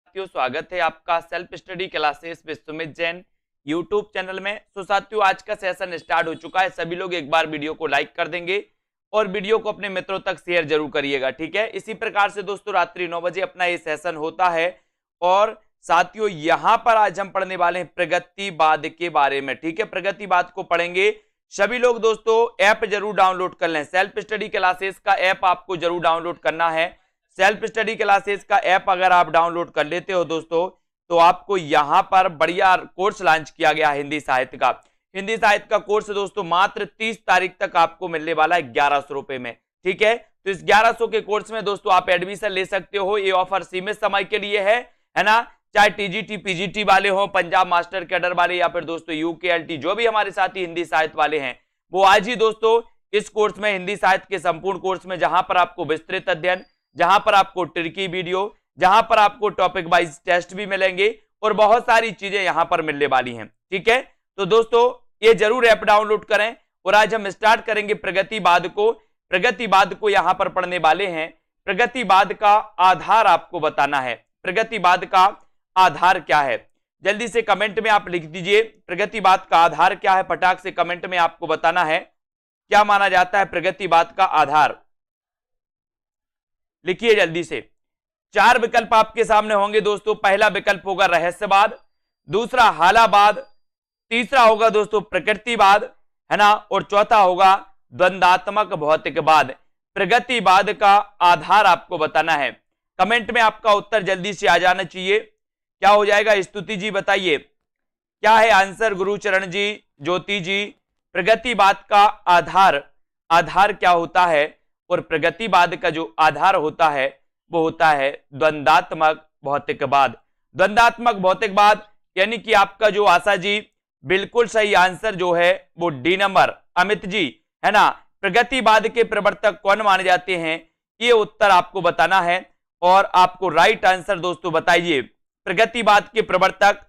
साथियों, स्वागत है आपका self study classes with Sumit Jain YouTube channel में। तो साथियों, आज का सेशन स्टार्ट हो चुका है। सभी लोग एक बार वीडियो को लाइक कर देंगे और वीडियो को अपने मित्रों तक शेयर जरूर करिएगा, ठीक है। इसी प्रकार से दोस्तों रात्रि 9 बजे अपना ये सेशन होता है। और साथियों, यहां पर आज हम पढ़ने वाले हैं प्रगतिवाद के बारे में, ठीक है। प्रगतिवाद को पढ़ेंगे सभी लोग। दोस्तों ऐप जरूर डाउनलोड कर लें, सेल्फ स्टडी क्लासेस का ऐप आपको जरूर डाउनलोड करना है। सेल्फ स्टडी क्लासेस का ऐप अगर आप डाउनलोड कर लेते हो दोस्तों, तो आपको यहां पर बढ़िया कोर्स लॉन्च किया गया हिंदी साहित्य का। हिंदी साहित्य का कोर्स दोस्तों मात्र 30 तारीख तक आपको मिलने वाला है 1100 रुपए में, ठीक है। तो इस 1100 के कोर्स में दोस्तों आप एडमिशन ले सकते हो। ये ऑफर सीमित समय के लिए है ना। चाहे टीजीटी पीजीटी वाले हो, पंजाब मास्टर कैडर वाले, या फिर दोस्तों यूकेएलटी जो भी हमारे साथी हिंदी साहित्य वाले हैं, वो आज ही दोस्तों इस कोर्स में, हिंदी साहित्य के संपूर्ण कोर्स में, जहां पर आपको विस्तृत अध्ययन, जहां पर आपको ट्रिकी वीडियो, जहां पर आपको टॉपिक वाइज टेस्ट भी मिलेंगे और बहुत सारी चीजें यहां पर मिलने वाली हैं, ठीक है। तो दोस्तों ये जरूर ऐप डाउनलोड करें। और आज हम स्टार्ट करेंगे प्रगतिवाद को। प्रगतिवाद को यहां पर पढ़ने वाले हैं। प्रगतिवाद का आधार आपको बताना है। प्रगतिवाद का आधार क्या है, जल्दी से कमेंट में आप लिख दीजिए। प्रगतिवाद का आधार क्या है, फटाक से कमेंट में आपको बताना है। क्या माना जाता है प्रगतिवाद का आधार, लिखिए जल्दी से। 4 विकल्प आपके सामने होंगे दोस्तों। पहला विकल्प होगा रहस्यवाद, दूसरा हालावाद, तीसरा होगा दोस्तों प्रकृतिवाद, है ना, और चौथा होगा द्वंद्वात्मक भौतिकवाद। प्रगतिवाद का आधार आपको बताना है। कमेंट में आपका उत्तर जल्दी से आ जाना चाहिए। क्या हो जाएगा, स्तुति जी बताइए क्या है आंसर। गुरुचरण जी, ज्योति जी, प्रगतिवाद का आधार क्या होता है। और प्रगतिवाद का जो आधार होता है वो होता है द्वंद्वात्मक भौतिकवाद। द्वंद्वात्मक भौतिकवाद यानी कि आपका जो आशा जी, बिल्कुल सही आंसर जो है वो डी नंबर। अमित जी, है ना, प्रगतिवाद के प्रवर्तक कौन माने जाते हैं, ये उत्तर आपको बताना है। और आपको राइट आंसर दोस्तों बताइए, प्रगतिवाद के प्रवर्तक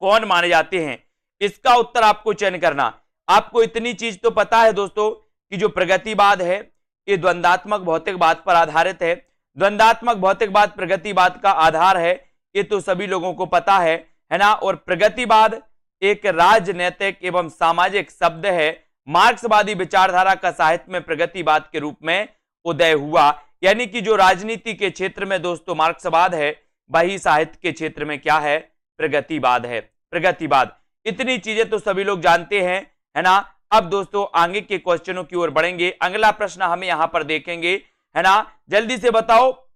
कौन माने जाते हैं, इसका उत्तर आपको चयन करना। आपको इतनी चीज तो पता है दोस्तों कि जो प्रगतिवाद है ये द्वंद्वात्मक भौतिकवाद पर आधारित है। द्वंद्वात्मक भौतिकवाद प्रगतिवाद का आधार है, ये तो सभी लोगों को पता है ना। और प्रगतिवाद एक राजनैतिक एवं सामाजिक शब्द है। मार्क्सवादी विचारधारा का साहित्य में प्रगतिवाद के रूप में उदय हुआ। यानी कि जो राजनीति के क्षेत्र में दोस्तों मार्क्सवाद है, वही साहित्य के क्षेत्र में क्या है, प्रगतिवाद है। प्रगतिवाद, इतनी चीजें तो सभी लोग जानते हैं, है ना। अब दोस्तों आगे के क्वेश्चनों की ओर बढ़ेंगे। अगला प्रश्न हमें यहां पर देखेंगे, है ना। जल्दी से बताओ,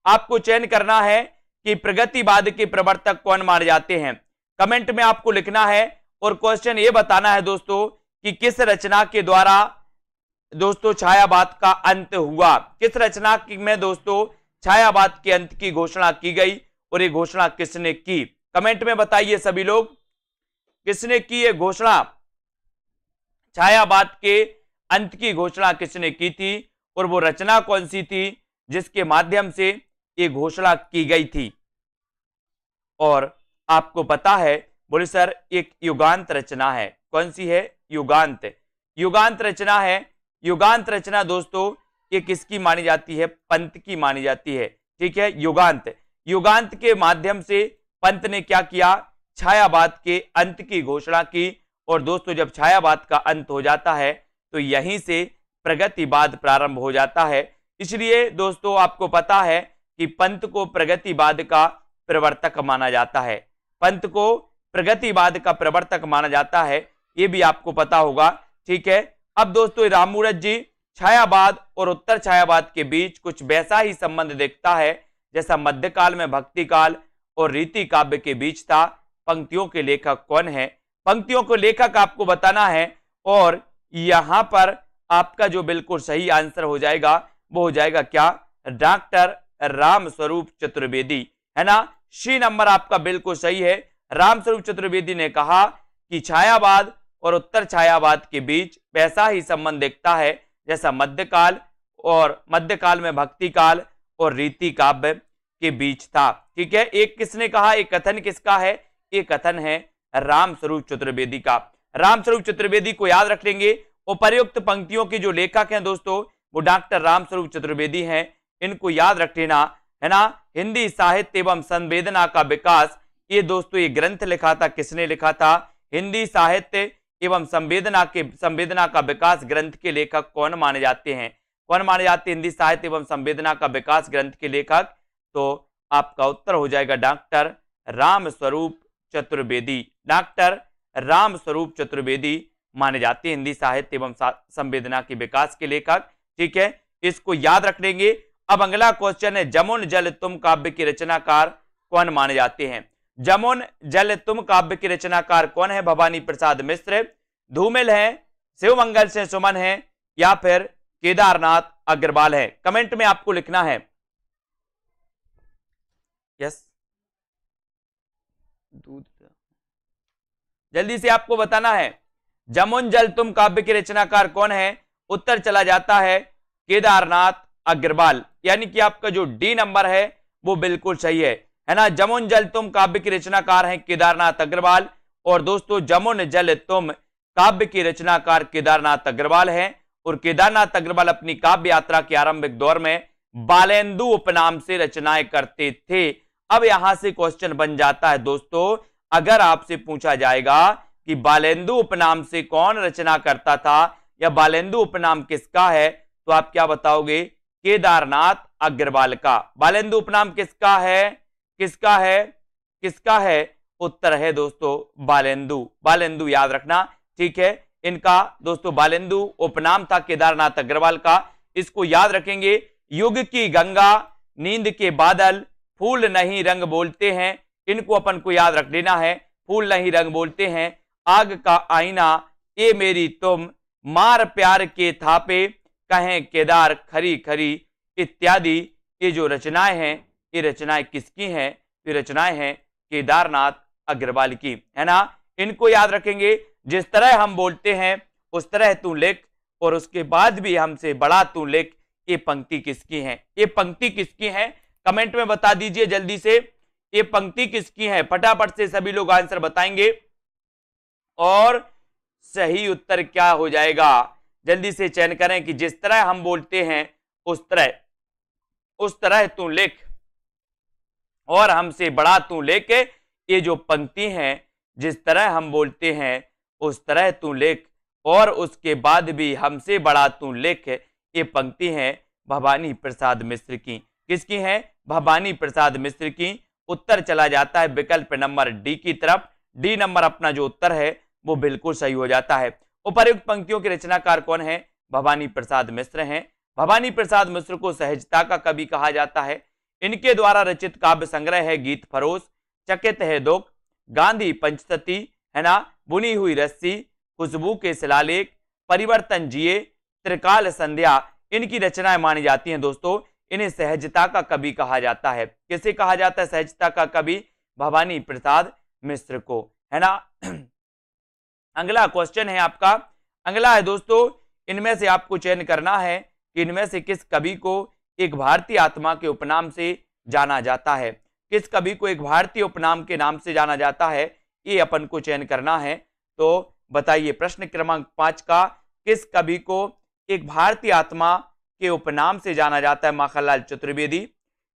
आपको चयन करना है कि प्रगतिवाद के प्रवर्तक कौन माने जाते हैं। कमेंट में आपको लिखना है और क्वेश्चन ये बताना है दोस्तों कि किस रचना के द्वारा दोस्तों छायावाद का अंत हुआ। किस रचना में दोस्तों छायावाद के अंत की घोषणा की गई और ये घोषणा किसने की। कमेंट में बताइए सभी लोग, किसने की ये घोषणा, छायावाद के अंत की घोषणा किसने की थी और वो रचना कौन सी थी जिसके माध्यम से ये घोषणा की गई थी। और आपको पता है, बोले सर एक युगांत रचना है। कौन सी है, युगांत रचना है। युगांत रचना दोस्तों ये किसकी मानी जाती है, पंत की मानी जाती है, ठीक है। युगांत के माध्यम से पंत ने क्या किया, छायावाद के अंत की घोषणा की। और दोस्तों जब छायावाद का अंत हो जाता है तो यहीं से प्रगतिवाद प्रारंभ हो जाता है। इसलिए दोस्तों आपको पता है कि पंत को प्रगतिवाद का प्रवर्तक माना जाता है। पंत को प्रगतिवाद का प्रवर्तक माना जाता है, ये भी आपको पता होगा, ठीक है। अब दोस्तों राममूरत जी, छायावाद और उत्तर छायावाद के बीच कुछ वैसा ही संबंध देखता है जैसा मध्यकाल में भक्ति काल और रीति काव्य के बीच था। पंक्तियों के लेखक कौन है, पंक्तियों को लेखक आपको बताना है। और यहां पर आपका जो बिल्कुल सही आंसर हो जाएगा वो हो जाएगा क्या, डॉक्टर रामस्वरूप चतुर्वेदी, है ना। सी नंबर आपका बिल्कुल सही है। रामस्वरूप चतुर्वेदी ने कहा कि छायावाद और उत्तर छायावाद के बीच वैसा ही संबंध दिखता है जैसा मध्यकाल में भक्ति काल और रीति काव्य के बीच था, ठीक है। एक किसने कहा, एक कथन किसका है, एक कथन है रामस्वरूप चतुर्वेदी का। रामस्वरूप चतुर्वेदी को याद रख लेंगे। उपर्युक्त पंक्तियों के जो लेखक हैं दोस्तों वो डॉक्टर रामस्वरूप चतुर्वेदी हैं, इनको याद रख लेना, है ना। हिंदी साहित्य एवं संवेदना का विकास। ये दोस्तों ये ग्रंथ लिखा था, किसने लिखा था? हिंदी साहित्य एवं संवेदना का विकास ग्रंथ के लेखक कौन माने जाते हैं? कौन माने जाते हैं हिंदी साहित्य एवं संवेदना का विकास ग्रंथ के लेखक? तो आपका उत्तर हो जाएगा डॉक्टर रामस्वरूप चतुर्वेदी। डॉक्टर रामस्वरूप चतुर्वेदी माने जाते हैं हिंदी साहित्य एवं संवेदना के विकास के लेखक। ठीक है, इसको याद रख लेंगे। अब अगला क्वेश्चन है, जमुन जल तुम काव्य के रचनाकार कौन माने जाते हैं? जमुन जल तुम काव्य के रचनाकार कौन है? भवानी प्रसाद मिश्र, धूमिल है, शिवमंगल से सुमन है, या फिर केदारनाथ अग्रवाल है? कमेंट में आपको लिखना है। यस, दूध जल्दी से आपको बताना है। जमुन जल तुम काव्य के रचनाकार कौन है? उत्तर चला जाता है केदारनाथ अग्रवाल, यानी कि आपका जो डी नंबर है वो बिल्कुल सही है ना। जमुन जल तुम काव्य के रचनाकार हैं केदारनाथ अग्रवाल। और दोस्तों जमुन जल तुम काव्य के रचनाकार केदारनाथ अग्रवाल हैं। और केदारनाथ अग्रवाल अपनी काव्य यात्रा के आरंभिक दौर में बालेंदु उपनाम से रचनाएं करते थे। अब यहां से क्वेश्चन बन जाता है दोस्तों, अगर आपसे पूछा जाएगा कि बालेंदु उपनाम से कौन रचना करता था या बालेंदु उपनाम किसका है, तो आप क्या बताओगे? केदारनाथ अग्रवाल का। बालेंदु उपनाम किसका है? किसका है? किसका है? उत्तर है दोस्तों बालेंदु। बालेंदु याद रखना। ठीक है, इनका दोस्तों बालेंदु उपनाम था केदारनाथ अग्रवाल का। इसको याद रखेंगे। युग की गंगा, नींद के बादल, फूल नहीं रंग बोलते हैं, इनको अपन को याद रख लेना है। फूल नहीं रंग बोलते हैं, आग का आईना, ए मेरी तुम, मार प्यार के थापे, कहें केदार खरी खरी इत्यादि। ये जो रचनाएं हैं ये रचनाएं किसकी हैं? ये रचनाएं हैं केदारनाथ अग्रवाल की, है ना। इनको याद रखेंगे। जिस तरह हम बोलते हैं उस तरह तू लिख, और उसके बाद भी हमसे बड़ा तू लिख। ये पंक्ति किसकी है? ये पंक्ति किसकी है? कमेंट में बता दीजिए जल्दी से, ये पंक्ति किसकी है? फटाफट से सभी लोग आंसर बताएंगे। और सही उत्तर क्या हो जाएगा? जल्दी से चयन करें कि जिस तरह हम बोलते हैं उस तरह तू लिख, और हमसे बड़ा तू लिख। ये जो पंक्ति है, जिस तरह हम बोलते हैं उस तरह तू लिख, और उसके बाद भी हमसे बड़ा तू लिख। ये पंक्ति है भवानी प्रसाद मिश्र की। किसकी है? भवानी प्रसाद मिश्र की। उत्तर चला जाता है विकल्प नंबर डी की तरफ। डी नंबर अपना जो उत्तर है वो बिल्कुल सही हो जाता है। उपर्युक्त पंक्तियों के रचनाकार कौन है? भवानी प्रसाद मिश्र हैं। भवानी प्रसाद मिश्र को सहजता का कवि कहा जाता है। इनके द्वारा रचित काव्य संग्रह है गीत फरोश, चकित है दुख, गांधी पंचसती, है ना, बुनी हुई रस्सी, खुशबू के शिलालेख, परिवर्तन जिए, त्रिकाल संध्या। इनकी रचनाएं मानी जाती हैं दोस्तों। इन्हें सहजता का कवि कहा जाता है। किसे कहा जाता है सहजता का कवि? भवानी प्रसाद मिश्र को, है ना। अगला क्वेश्चन है आपका। अगला है दोस्तों, इनमें से आपको चयन करना है कि इनमें से किस कवि को एक भारतीय आत्मा के उपनाम से जाना जाता है। किस कवि को एक भारतीय उपनाम के नाम से जाना जाता है, ये अपन को चयन करना है। तो बताइए प्रश्न क्रमांक 5 का, किस कवि को एक भारतीय आत्मा के उपनाम से जाना जाता है? माखनलाल चतुर्वेदी,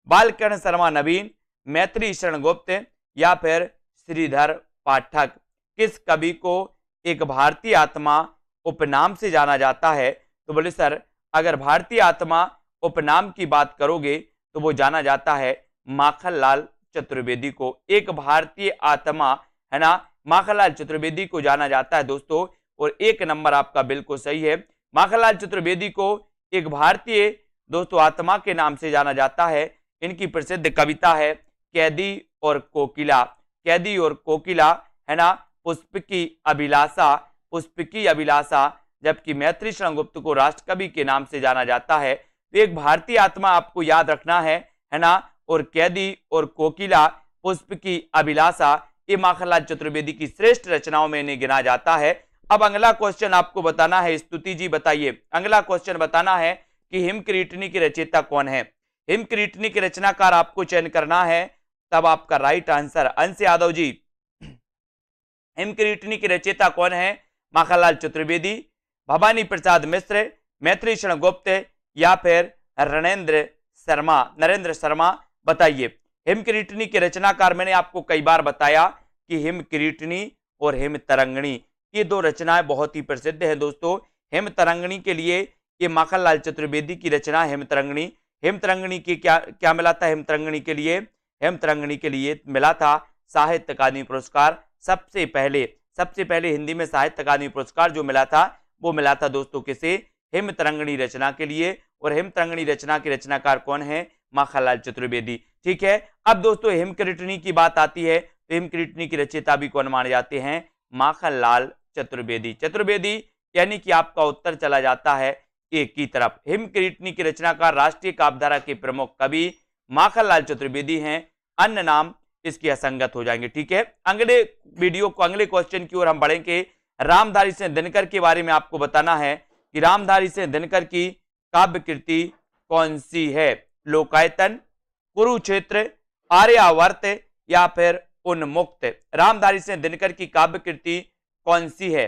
बालकर्ण शर्मा नवीन, मैत्री शरण गुप्त, या फिर श्रीधर पाठक। किस कवि को एक भारतीय आत्मा उपनाम से जाना जाता है? तो बोले सर अगर भारतीय आत्मा उपनाम की बात करोगे तो वो जाना जाता है माखनलाल चतुर्वेदी को। एक भारतीय आत्मा, है ना, माखनलाल चतुर्वेदी को जाना जाता है दोस्तों। और एक नंबर आपका बिल्कुल सही है। माखनलाल चतुर्वेदी को एक भारतीय दोस्तों आत्मा के नाम से जाना जाता है। इनकी प्रसिद्ध कविता है कैदी और कोकिला। कैदी और कोकिला, है ना, पुष्पकी अभिलाषा, पुष्पकी अभिलाषा। जबकि मैत्री शरण गुप्त को राष्ट्रकवि के नाम से जाना जाता है। तो एक भारतीय आत्मा आपको याद रखना है ना। और कैदी और कोकिला, पुष्पकी अभिलाषा, ये माखनलाल चतुर्वेदी की श्रेष्ठ रचनाओं में इन्हें गिना जाता है। अब अगला क्वेश्चन आपको बताना है। स्तुति जी बताइए, अगला क्वेश्चन बताना है कि हिमक्रीटनी की रचयिता कौन है? हिमक्रीटनी के रचनाकार आपको चयन करना है। तब आपका राइट आंसर अंश यादव जी। हिमक्रीटनी की रचयिता कौन है? माखनलाल चतुर्वेदी, भवानी प्रसाद मिश्र, मैत्री शरण गुप्त, या फिर नरेंद्र शर्मा। बताइए। हिमकिरीटनी के रचनाकार मैंने आपको कई बार बताया कि हिमकिरीटनी और हिमतरंगिणी ये दो रचनाएं बहुत ही प्रसिद्ध है दोस्तों। हिमतरंगिणी के लिए ये माखनलाल चतुर्वेदी की रचना हिमतरंगिणी। हिमतरंगिणी की क्या क्या मिला था? हिमतरंगिणी के लिए मिला था साहित्य अकादमी पुरस्कार। सबसे पहले हिंदी में साहित्य अकादमी पुरस्कार जो मिला था वो मिला था दोस्तों किसे? हिमतरंगिणी रचना के लिए। और हिमतरंगिणी रचना के रचनाकार कौन है? माखनलाल चतुर्वेदी। ठीक है, अब दोस्तों हिमकिरीटनी की बात आती है तो हिमकिरीटनी की रचयिता भी कौन माने जाते हैं? माखनलाल चतुर्वेदी यानी कि आपका उत्तर चला जाता है एक की तरफ। हिमकिरीटनी की रचनाकार राष्ट्रीय काव्यधारा के प्रमुख कवि माखनलाल चतुर्वेदी हैं, अन्य नाम इसके असंगत हो जाएंगे। ठीक है, अगले क्वेश्चन की ओर हम बढ़ेंगे। रामधारी सिंह दिनकर के बारे में आपको बताना है कि रामधारी सिंह दिनकर की काव्य कृति कौन सी है? लोकायतन, कुरुक्षेत्र, आर्यावर्त या फिर उन्मुक्त। रामधारी सिंह दिनकर की काव्य कृति कौन सी है?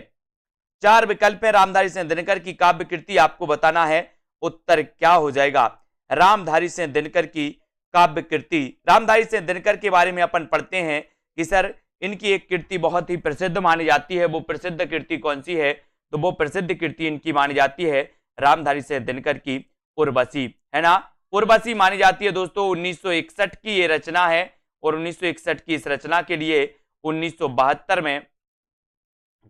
4 विकल्प है रामधारी सिंह दिनकर की काव्य कृति, आपको बताना है उत्तर क्या हो जाएगा। रामधारी सिंह दिनकर की काव्य कृति, रामधारी सिंह दिनकर के बारे में अपन पढ़ते हैं कि सर इनकी एक कृति बहुत ही प्रसिद्ध मानी जाती है। वो प्रसिद्ध कृति कौन सी है? तो वो प्रसिद्ध कृति इनकी मानी जाती है रामधारी सिंह दिनकर की उर्वशी, है ना। उर्वशी मानी जाती है दोस्तों। 1961 की ये रचना है और 1961 की इस रचना के लिए 1972 में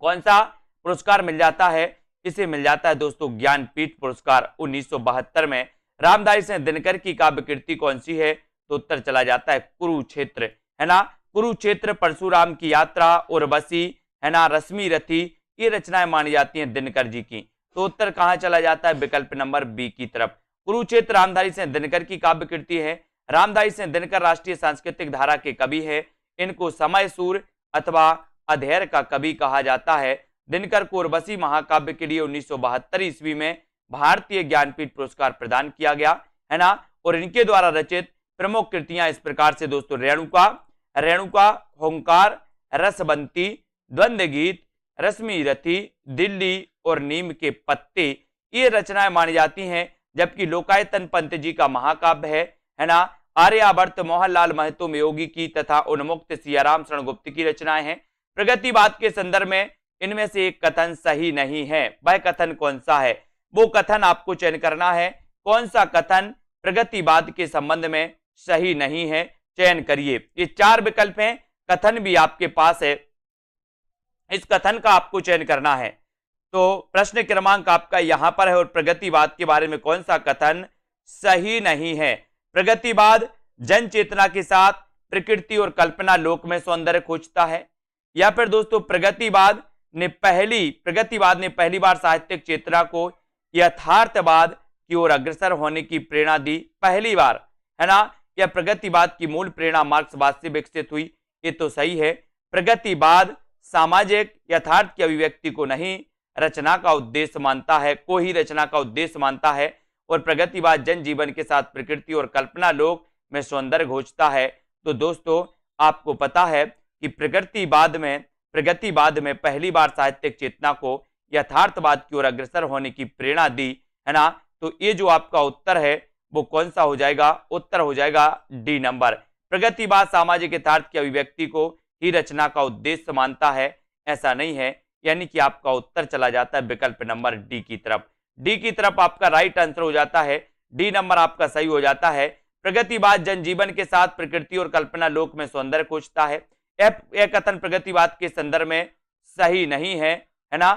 कौन सा पुरस्कार मिल जाता है? इसे मिल जाता है दोस्तों ज्ञानपीठ पुरस्कार 1972 में। रामधारी सिंह दिनकर की काव्य कृति कौन सी है? तो उत्तर चला जाता है कुरुक्षेत्र, है ना। कुरुक्षेत्र, परशुराम की यात्रा, उर्वशी, है ना, रश्मि रथी, ये रचनाएं मानी जाती हैं दिनकर जी की। तो उत्तर कहां चला जाता है? विकल्प नंबर बी की तरफ। कुरुक्षेत्र रामधारी सिंह दिनकर की काव्य कृति है। रामधारी सिंह दिनकर राष्ट्रीय सांस्कृतिक धारा के कवि है। इनको समय सूर अथवा अधेर का कवि कहा जाता है। दिनकर को उर्वशी महाकाव्य के लिए 1972 ईस्वी में भारतीय ज्ञानपीठ पुरस्कार प्रदान किया गया, है ना। और इनके द्वारा रचित प्रमुख कृतियां इस प्रकार से दोस्तों: रेणुका, होंकार, रसबंती, द्वंद्व गीत, रश्मि रथी, दिल्ली और नीम के पत्ते, ये रचनाएं मानी जाती हैं। जबकि लोकायतन पंत जी का महाकाव्य है ना। आर्यावर्त मोहनलाल महतो योगी की तथा उन्मुक्त सियाराम शरण गुप्त की रचनाएं हैं। प्रगतिवाद के संदर्भ में इनमें से एक कथन सही नहीं है। वह कथन कौन सा है? वो कथन आपको चयन करना है। कौन सा कथन प्रगतिवाद के संबंध में सही नहीं है? चयन करिए। ये 4 विकल्प हैं, कथन भी आपके पास है, इस कथन का आपको चयन करना है। तो प्रश्न क्रमांक आपका यहां पर है और प्रगतिवाद के बारे में कौन सा कथन सही नहीं है? प्रगतिवाद जन चेतना के साथ प्रकृति और कल्पना लोक में सौंदर्य खोजता है, या फिर दोस्तों प्रगतिवाद ने पहली बार साहित्यिक चेतना को यथार्थवाद की ओर अग्रसर होने की प्रेरणा दी, पहली बार, है ना। यह प्रगतिवाद की मूल प्रेरणा मार्क्सवाद से विकसित हुई, ये तो सही है। प्रगतिवाद सामाजिक यथार्थ की अभिव्यक्ति को नहीं रचना का उद्देश्य मानता है, को ही रचना का उद्देश्य मानता है। और प्रगतिवाद जन जीवन के साथ प्रकृति और कल्पना लोक में सौंदर्य खोजता है। तो दोस्तों आपको पता है कि प्रगतिवाद में पहली बार साहित्यिक चेतना को यथार्थवाद की ओर अग्रसर होने की प्रेरणा दी, है ना। तो ये जो आपका उत्तर है वो कौन सा हो जाएगा? उत्तर हो जाएगा डी नंबर। प्रगतिवाद सामाजिक यथार्थ की अभिव्यक्ति को ही रचना का उद्देश्य मानता है, ऐसा नहीं है। यानी कि आपका उत्तर चला जाता है विकल्प नंबर डी की तरफ। डी की तरफ आपका राइट आंसर हो जाता है, डी नंबर आपका सही हो जाता है। प्रगतिवाद जनजीवन के साथ प्रकृति और कल्पना लोक में सौंदर्य खोजता है। यह कथन प्रगतिवाद के संदर्भ में सही नहीं है ना।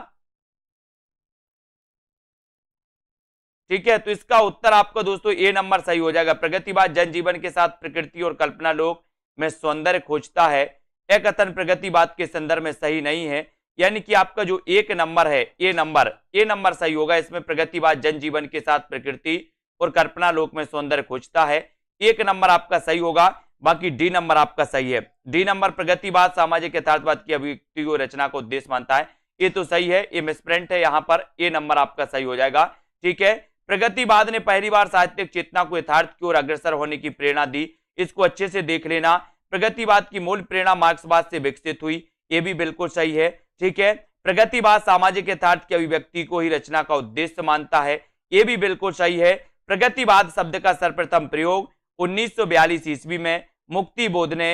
ठीक है, तो इसका उत्तर आपका दोस्तों ए नंबर सही हो जाएगा। प्रगतिवाद जनजीवन के साथ प्रकृति और कल्पना लोक में सौंदर्य खोजता है, यह कथन प्रगतिवाद के संदर्भ में सही नहीं है। यानी कि आपका जो एक नंबर है, ए नंबर सही होगा। इसमें प्रगतिवाद जनजीवन के साथ प्रकृति और कल्पना लोक में सौंदर्य खोजता है, एक नंबर आपका सही होगा। बाकी डी नंबर आपका सही है। डी नंबर प्रगतिवाद सामाजिक यथार्थवाद की अभिव्यक्ति को रचना को उद्देश्य मानता है, ये तो सही है। ये मिसप्रिंट है यहाँ पर, ए नंबर आपका सही हो जाएगा। ठीक है, प्रगतिवाद ने पहली बार साहित्यिक चेतना को यथार्थ की ओर अग्रसर होने की प्रेरणा दी, इसको अच्छे से देख लेना। प्रगतिवाद की मूल प्रेरणा मार्क्सवाद से विकसित हुई, ये भी बिल्कुल सही है। ठीक है, प्रगतिवाद सामाजिक यथार्थ की अभिव्यक्ति को ही रचना का उद्देश्य मानता है, ये भी बिल्कुल सही है। प्रगतिवाद शब्द का सर्वप्रथम प्रयोग 1942 ईस्वी में मुक्तिबोध ने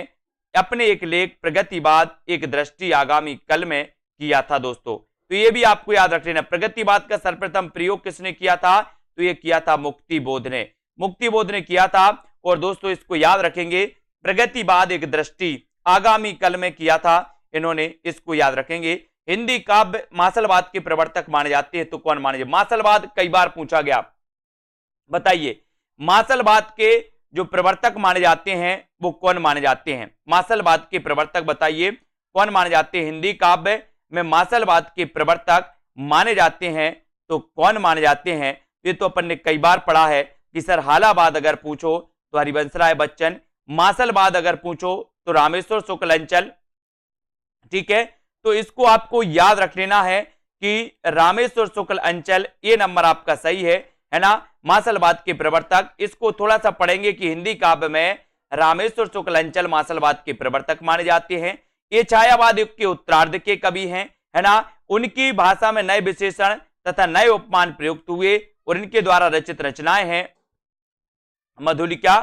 अपने एक लेख प्रगतिवाद एक दृष्टि आगामी कल में किया था दोस्तों। तो ये भी आपको याद रख लेना, प्रगतिवाद का सर्वप्रथम प्रयोग किसने किया था? तो ये किया था मुक्तिबोध ने, मुक्तिबोध ने किया था। और दोस्तों इसको याद रखेंगे, प्रगतिवाद एक दृष्टि आगामी कल में किया था इन्होंने, इसको याद रखेंगे। हिंदी काव्य मासलवाद के प्रवर्तक माने जाते हैं तो कौन माने जाते? मासलवाद कई बार पूछा गया, बताइए मासलवाद के जो प्रवर्तक माने जाते हैं वो कौन माने जाते हैं? मासलवाद के प्रवर्तक बताइए कौन माने जाते हैं? हिंदी काव्य में मासलवाद के प्रवर्तक माने जाते हैं तो कौन माने जाते हैं? ये तो अपन ने कई बार पढ़ा है कि सर हालाबाद अगर पूछो तो हरिवंशराय बच्चन, मासलवाद अगर पूछो तो रामेश्वर शुक्ल अंचल, ठीक है। तो इसको आपको याद रख लेना है कि रामेश्वर शुक्ल अंचल, ये नंबर आपका सही है ना। मासलवाद के प्रवर्तक, इसको थोड़ा सा पढ़ेंगे कि हिंदी काव्य में रामेश्वर शुक्ल अंचल मासलवाद के प्रवर्तक माने जाते हैं। ये छायावाद युग के उत्तरार्ध के कवि हैं, है ना। उनकी भाषा में नए विशेषण तथा नए उपमान प्रयुक्त हुए और इनके द्वारा रचित रचनाएं हैं मधुलिका,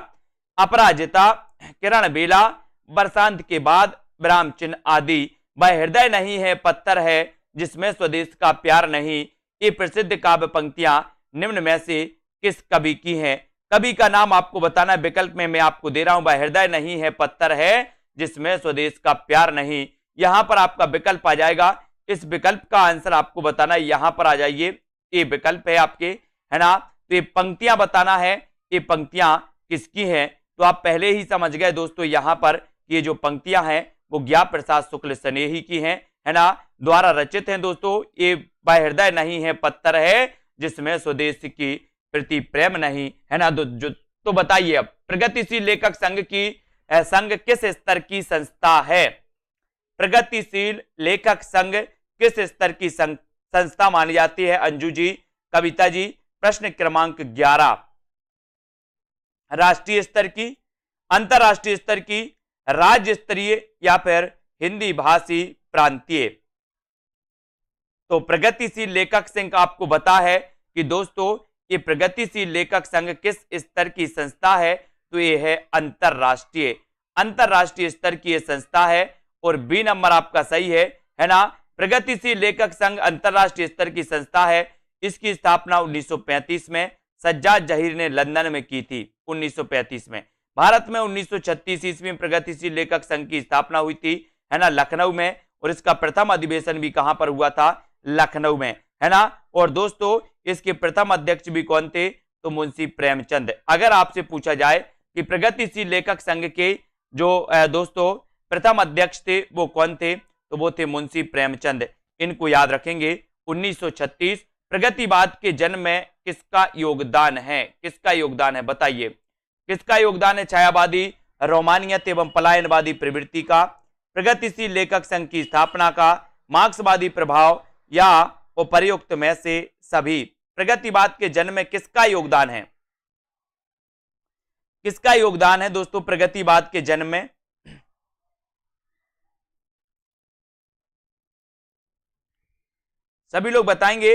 अपराजिता, किरण बेला, बरसांत के बाद, विराम चिन्ह आदि। वह हृदय नहीं है पत्थर है जिसमें स्वदेश का प्यार नहीं, ये प्रसिद्ध काव्य पंक्तियां निम्न में से किस कवि की हैं? कवि का नाम आपको बताना है, विकल्प में मैं आपको दे रहा हूं, वह हृदय नहीं है पत्थर है जिसमें स्वदेश का प्यार नहीं। यहां पर आपका विकल्प आ जाएगा, इस विकल्प का आंसर आपको बताना है, यहां पर आ जाइए, ये विकल्प है आपके, है ना। तो ये पंक्तियां बताना है, ये पंक्तियां किसकी हैं? तो आप पहले ही समझ गए दोस्तों यहां पर, ये जो पंक्तियां हैं वो ज्ञा प्रसाद शुक्ल स्नेही की हैं, है ना, द्वारा रचित हैं दोस्तों। ये वह हृदय नहीं है पत्थर है जिसमें स्वदेश की प्रति प्रेम नहीं, है ना। तो बताइए अब प्रगतिशील लेखक संघ की संघ किस स्तर की संस्था है? प्रगतिशील लेखक संघ किस स्तर की संस्था मानी जाती है? अंजू जी, कविता जी, प्रश्न क्रमांक 11। राष्ट्रीय स्तर की, अंतरराष्ट्रीय स्तर की, राज्य स्तरीय या फिर हिंदी भाषी प्रांतीय? तो प्रगतिशील लेखक संघ आपको बता है कि दोस्तों ये प्रगतिशील लेखक संघ किस स्तर की संस्था है? तो ये है अंतरराष्ट्रीय, अंतरराष्ट्रीय स्तर की ये संस्था है। और बी नंबर आपका सही है ना। प्रगतिशील लेखक संघ अंतरराष्ट्रीय स्तर की संस्था है। इसकी स्थापना 1935 में सज्जाद जहीर ने लंदन में की थी, 1935 में। भारत में 1936 ईस्वी में प्रगतिशील लेखक संघ की स्थापना हुई थी, है ना, लखनऊ में। और इसका प्रथम अधिवेशन भी कहां पर हुआ था? लखनऊ में, है ना। और दोस्तों इसके प्रथम अध्यक्ष भी कौन थे? तो मुंशी प्रेमचंद। अगर आपसे पूछा जाए कि प्रगतिशील लेखक संघ के जो दोस्तों प्रथम अध्यक्ष थे वो कौन थे? तो वो थे मुंशी प्रेमचंद। इनको याद रखेंगे। 1936 प्रगतिवाद के जन्म में किसका योगदान है? किसका योगदान है बताइए, किसका योगदान है? छायावादी, रोमानियत एवं पलायनवादी प्रवृत्ति का, प्रगतिशील लेखक संघ की स्थापना का, मार्क्सवादी प्रभाव या उपर्युक्त में से सभी? प्रगतिवाद के जन्म में किसका योगदान है? किसका योगदान है दोस्तों प्रगतिवाद के जन्म में? सभी लोग बताएंगे।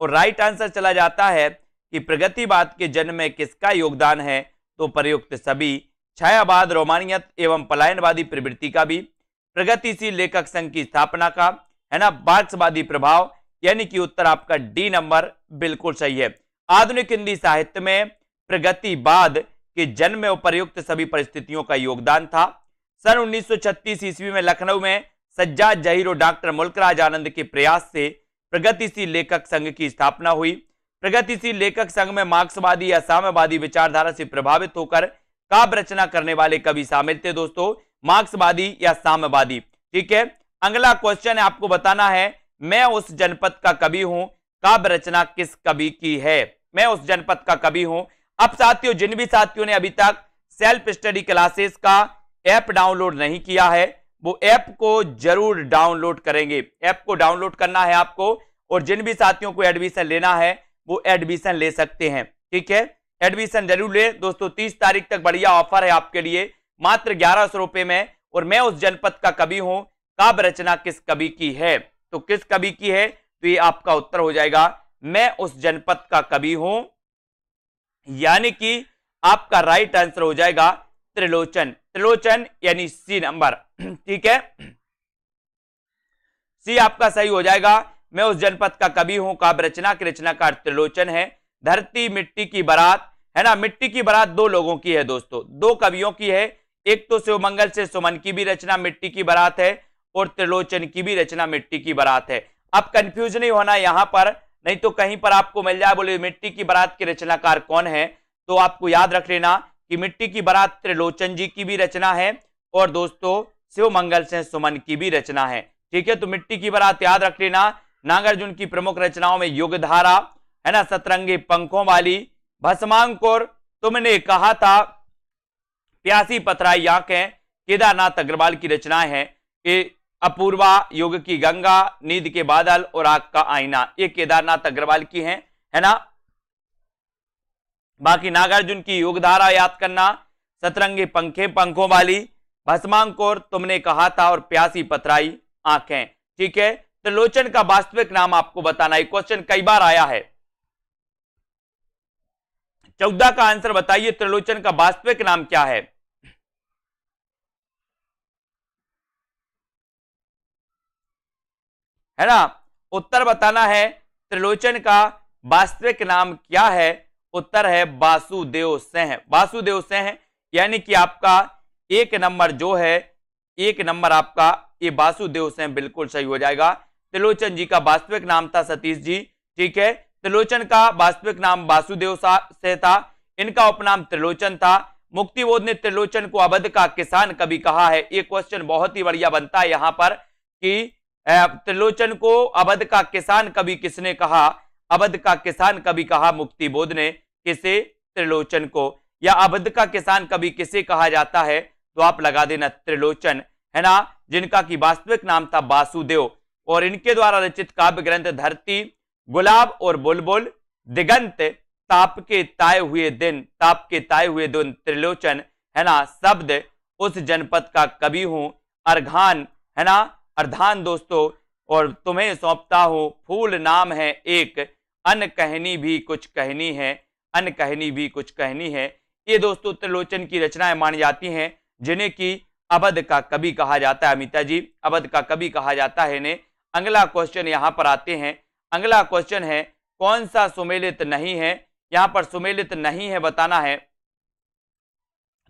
और राइट आंसर चला जाता है कि प्रगतिवाद के जन्म में किसका योगदान है? तो प्रयुक्त सभी। छायावाद, रोमानियत एवं पलायनवादी प्रवृत्ति का भी, प्रगतिशील लेखक संघ की स्थापना का, है ना, मार्क्सवादी प्रभाव, यानी कि उत्तर आपका डी नंबर बिल्कुल सही है। आधुनिक हिंदी साहित्य में प्रगतिवाद के जन्म में उपर्युक्त सभी परिस्थितियों का योगदान था। सन 1936 ईस्वी में लखनऊ में सज्जाद जहीर और डॉक्टर मुल्कराज आनंद के प्रयास से प्रगतिशील लेखक संघ की स्थापना हुई। प्रगतिशील लेखक संघ में मार्क्सवादी या साम्यवादी विचारधारा से प्रभावित होकर काव्य रचना करने वाले कवि शामिल थे दोस्तों, मार्क्सवादी या साम्यवादी। ठीक है, अगला क्वेश्चन है, आपको बताना है मैं उस जनपद का कवि हूं, काव्य रचना किस कवि की है? मैं उस जनपद का कवि हूं। अब साथियों, जिन भी साथियों ने अभी तक सेल्फ स्टडी क्लासेस का ऐप डाउनलोड नहीं किया है वो ऐप को जरूर डाउनलोड करेंगे। ऐप को डाउनलोड करना है आपको, और जिन भी साथियों को एडमिशन लेना है वो एडमिशन ले सकते हैं। ठीक है, एडमिशन जरूर ले दोस्तों। 30 तारीख तक बढ़िया ऑफर है आपके लिए, मात्र 1100 रुपए में। और मैं उस जनपद का कवि हूं, काव्य रचना किस कवि की है? तो किस कवि की है? तो ये आपका उत्तर हो जाएगा, मैं उस जनपद का कवि हूं, यानी कि आपका राइट आंसर हो जाएगा त्रिलोचन। त्रिलोचन यानी सी नंबर, ठीक है, सी आपका सही हो जाएगा। मैं उस जनपद का कवि हूं, काव्य रचना के रचनाकार त्रिलोचन है। धरती मिट्टी की बारात है ना, मिट्टी की बारात दो लोगों की है दोस्तों, दो कवियों की है। एक तो शिवमंगल से सुमन की भी रचना मिट्टी की बारात है, और त्रिलोचन की भी रचना मिट्टी की बारात है। अब कंफ्यूज नहीं होना यहां पर, नहीं तो कहीं पर आपको मिल जाए बोले मिट्टी की बारात के रचनाकार कौन है, तो आपको याद रख लेना कि मिट्टी की बारात त्रिलोचन जी की भी रचना है, और दोस्तों शिवमंगल से सुमन की भी रचना है। ठीक है, तो मिट्टी की बारात याद रख लेना। नागार्जुन की प्रमुख रचनाओं में युगधारा है ना, सतरंगी पंखों वाली, भस्मांकुर, तुमने कहा था, प्यासी पथराई आंखें, केदारनाथ अग्रवाल की रचनाएं हैं। ये अपूर्वा, युग की गंगा, नींद के बादल और आग का आईना, ये केदारनाथ अग्रवाल की हैं, है ना। बाकी नागार्जुन की युगधारा याद करना, सतरंगी पंखों वाली, भस्मांकुर, तुमने कहा था, और प्यासी पथराई आंखें। ठीक है, त्रिलोचन का वास्तविक नाम आपको बताना है, क्वेश्चन कई बार आया है। 14 का आंसर बताइए, त्रिलोचन का वास्तविक नाम क्या है? है ना, उत्तर बताना है, त्रिलोचन का वास्तविक नाम क्या है? उत्तर है वासुदेव सिंह। वासुदेव सिंह यानी कि आपका एक नंबर जो है, एक नंबर आपका ये वासुदेव सिंह बिल्कुल सही हो जाएगा। त्रिलोचन जी का वास्तविक नाम था सतीश जी। ठीक है, त्रिलोचन का वास्तविक नाम वासुदेव से था, इनका उपनाम त्रिलोचन था। मुक्तिबोध ने त्रिलोचन को अवध का किसान कवि कहा है। ये क्वेश्चन बहुत ही बढ़िया बनता है यहां पर कि त्रिलोचन को अवध का किसान कवि किसने कहा? अवध का किसान कवि कहा मुक्तिबोध ने। किसे? त्रिलोचन को। या अवध का किसान कवि किसे कहा जाता है? तो आप लगा देना त्रिलोचन, है ना, जिनका की वास्तविक नाम था वासुदेव। और इनके द्वारा रचित काव्य ग्रंथ धरती, गुलाब और बुलबुल, दिगंत, ताप के ताए हुए दिन, ताप के ताए हुए दिन, त्रिलोचन, है ना, शब्द, उस जनपद का कवि हूं, अर्घान, है ना, अर्धान दोस्तों, और तुम्हें सौंपता हूं, फूल नाम है एक, अन कहनी भी कुछ कहनी है, अन कहनी भी कुछ कहनी है। ये दोस्तों त्रिलोचन की रचनाएं मानी जाती हैं, जिन्हें की अवध का कवि कहा जाता है। अमिता जी, अवध का कवि कहा जाता है इन्हें। अगला क्वेश्चन यहां पर आते हैं। अगला क्वेश्चन है, कौन सा सुमेलित नहीं है? यहां पर सुमेलित नहीं है बताना है,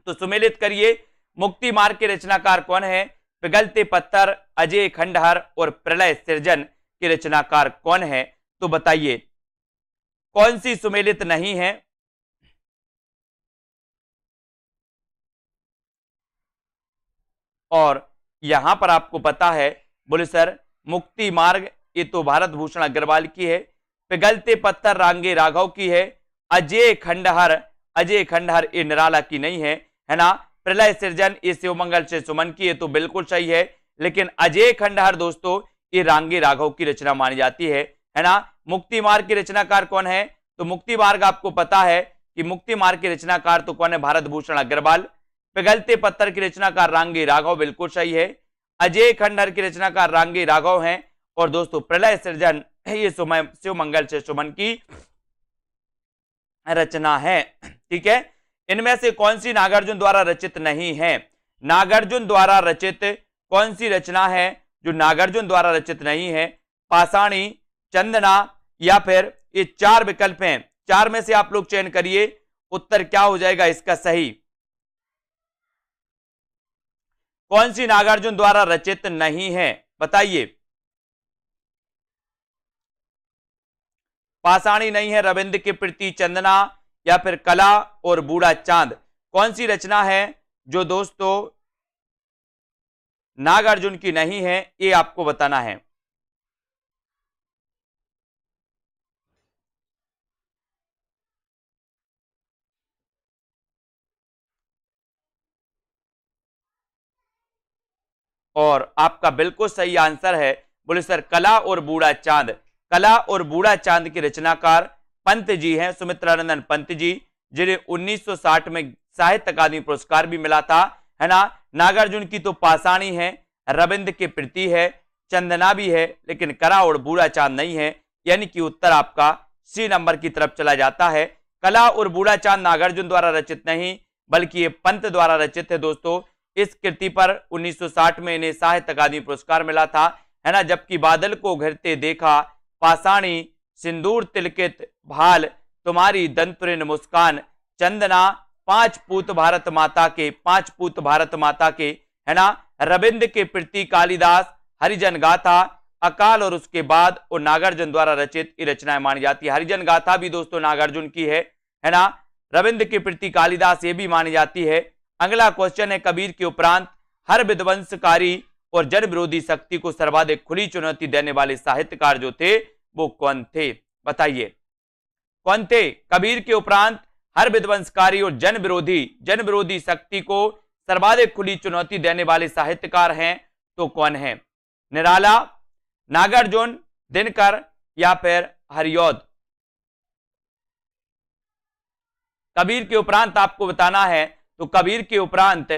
तो सुमेलित करिए। मुक्ति मार्ग के रचनाकार कौन है? पिघलते पत्थर, अजय खंडहर और प्रलय सृजन के रचनाकार कौन है? तो बताइए कौन सी सुमेलित नहीं है? और यहां पर आपको पता है, बोले सर मुक्ति मार्ग ये तो भारत भूषण अग्रवाल की है, पिघलते पत्थर रांगे राघव की है, अजय खंडहर ये निराला की नहीं है ना, प्रलय सृजन ये शिवमंगल से सुमन की है, तो बिल्कुल सही है। लेकिन अजय खंडहर दोस्तों ये रांगे राघव की रचना मानी जाती है ना। मुक्ति मार्ग के रचनाकार कौन है? तो मुक्ति मार्ग आपको पता है कि मुक्ति मार्ग के रचनाकार तो कौन है? भारत भूषण अग्रवाल। पिघलते पत्थर की रचनाकार रांगे राघव, बिल्कुल सही है। अजय खंडहर की रचनाकार रांगे राघव हैं। और दोस्तों प्रलय सृजन ये शिवमंगल से सुमन की रचना है। ठीक है, इनमें से कौन सी नागार्जुन द्वारा रचित नहीं है? नागार्जुन द्वारा रचित कौन सी रचना है जो नागार्जुन द्वारा रचित नहीं है? पाषाणी, चंदना, या फिर ये चार विकल्प हैं, चार में से आप लोग चयन करिए, उत्तर क्या हो जाएगा इसका सही? कौन सी नागार्जुन द्वारा रचित नहीं है बताइए। पाषाणी नहीं है, रविंद्र के प्रति, चंदना, या फिर कला और बूढ़ा चांद। कौन सी रचना है जो दोस्तों नागार्जुन की नहीं है, ये आपको बताना है। और आपका बिल्कुल सही आंसर है, बोले सर कला और बूढ़ा चांद। कला और बूढ़ा चांद के रचनाकार पंत जी हैं, सुमित्रानंदन पंत जी। जिन्हें 1960 में साहित्य अकादमी पुरस्कार भी मिला था, है ना। नागार्जुन की तो पाषाणी है, रविंद्र के प्रति है, चंदना भी है, लेकिन करा और बूढ़ा चांद नहीं है, यानी कि उत्तर आपका सी नंबर की तरफ चला जाता है। कला और बूढ़ा चांद नागार्जुन द्वारा रचित नहीं बल्कि ये पंत द्वारा रचित है दोस्तों। इस कृति पर 1960 में इन्हें साहित्य अकादमी पुरस्कार मिला था, है ना। जबकि बादल को घिरते देखा, पाषाणी, सिंदूर तिलकित भाल, तुम्हारी दंतुरिन मुस्कान, चंदना, पांच पूत भारत माता के, है ना। रविंद्र के प्रति कालिदास, हरिजन गाथा, अकाल और उसके बाद और नागार्जुन द्वारा रचित ये रचनाएं मानी जाती है। हरिजन गाथा भी दोस्तों नागार्जुन की है ना। रविंद्र के प्रति कालिदास ये भी मानी जाती है। अगला क्वेश्चन है, कबीर के उपरांत हर विध्वंसकारी और जन विरोधी शक्ति को सर्वाधिक खुली चुनौती देने वाले साहित्यकार जो थे वो कौन थे, बताइए कौन थे। कबीर के उपरांत हर विध्वंसकारी और जन विरोधी शक्ति को सर्वाधिक खुली चुनौती देने वाले साहित्यकार हैं तो कौन है। निराला, नागार्जुन, दिनकर या फिर हरिऔध। कबीर के उपरांत आपको बताना है तो कबीर के उपरांत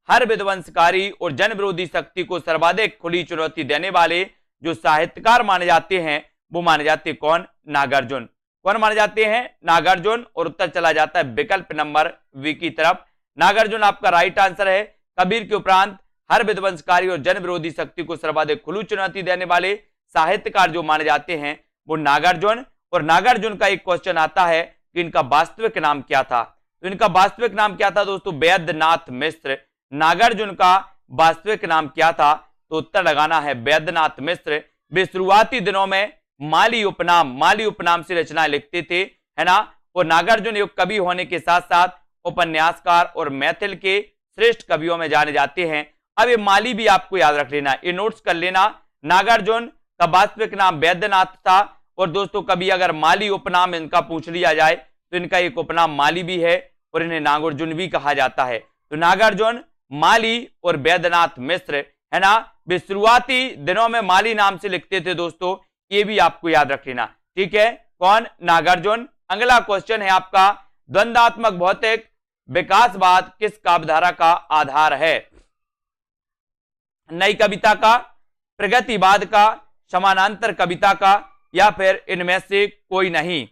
हर विध्वंसकारी और जन विरोधी शक्ति को सर्वाधिक खुली चुनौती देने वाले जो साहित्यकार माने जाते हैं वो माने जाते हैं कौन, नागार्जुन। कौन माने जाते हैं, नागार्जुन। और उत्तर चला जाता है विकल्प नंबर वी की तरफ। नागार्जुन आपका राइट आंसर है। कबीर के उपरांत हर विध्वंसकारी और जन विरोधी शक्ति को सर्वाधिक खुली चुनौती देने वाले साहित्यकार जो माने जाते हैं वो नागार्जुन। और नागार्जुन का एक क्वेश्चन आता है कि इनका वास्तविक नाम क्या था। तो इनका वास्तविक नाम क्या था दोस्तों, वैद्यनाथ मिश्र। नागार्जुन का वास्तविक नाम क्या था, तो उत्तर लगाना है वैद्यनाथ मिश्र। वे शुरुआती दिनों में माली उपनाम से रचनाएं लिखते थे, है ना। और नागार्जुन एक कवि होने के साथ साथ उपन्यासकार और मैथिल के श्रेष्ठ कवियों में जाने जाते हैं। अब ये माली भी आपको याद रख लेना, ये नोट्स कर लेना। नागार्जुन का वास्तविक नाम वैद्यनाथ था। और दोस्तों कभी अगर माली उपनाम इनका पूछ लिया जाए तो इनका एक उपनाम माली भी है और इन्हें नागार्जुन भी कहा जाता है। तो नागार्जुन, माली और वैद्यनाथ मिश्र, है ना। वे शुरुआती दिनों में माली नाम से लिखते थे दोस्तों, ये भी आपको याद रख लेना, ठीक है। कौन, नागार्जुन। अगला क्वेश्चन है आपका, द्वंद्वात्मक भौतिक विकासवाद किस काव्यधारा का आधार है। नई कविता का, प्रगतिवाद का, समानांतर कविता का या फिर इनमें से कोई नहीं।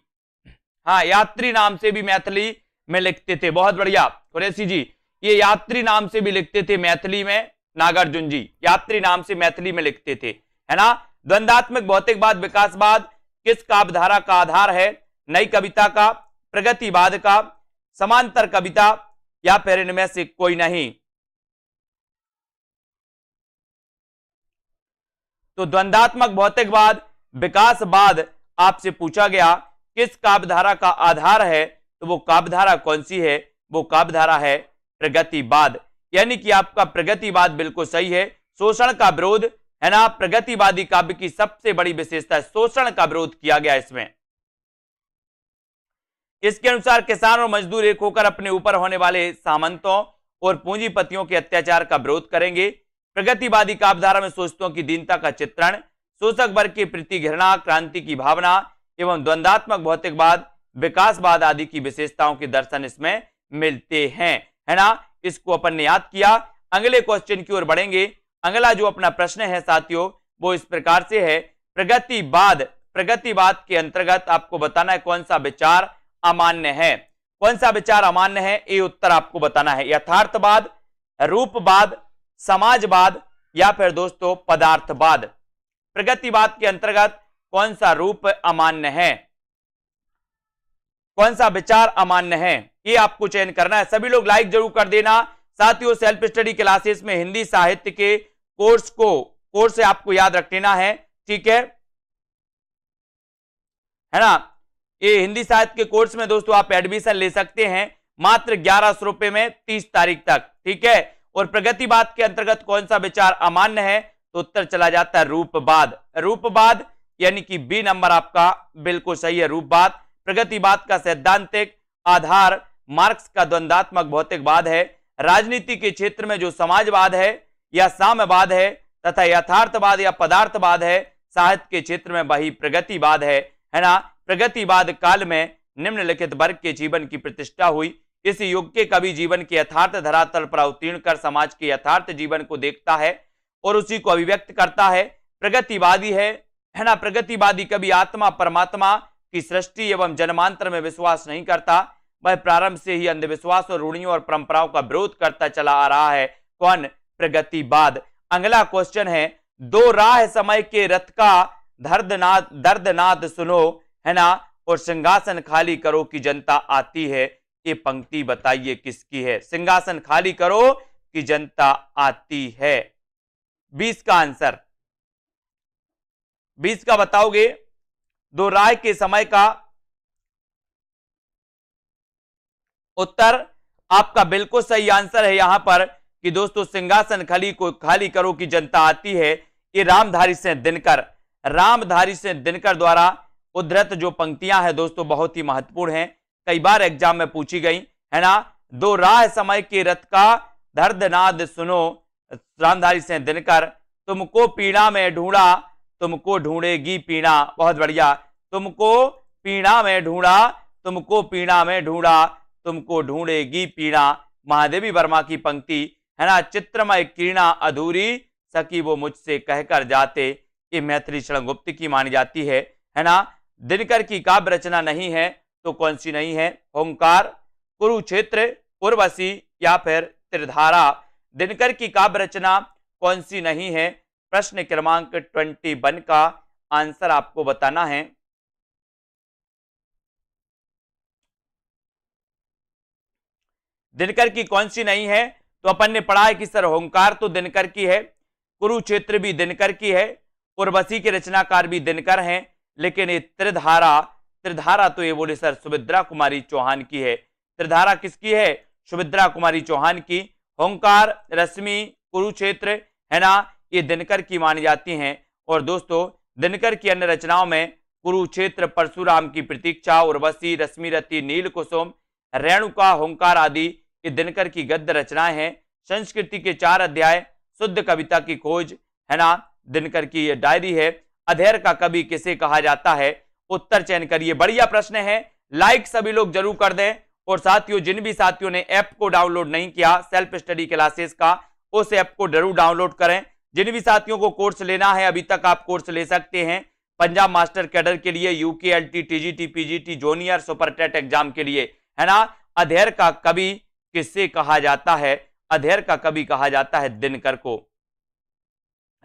हाँ, यात्री नाम से भी मैथिली में लिखते थे, बहुत बढ़िया कुरैशी जी, ये यात्री नाम से भी लिखते थे मैथिली में। नागार्जुन जी यात्री नाम से मैथिली में लिखते थे, है ना। द्वंद्वात्मक भौतिकवाद विकासवाद किस काव्यधारा का आधार है। नई कविता का, प्रगतिवाद का, समांतर कविता या फिर इनमें से कोई नहीं। तो द्वंद्वात्मक भौतिकवाद विकासवाद आपसे पूछा गया किस काव्यधारा का आधार है, तो वो काव्यधारा कौन सी है, वो काव्यधारा है प्रगतिवाद। यानी कि आपका प्रगतिवाद बिल्कुल सही है। शोषण का विरोध, है ना, प्रगतिवादी काव्य की सबसे बड़ी विशेषता है, शोषण का विरोध किया गया इसमें। इसके अनुसार किसान और मजदूर एक होकर अपने ऊपर होने वाले सामंतों और पूंजीपतियों के अत्याचार का विरोध करेंगे। प्रगतिवादी काव्यधारा में शोषितों की दीनता का चित्रण, शोषक वर्ग के प्रति घृणा, क्रांति की भावना एवं द्वंद्वात्मक भौतिकवाद, विकासवाद आदि की विशेषताओं के दर्शन इसमें मिलते हैं, है ना। इसको अपन ने याद किया। अगले क्वेश्चन की ओर बढ़ेंगे। अगला जो अपना प्रश्न है साथियों वो इस प्रकार से है, प्रगतिवाद के अंतर्गत आपको बताना है कौन सा विचार अमान्य है। कौन सा विचार अमान्य है, ये उत्तर आपको बताना है। यथार्थवाद, रूपवाद, समाजवाद या फिर दोस्तों पदार्थवाद। प्रगतिवाद के अंतर्गत कौन सा रूप अमान्य है, कौन सा विचार अमान्य है, ये आपको चयन करना है। सभी लोग लाइक जरूर कर देना। साथियों सेल्फ स्टडी क्लासेस में हिंदी साहित्य के कोर्स से आपको याद रख लेना है, ठीक है ना। ये हिंदी साहित्य के कोर्स में दोस्तों आप एडमिशन ले सकते हैं मात्र 1100 रुपए में 30 तारीख तक, ठीक है। और प्रगतिवाद के अंतर्गत कौन सा विचार अमान्य है, तो उत्तर चला जाता है रूपवाद। रूपवाद यानी कि बी नंबर आपका बिल्कुल सही है, रूपवाद। प्रगतिवाद का सैद्धांतिक आधार मार्क्स का द्वंद्वात्मक भौतिकवाद है। राजनीति के क्षेत्र में जो समाजवाद है या साम्यवाद है तथा यथार्थवाद या पदार्थवाद है, साहित्य के क्षेत्र में वही प्रगतिवाद है ना। प्रगतिवाद काल में निम्नलिखित वर्ग के जीवन की प्रतिष्ठा हुई। इस युग के कवि जीवन के यथार्थ धरातल पर अवतीर्ण कर समाज के यथार्थ जीवन को देखता है और उसी को अभिव्यक्त करता है। प्रगतिवादी है ना। प्रगतिवादी कभी आत्मा परमात्मा की सृष्टि एवं जन्मांतर में विश्वास नहीं करता। वह प्रारंभ से ही अंधविश्वास और रूढ़ियों और परंपराओं का विरोध करता चला आ रहा है। कौन? प्रगतिवाद। अगला क्वेश्चन है, दो राह समय के रथ का दर्दनाद सुनो, है ना, और सिंहासन खाली करो कि जनता आती है। ये पंक्ति बताइए किसकी है? सिंहासन खाली करो कि जनता आती है। 20 का आंसर, 20 का बताओगे? दो राय के समय का उत्तर आपका बिल्कुल सही आंसर है यहां पर कि दोस्तों सिंहासन खाली करो कि जनता आती है। ये रामधारी सिंह दिनकर द्वारा उद्धृत जो पंक्तियां हैं दोस्तों बहुत ही महत्वपूर्ण हैं, कई बार एग्जाम में पूछी गई, है ना। दो राह समय के रथ का दर्दनाद सुनो, रामधारी सिंह दिनकर। तुमको पीड़ा में ढूंढा, तुमको ढूंढेगी पीड़ा। बहुत बढ़िया। तुमको पीड़ा में ढूंढा, तुमको पीड़ा में ढूंढा, तुमको ढूंढेगी पीड़ा। महादेवी वर्मा की पंक्ति, है ना। चित्रमय किरणा अधूरी सकी वो मुझसे कहकर जाते, ये मैथिली शरण गुप्त की मानी जाती है ना। दिनकर की काव्य रचना नहीं है तो कौन सी नहीं है? ओंकार, कुरुक्षेत्र, उर्वशी या फिर त्रिधारा। दिनकर की काव्य रचना कौन सी नहीं है? प्रश्न क्रमांक 21 का आंसर आपको बताना है। दिनकर की कौन सी नहीं है? तो अपन ने पढ़ा है कि सर ओंकार तो दिनकर की है, कुरुक्षेत्र भी दिनकर की है, उर्वशी के रचनाकार भी दिनकर हैं, लेकिन ये त्रिधारा तो ये बोले सर सुभद्रा कुमारी चौहान की है। त्रिधारा किसकी है? सुभद्रा कुमारी चौहान की। ओंकार, रश्मि, कुरुक्षेत्र, है ना, ये दिनकर की मानी जाती हैं। और दोस्तों दिनकर की अन्य रचनाओं में कुरुक्षेत्र, परशुराम की प्रतीक्षा, उर्वशी, रश्मिरति, नील कुसुम, रेणुका, होंकार आदि ये दिनकर की गद्य रचनाएं हैं। संस्कृति के 4 अध्याय, शुद्ध कविता की खोज, है ना, दिनकर की ये डायरी है। अधेर का कवि किसे कहा जाता है? उत्तर चयन करिए। बढ़िया प्रश्न है, लाइक सभी लोग जरूर कर दें। और साथियों जिन भी साथियों ने ऐप को डाउनलोड नहीं किया सेल्फ स्टडी क्लासेस का, उस ऐप को जरूर डाउनलोड करें। जिन भी साथियों को कोर्स लेना है अभी तक आप कोर्स ले सकते हैं पंजाब मास्टर कैडर के लिए, UKLT, TGT, PGT, junior super TET exam के लिए, है ना। अधेर का कवि किससे कहा जाता है? अधेर का कवि कहा जाता है दिनकर को,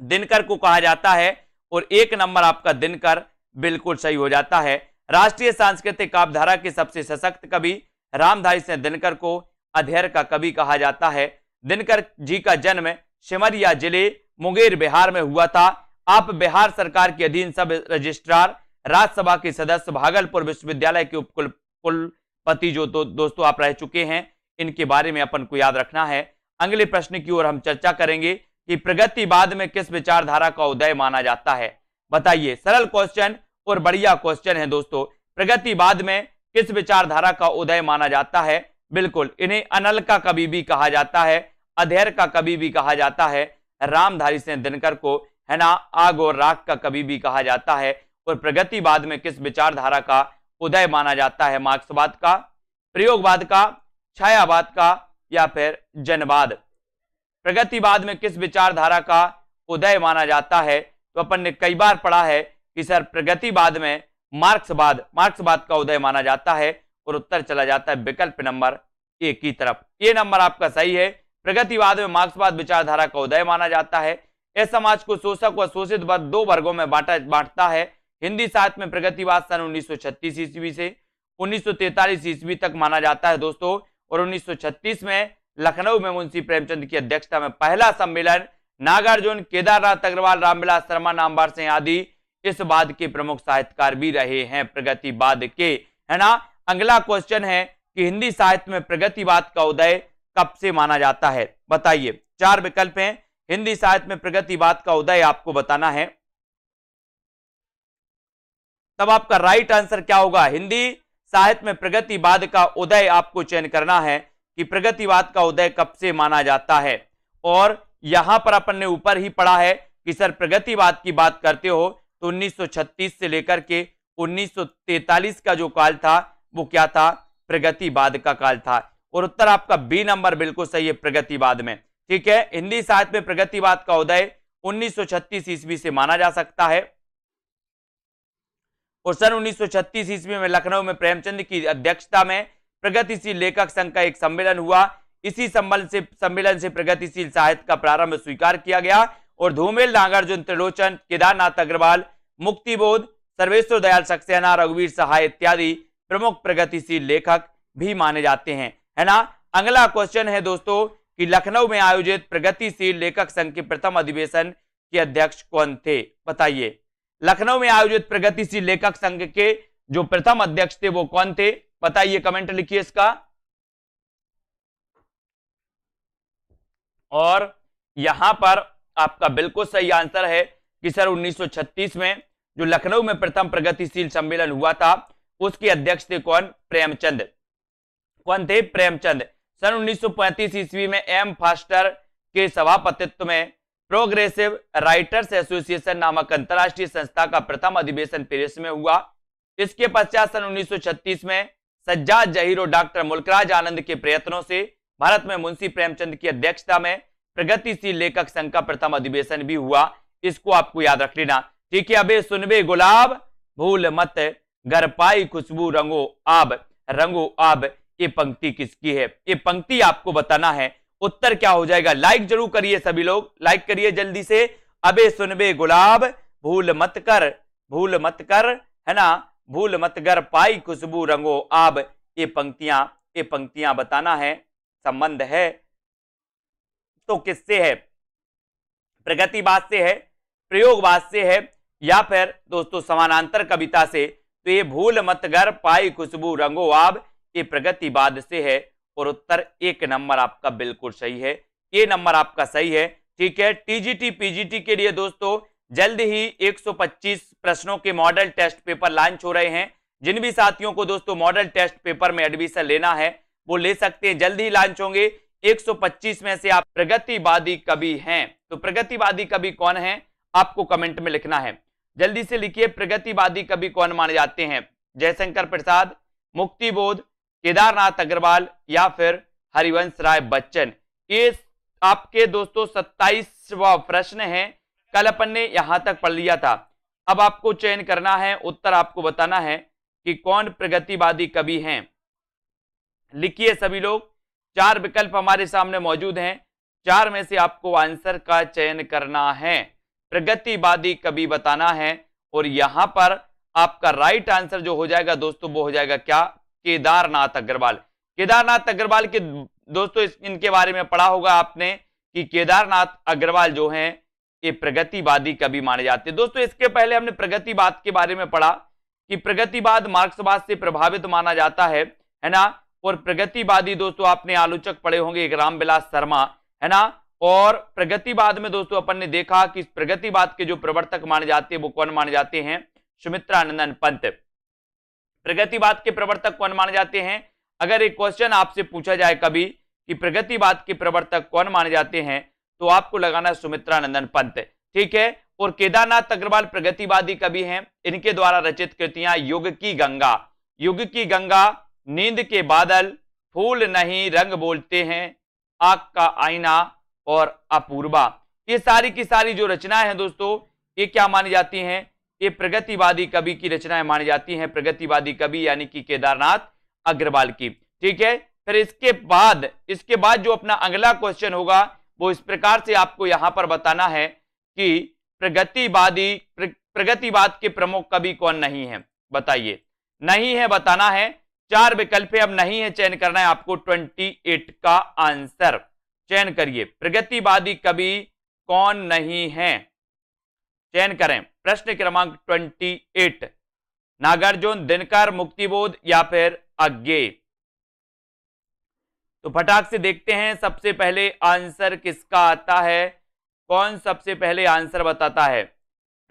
दिनकर को कहा जाता है। और 1 नंबर आपका दिनकर बिल्कुल सही हो जाता है। राष्ट्रीय सांस्कृतिक काव्यधारा के सबसे सशक्त कवि रामधारी सिंह दिनकर को अधेर का कवि कहा जाता है। दिनकर जी का जन्म सिमरिया जिले मुंगेर बिहार में हुआ था। आप बिहार सरकार के अधीन सब रजिस्ट्रार, राज्यसभा के सदस्य, भागलपुर विश्वविद्यालय के उपकुलपति जो दोस्तों आप रह चुके हैं, इनके बारे में अपन को याद रखना है। अगले प्रश्न की ओर हम चर्चा करेंगे कि प्रगतिवाद में किस विचारधारा का उदय माना जाता है? बताइए। सरल क्वेश्चन और बढ़िया क्वेश्चन है दोस्तों। प्रगतिवाद में किस विचारधारा का उदय माना जाता है? बिल्कुल इन्हें अनल का कवि भी कहा जाता है, अधेर का कवि भी कहा जाता है, रामधारी सिंह दिनकर को, है ना, आग और राख का कवि भी कहा जाता है। और प्रगतिवाद में किस विचारधारा का उदय माना जाता है? मार्क्सवाद का, प्रयोगवाद का, छायावाद का या फिर जनवाद? प्रगतिवाद में किस विचारधारा का उदय माना जाता है? तो अपन ने कई बार पढ़ा है कि सर प्रगतिवाद में मार्क्सवाद का उदय माना जाता है। और उत्तर चला जाता है विकल्प नंबर ए की तरफ। ये नंबर आपका सही है। प्रगतिवाद में मार्क्सवाद विचारधारा का उदय माना जाता है। इस समाज को शोषक व शोषित वर्ग 2 वर्गों में बांटता है। हिंदी साहित्य में प्रगतिवाद सन 1936 ईस्वी से 1943 ईस्वी तक माना जाता है दोस्तों। और 1936 में लखनऊ में मुंशी प्रेमचंद की अध्यक्षता में पहला सम्मेलन नागार्जुन, केदारनाथ अग्रवाल, रामविलास शर्मा, नामवर सिंह आदि इस वाद के प्रमुख साहित्यकार भी रहे हैं प्रगतिवाद के, है ना। अगला क्वेश्चन है कि हिंदी साहित्य में प्रगतिवाद का उदय कब से माना जाता है? बताइए। 4 विकल्प हैं। हिंदी साहित्य में प्रगतिवाद का उदय आपको बताना है, तब आपका राइट आंसर क्या होगा? हिंदी साहित्य में प्रगतिवाद का उदय आपको चयन करना है कि प्रगतिवाद का उदय कब से माना जाता है। और यहां पर अपन ने ऊपर ही पढ़ा है कि सर प्रगतिवाद की बात करते हो तो 1936 से लेकर के 1943 का जो काल था वो क्या था, प्रगतिवाद का काल था। और उत्तर आपका बी नंबर बिल्कुल सही है, प्रगतिवाद में। ठीक है, हिंदी साहित्य में प्रगतिवाद का उदय 1936 ईस्वी से माना जा सकता है। और सन 1936 ईस्वी में लखनऊ में प्रेमचंद की अध्यक्षता में प्रगतिशील लेखक संघ का एक सम्मेलन हुआ। इसी सम्मेलन से प्रगतिशील साहित्य का प्रारंभ स्वीकार किया गया और धूमेल, नागार्जुन, त्रिलोचन, केदारनाथ अग्रवाल, मुक्तिबोध, सर्वेश्वर दयाल सक्सेना, रघुवीर सहाय इत्यादि प्रमुख प्रगतिशील लेखक भी माने जाते हैं, है ना। अगला क्वेश्चन है दोस्तों कि लखनऊ में आयोजित प्रगतिशील लेखक संघ के प्रथम अधिवेशन के अध्यक्ष कौन थे, बताइए। लखनऊ में आयोजित प्रगतिशील लेखक संघ के जो प्रथम अध्यक्ष थे वो कौन थे, बताइए, कमेंट लिखिए इसका। और यहां पर आपका बिल्कुल सही आंसर है कि सर 1936 में जो लखनऊ में प्रथम प्रगतिशील सम्मेलन हुआ था उसके अध्यक्ष थे कौन, प्रेमचंद। कौन थे, प्रेमचंद। सन 1935 ईस्वी में एम फास्टर के सभापतित्व में प्रोग्रेसिव राइटर्स एसोसिएशन नामक अंतरराष्ट्रीय संस्था का प्रथम अधिवेशन पेरिस में हुआ। इसके पश्चात सन 1936 में सज्जाद जहीर और डॉक्टर मुल्कराज आनंद के प्रयत्नों से भारत में मुंशी प्रेमचंद की अध्यक्षता में प्रगतिशील लेखक संघ का प्रथम अधिवेशन भी हुआ। इसको आपको याद रख लेना। ठीक है, अबे सुनबे गुलाब भूल मत गर पाई खुशबू रंगो आब, ये पंक्ति किसकी है, ये पंक्ति आपको बताना है। उत्तर क्या हो जाएगा, लाइक जरूर करिए सभी लोग, लाइक करिए जल्दी से। अबे सुनबे गुलाब भूल मत कर, है ना, भूल मत गर पाई खुशबू रंगो आब, ये पंक्तियां बताना है। संबंध है तो किससे है, प्रगतिवाद से है, प्रयोगवाद से है, या फिर दोस्तों समानांतर कविता से। तो ये भूल मत गर पाई खुशबू रंगो आब, ये प्रगतिवाद से है। और उत्तर एक नंबर आपका बिल्कुल सही है, ये नंबर आपका सही है। ठीक है, टीजीटी पीजीटी के लिए दोस्तों जल्द ही 125 प्रश्नों के मॉडल टेस्ट पेपर लॉन्च हो रहे हैं। जिन भी साथियों को दोस्तों मॉडल टेस्ट पेपर में एडमिशन लेना है वो ले सकते हैं, जल्द ही लॉन्च होंगे। 125 में से आप प्रगतिवादी कवि हैं, तो प्रगतिवादी कवि कौन है आपको कमेंट में लिखना है। जल्दी से लिखिए, प्रगतिवादी कवि कौन माने जाते हैं, जयशंकर प्रसाद, मुक्तिबोध, केदारनाथ अग्रवाल या फिर हरिवंश राय बच्चन। ये आपके दोस्तों 27वां प्रश्न है, कल अपन ने यहां तक पढ़ लिया था। अब आपको चयन करना है, उत्तर आपको बताना है कि कौन प्रगतिवादी कवि हैं। लिखिए सभी लोग, 4 विकल्प हमारे सामने मौजूद हैं, 4 में से आपको आंसर का चयन करना है, प्रगतिवादी कवि बताना है। और यहां पर आपका राइट आंसर जो हो जाएगा दोस्तों वो हो जाएगा क्या, केदारनाथ अग्रवाल। केदारनाथ अग्रवाल के दोस्तों इनके बारे में पढ़ा होगा आपने कि केदारनाथ अग्रवाल जो हैं ये प्रगतिवादी कवि माने जाते हैं। दोस्तों इसके पहले हमने प्रगतिवाद के बारे में पढ़ा कि प्रगतिवाद मार्क्सवाद से प्रभावित माना जाता है ना। और प्रगतिवादी दोस्तों आपने आलोचक पढ़े होंगे एक रामविलास शर्मा, है ना। और प्रगतिवाद में दोस्तों अपन ने देखा कि प्रगतिवाद के जो प्रवर्तक माने जाते हैं वो कौन माने जाते हैं, सुमित्रानंदन पंत। प्रगतिवाद के प्रवर्तक कौन माने जाते हैं, अगर एक क्वेश्चन आपसे पूछा जाए कभी कि प्रगतिवाद के प्रवर्तक कौन माने जाते हैं तो आपको लगाना सुमित्रानंदन पंत। ठीक है, और केदारनाथ अग्रवाल प्रगतिवादी कवि हैं, इनके द्वारा रचित कृतियां युग की गंगा, नींद के बादल, फूल नहीं रंग बोलते हैं, आग का आईना और अपूर्वा, ये सारी की सारी जो रचनाएं हैं दोस्तों ये क्या मानी जाती हैं, ये प्रगतिवादी कवि की रचनाएं मानी जाती हैं, प्रगतिवादी कवि यानी कि केदारनाथ अग्रवाल की। ठीक है, फिर इसके बाद जो अपना अगला क्वेश्चन होगा वो इस प्रकार से आपको यहां पर बताना है कि प्रगतिवाद के प्रमुख कवि कौन नहीं है, बताइए। नहीं है बताना है, 4 विकल्प है, अब नहीं है चयन करना है आपको। 28 का आंसर चयन करिए, प्रगतिवादी कवि कौन नहीं है, चयन करें। प्रश्न क्रमांक 28, नागार्जुन, दिनकर, मुक्तिबोध या फिर अज्ञेय। तो फटाक से देखते हैं सबसे पहले आंसर किसका आता है, कौन सबसे पहले आंसर बताता है।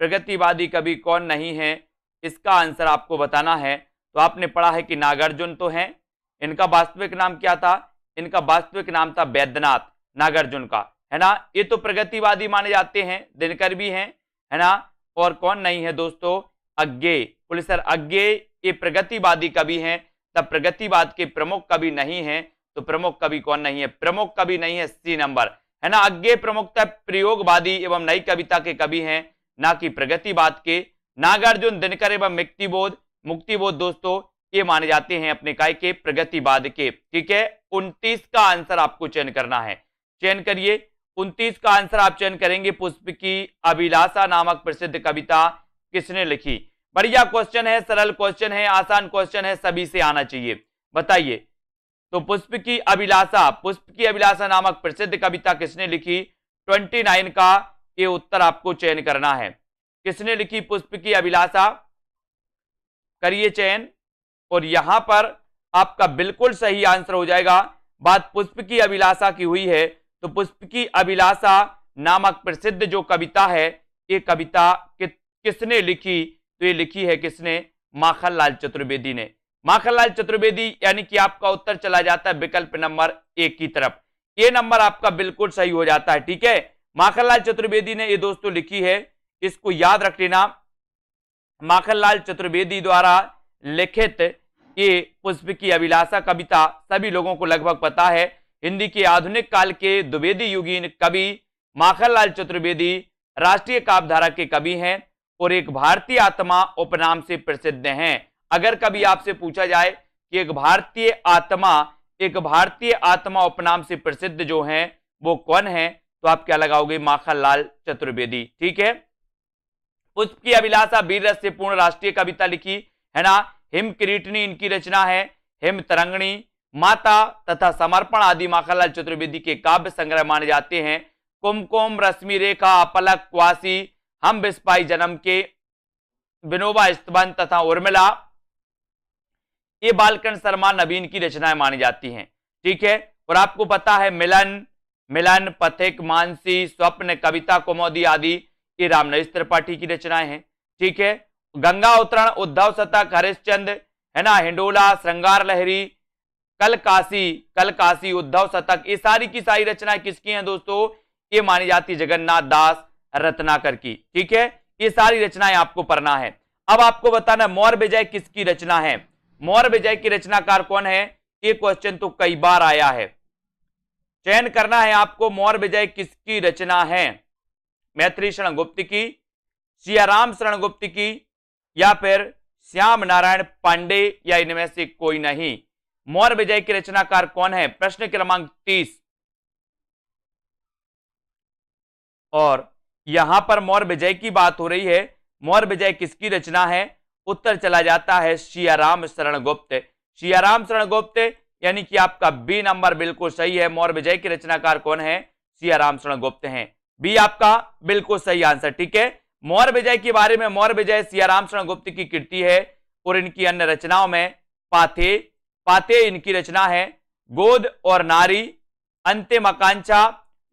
प्रगतिवादी कवि कौन नहीं है, इसका आंसर आपको बताना है। तो आपने पढ़ा है कि नागार्जुन तो हैं, इनका वास्तविक नाम क्या था, इनका वास्तविक नाम था वैद्यनाथ, नागार्जुन का, है ना। ये तो प्रगतिवादी माने जाते हैं, दिनकर भी हैं, है ना। और कौन नहीं है दोस्तों, अज्ञेय, प्रोफेसर अज्ञेय, ये प्रगतिवादी कवि हैं तब प्रगतिवाद के प्रमुख कवि नहीं है, तो प्रमुख कवि कौन नहीं है? प्रमुख कवि नहीं है, सी नंबर, है ना। अज्ञेय प्रमुखता प्रयोगवादी एवं नई कविता के कवि हैं, ना कि प्रगतिवाद के। नागार्जुन, दिनकर एवं मुक्तिबोध दोस्तों ये माने जाते हैं अपने काय के प्रगतिवाद के। ठीक है, 29 का आंसर आपको चयन करना है, चयन करिए। 29 का आंसर आप चयन करेंगे। पुष्प की अभिलाषा नामक प्रसिद्ध कविता किसने लिखी? बढ़िया क्वेश्चन है, सरल क्वेश्चन है, आसान क्वेश्चन है, सभी से आना चाहिए। बताइए, तो पुष्प की अभिलाषा नामक प्रसिद्ध कविता किसने लिखी? 29 का ये उत्तर आपको चयन करना है। किसने लिखी पुष्प की अभिलाषा? करिए चयन, और यहां पर आपका बिल्कुल सही आंसर हो जाएगा। बात पुष्प की अभिलाषा की हुई है, तो पुष्प की अभिलाषा नामक प्रसिद्ध जो कविता है, ये कविता किसने लिखी? तो ये लिखी है किसने? माखनलाल चतुर्वेदी ने। माखनलाल चतुर्वेदी, यानी कि आपका उत्तर चला जाता है विकल्प नंबर 1 की तरफ। ये नंबर आपका बिल्कुल सही हो जाता है। ठीक है, माखनलाल चतुर्वेदी ने ये दोस्तों लिखी है, इसको याद रख लेना। माखनलाल चतुर्वेदी द्वारा लिखित ये पुष्प की अभिलाषा कविता सभी लोगों को लगभग पता है। हिंदी के आधुनिक काल के द्विवेदी युगीन कवि माखनलाल चतुर्वेदी राष्ट्रीय काव्यधारा के कवि हैं और एक भारतीय आत्मा उपनाम से प्रसिद्ध हैं। अगर कभी आपसे पूछा जाए कि एक भारतीय आत्मा उपनाम से प्रसिद्ध जो हैं वो कौन है, तो आप क्या लगाओगे? माखनलाल चतुर्वेदी। ठीक है, पुष्प की अभिलाषा वीर रस से पूर्ण राष्ट्रीय कविता लिखी, है ना। हिम किरीटनी इनकी रचना है, हिम तरंगणी, माता तथा समर्पण आदि माखनलाल चतुर्वेदी के काव्य संग्रह माने जाते हैं। कुमकुम, रश्मि रेखा, अपलक, क्वासी, हम बिस्पाई जन्म के, विनोबा स्तबंध तथा उर्मिला, ये बालकृष्ण शर्मा नवीन की रचनाएं मानी जाती हैं। ठीक है, और आपको पता है मिलन, पथिक, मानसी, स्वप्न, कविता कौमुदी आदि ये रामनरेश त्रिपाठी की रचनाएं हैं। ठीक है, गंगा अवतरण, उद्धव शतक, हरिश्चंद्र, है ना, हिंडोला, श्रृंगार लहरी, कल काशी, उद्धव शतक, ये सारी की सारी रचनाएं किसकी हैं दोस्तों? ये मानी जाती जगन्नाथ दास रत्नाकर की। ठीक है, ये सारी रचनाएं आपको पढ़ना है। अब आपको बताना मौर्य विजय किसकी रचना है? मौर्य विजय की रचनाकार कौन है? ये क्वेश्चन तो कई बार आया है, चयन करना है आपको। मौर्य विजय किसकी रचना है? मैत्री शरण गुप्त की, सियाराम शरण गुप्त की, या फिर श्याम नारायण पांडे, या इनमें से कोई नहीं। मौर्य विजय के रचनाकार कौन है? प्रश्न क्रमांक 30। और यहां पर मौर्य विजय की बात हो रही है, मौर्य विजय किसकी रचना है? उत्तर चला जाता है सियाराम शरण गुप्त। सियाराम शरण गुप्त, यानी कि आपका बी नंबर बिल्कुल सही है। मौर्य विजय के रचनाकार कौन है? सियाराम शरण गुप्त हैं। बी आपका बिल्कुल सही आंसर। ठीक है, मौर्य विजय के बारे में, मौर्य विजय सियाराम शरण गुप्त की कृति है और इनकी अन्य रचनाओं में पाथे इनकी रचना है, गोद और नारी, अंतिम आकांक्षा,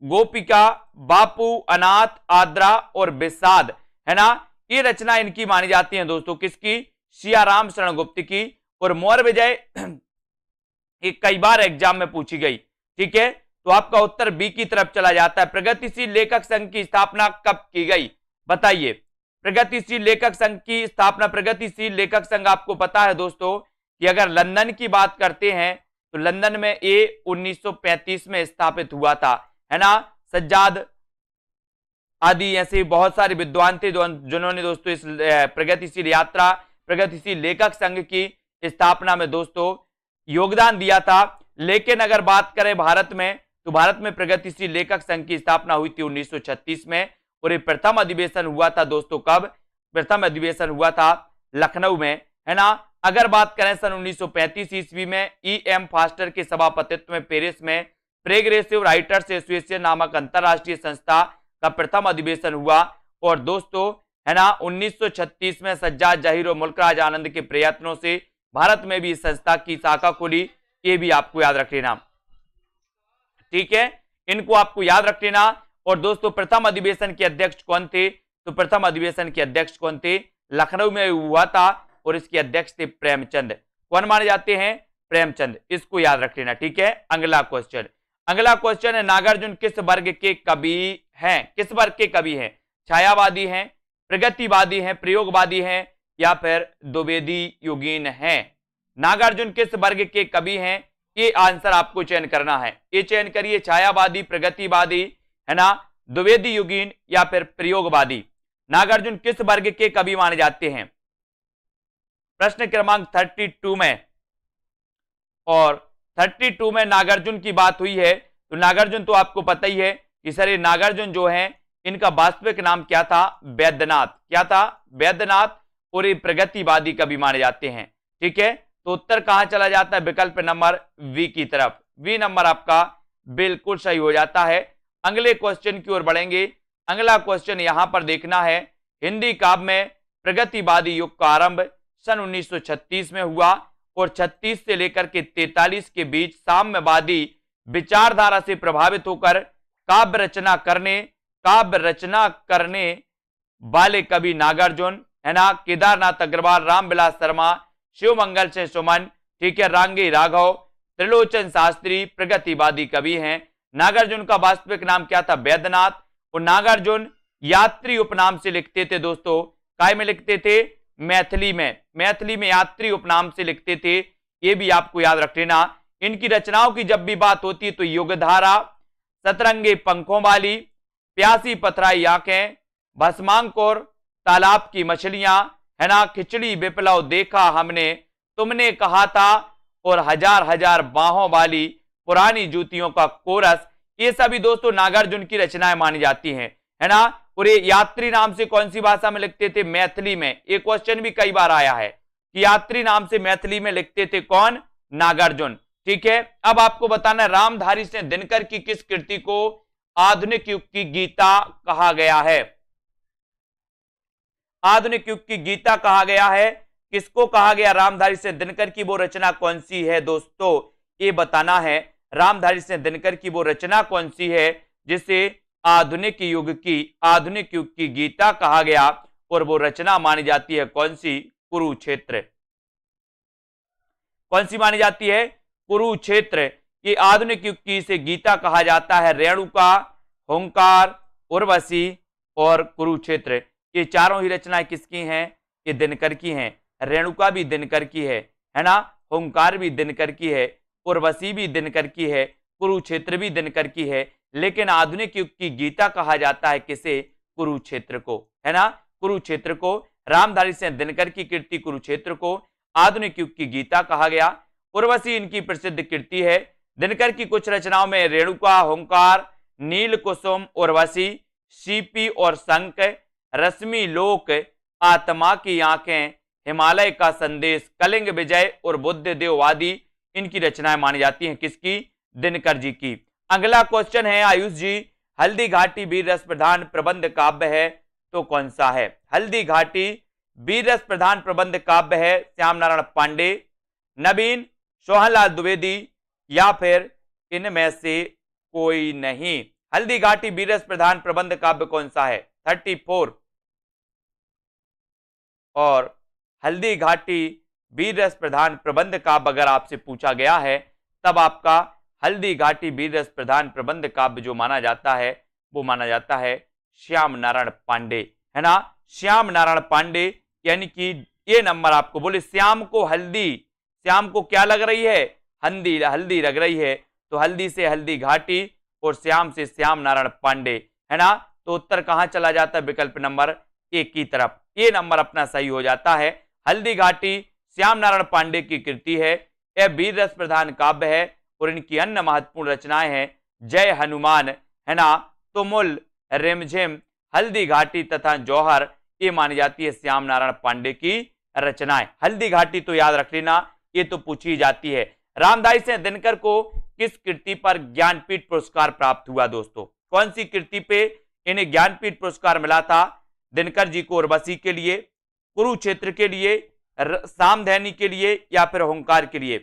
गोपिका, बापू, अनाथ, आद्रा और विषाद, है ना, ये रचना इनकी मानी जाती है दोस्तों। किसकी? सियाराम शरण गुप्त की। और मौर्य विजय ये कई बार एग्जाम में पूछी गई। ठीक है, तो आपका उत्तर बी की तरफ चला जाता है। प्रगतिशील लेखक संघ की स्थापना कब की गई? बताइए, प्रगतिशील लेखक संघ की स्थापना, प्रगतिशील लेखक संघ आपको पता है दोस्तों कि अगर लंदन की बात करते हैं तो लंदन में ये 1935 में स्थापित हुआ था, है ना। सज्जाद आदि ऐसे बहुत सारे विद्वान थे जिन्होंने दोस्तों इस प्रगतिशील लेखक संघ की स्थापना में दोस्तों योगदान दिया था। लेकिन अगर बात करें भारत में, तो भारत में प्रगतिशील लेखक संघ की स्थापना हुई थी 1936 में और ये प्रथम अधिवेशन हुआ था दोस्तों। कब? प्रथम अधिवेशन हुआ था लखनऊ में, है ना। अगर बात करें सन 1935 ईस्वी में E.M. फास्टर के सभापतित्व में पेरिस में प्रोग्रेसिव राइटर्स एसोसिएशन नामक अंतरराष्ट्रीय संस्था का प्रथम अधिवेशन हुआ। और दोस्तों, है ना, 1936 में सज्जाद जहीर और मुल्कराज आनंद के प्रयत्नों से भारत में भी इस संस्था की शाखा खुली। ये भी आपको याद रख लेना। ठीक है, इनको आपको याद रख लेना। और दोस्तों, प्रथम अधिवेशन के अध्यक्ष कौन थे? तो प्रथम अधिवेशन के अध्यक्ष कौन थे? लखनऊ में हुआ था और इसके अध्यक्ष थे प्रेमचंद। कौन माने जाते हैं? प्रेमचंद। इसको याद रख लेना। ठीक है, अगला क्वेश्चन है, नागार्जुन किस वर्ग के कवि हैं? किस वर्ग के कवि हैं? छायावादी हैं, प्रगतिवादी हैं, प्रयोगवादी हैं, या फिर द्विवेदी युगीन हैं? नागार्जुन किस वर्ग के कवि हैं? ये आंसर आपको चयन करना है। ये चयन करिए, छायावादी, प्रगतिवादी, है ना, द्विवेदी युगीन या फिर प्रयोगवादी। नागार्जुन किस वर्ग के कवि माने जाते हैं? प्रश्न क्रमांक 32 में, और 32 में नागार्जुन की बात हुई है। तो नागार्जुन तो आपको पता ही है कि सर ये नागार्जुन जो है इनका वास्तविक नाम क्या था? वैद्यनाथ। क्या था? वैद्यनाथ। और ये प्रगतिवादी कवि माने जाते हैं। ठीक है, तो उत्तर कहां चला जाता है? विकल्प नंबर वी की तरफ। वी नंबर आपका बिल्कुल सही हो जाता है। अगले क्वेश्चन की ओर बढ़ेंगे। अगला क्वेश्चन यहां पर देखना है, हिंदी काव्य में प्रगतिवादी युग का आरंभ सन 1936 में हुआ और 36 से लेकर के 43 के बीच साम्यवादी विचारधारा से प्रभावित होकर काव्य रचना करने वाले कवि नागार्जुन, है ना, केदारनाथ अग्रवाल, रामविलास शर्मा, शिवमंगल से सुमन, ठीक है, रांगी राघव, त्रिलोचन शास्त्री प्रगतिवादी कवि हैं। नागार्जुन का वास्तविक नाम क्या था? वैद्यनाथ। और नागार्जुन यात्री उपनाम से लिखते थे दोस्तों। काय में लिखते थे? मैथिली में। मैथिली में यात्री उपनाम से लिखते थे, ये भी आपको याद रख लेना। इनकी रचनाओं की जब भी बात होती है तो युगधारा, सतरंगे पंखों वाली, प्यासी पथराई आंखें, भस्मांकुर, तालाब की मछलियां, है ना, खिचड़ी विप्लव देखा हमने, तुमने कहा था, और हजार हजार बाहों वाली, पुरानी जूतियों का कोरस, ये सभी दोस्तों नागार्जुन की रचनाएं मानी जाती हैं, है ना। और ये यात्री नाम से कौन सी भाषा में लिखते थे? मैथिली में। एक क्वेश्चन भी कई बार आया है कि यात्री नाम से मैथिली में लिखते थे कौन? नागार्जुन। ठीक है, अब आपको बताना है रामधारी सिंह दिनकर की किस कृति को आधुनिक युग की गीता कहा गया है? आधुनिक युग की गीता कहा गया है। किसको कहा गया? रामधारी सिंह दिनकर की वो रचना कौन सी है दोस्तों? ये बताना है रामधारी सिंह दिनकर की वो रचना कौन सी है जिसे आधुनिक युग की गीता कहा गया, और वो रचना मानी जाती है कौन सी? कुरुक्षेत्र। कौन सी मानी जाती है? कुरुक्षेत्र। ये आधुनिक युग की इसे गीता कहा जाता है। रेणुका, हुंकार, उर्वशी और कुरुक्षेत्र, ये चारों ही रचनाएं किसकी हैं? ये दिनकर की हैं। रेणुका भी दिनकर की है ना, हुंकार भी दिनकर की है, उर्वशी भी दिनकर की है, कुरुक्षेत्र भी दिनकर की है। लेकिन आधुनिक युग की गीता कहा जाता है किसे? कुरुक्षेत्र को, है ना, कुरुक्षेत्र को। रामधारी सिंह दिनकर की कृति कुरुक्षेत्र को आधुनिक युग की गीता कहा गया। उर्वशी इनकी प्रसिद्ध कृति है। दिनकर की कुछ रचनाओं में रेणुका, हुंकार, नील कुसुम, उर्वशी, सीपी और शंख, रश्मि लोक, आत्मा की आंखें, हिमालय का संदेश, कलिंग विजय और बुद्ध देववादी इनकी रचनाएं मानी जाती हैं किसकी? दिनकर जी की। अगला क्वेश्चन है आयुष जी, हल्दी घाटी वीर रस प्रधान प्रबंध काव्य है तो कौन सा है? हल्दी घाटी वीर रस प्रधान प्रबंध काव्य है श्याम नारायण पांडे, नवीन, सोहनलाल द्विवेदी या फिर इनमें से कोई नहीं। हल्दी घाटी वीर रस प्रधान प्रबंध काव्य कौन सा है? 34। और हल्दी घाटी वीर रस प्रधान प्रबंध काव्य अगर आपसे पूछा गया है तब आपका हल्दी घाटी वीर रस प्रधान प्रबंध काव्य जो माना जाता है वो माना जाता है श्याम नारायण पांडे, है ना, श्याम नारायण पांडे। यानी कि ये नंबर आपको बोले श्याम को क्या लग रही है? हल्दी लग रही है, तो हल्दी से हल्दी घाटी और श्याम से श्याम नारायण पांडे, है ना। तो उत्तर कहां चला जाता है? विकल्प नंबर एक की तरफ। ये नंबर अपना सही हो जाता है। हल्दी घाटी श्याम नारायण पांडे की कृति है, यह वीर रस प्रधान काव्य है और इनकी अन्य महत्वपूर्ण रचनाएं हैं जय हनुमान, है ना, तुमुल, रिमझिम, हल्दी घाटी तथा जौहर। ये मानी जाती है श्याम नारायण पांडे की रचनाएं। हल्दी घाटी तो याद रख लेना, ये तो पूछी जाती है। रामधारी सिंह दिनकर को किस कृति पर ज्ञानपीठ पुरस्कार प्राप्त हुआ दोस्तों? कौन सी कृति पे इन्हें ज्ञानपीठ पुरस्कार मिला था? दिनकर जी को उर्वशी के लिए, कुरुक्षेत्र के लिए, सामधैनी के लिए या फिर हुंकार के लिए?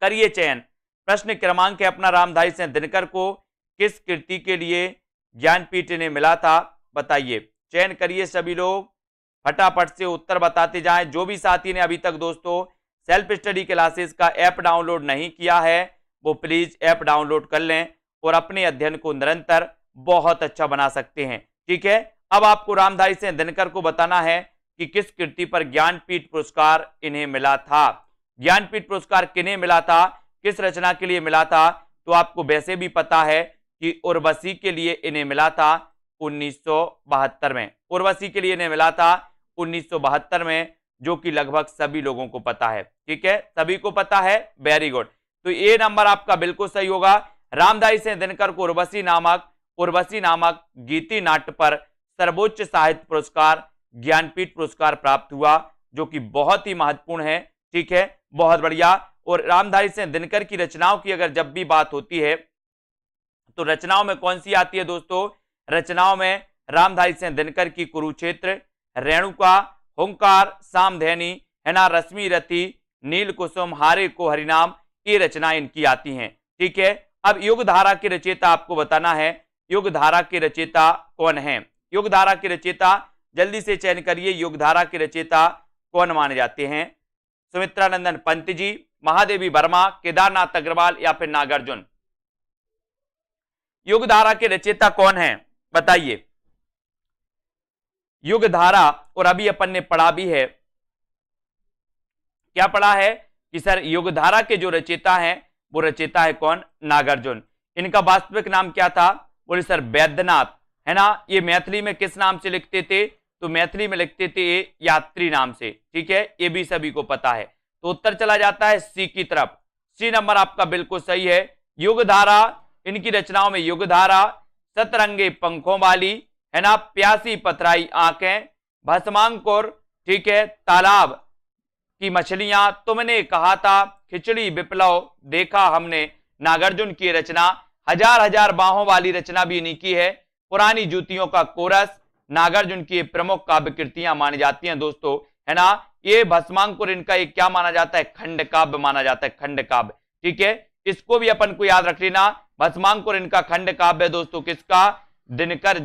करिए चयन। प्रश्न क्रमांक है अपना, रामधारी सिंह दिनकर को किस कृति के लिए ज्ञानपीठ इन्हें मिला था? बताइए, चयन करिए सभी लोग, फटाफट से उत्तर बताते जाएं। जो भी साथी ने अभी तक दोस्तों सेल्फ स्टडी क्लासेस का ऐप डाउनलोड नहीं किया है वो प्लीज ऐप डाउनलोड कर लें और अपने अध्ययन को निरंतर बहुत अच्छा बना सकते हैं। ठीक है, अब आपको रामधारी सिंह दिनकर को बताना है कि किस कृति पर ज्ञानपीठ पुरस्कार इन्हें मिला था। ज्ञानपीठ पुरस्कार किन्हें मिला था, किस रचना के लिए मिला था? तो आपको वैसे भी पता है कि उर्वशी के लिए इन्हें मिला था 1972 में। उर्वशी के लिए इन्हें मिला था 1972 में, जो कि लगभग सभी लोगों को पता है। ठीक है, सभी को पता है, वेरी गुड। तो ये नंबर आपका बिल्कुल सही होगा। रामधारी सिंह दिनकर को उर्वशी नामक गीति नाट्य पर सर्वोच्च साहित्य पुरस्कार ज्ञानपीठ पुरस्कार प्राप्त हुआ, जो कि बहुत ही महत्वपूर्ण है। ठीक है, बहुत बढ़िया। और रामधारी सिंह दिनकर की रचनाओं की अगर जब भी बात होती है तो रचनाओं में कौन सी आती है दोस्तों? रचनाओं में रामधारी सिंह दिनकर की कुरुक्षेत्र, रेणुका, हुंकार, सामधेनी, है ना, रश्मि रति, नील कुसुम, हारे को हरिनाम, ये रचनाएं इनकी आती हैं। ठीक है, अब युगधारा के रचयिता आपको बताना है, युगधारा के रचयिता कौन है? युगधारा के रचयिता जल्दी से चयन करिए, युगधारा के रचयिता कौन माने जाते हैं? सुमित्रानंदन पंत जी, महादेवी वर्मा, केदारनाथ अग्रवाल या फिर नागार्जुन? युगधारा के रचयिता कौन है, बताइए। युगधारा, और अभी अपन ने पढ़ा भी है, क्या पढ़ा है कि सर युगधारा के जो रचयिता हैं वो रचयिता है कौन? नागार्जुन। इनका वास्तविक नाम क्या था? बोले सर वैद्यनाथ, है ना। ये मैथिली में किस नाम से लिखते थे? तो मैथिली में लिखते थे ये यात्री नाम से। ठीक है, ये भी सभी को पता है। तो उत्तर चला जाता है सी की तरफ। सी नंबर आपका बिल्कुल सही है। युगधारा, इनकी रचनाओं में युगधारा, सतरंगे पंखों वाली, है ना, प्यासी पथराई आंखें, भस्मांकुर, ठीक है, तालाब की मछलियां, तुमने कहा था, खिचड़ी विप्लव, देखा हमने, नागार्जुन की रचना, हजार हजार बाहों वाली रचना भी इन्हीं की है, पुरानी जूतियों का कोरस, नागार्जुन की प्रमुख काव्य कृतियां मानी जाती हैं दोस्तों, है ना। ये भस्मांकुर इनका एक क्या माना जाता है? खंड काव्य माना जाता है, खंड काव्य। ठीक है, इसको भी अपन को याद रख लेना, भस्मांकुर इनका खंड काव्य है दोस्तों। किसका? दिनकर,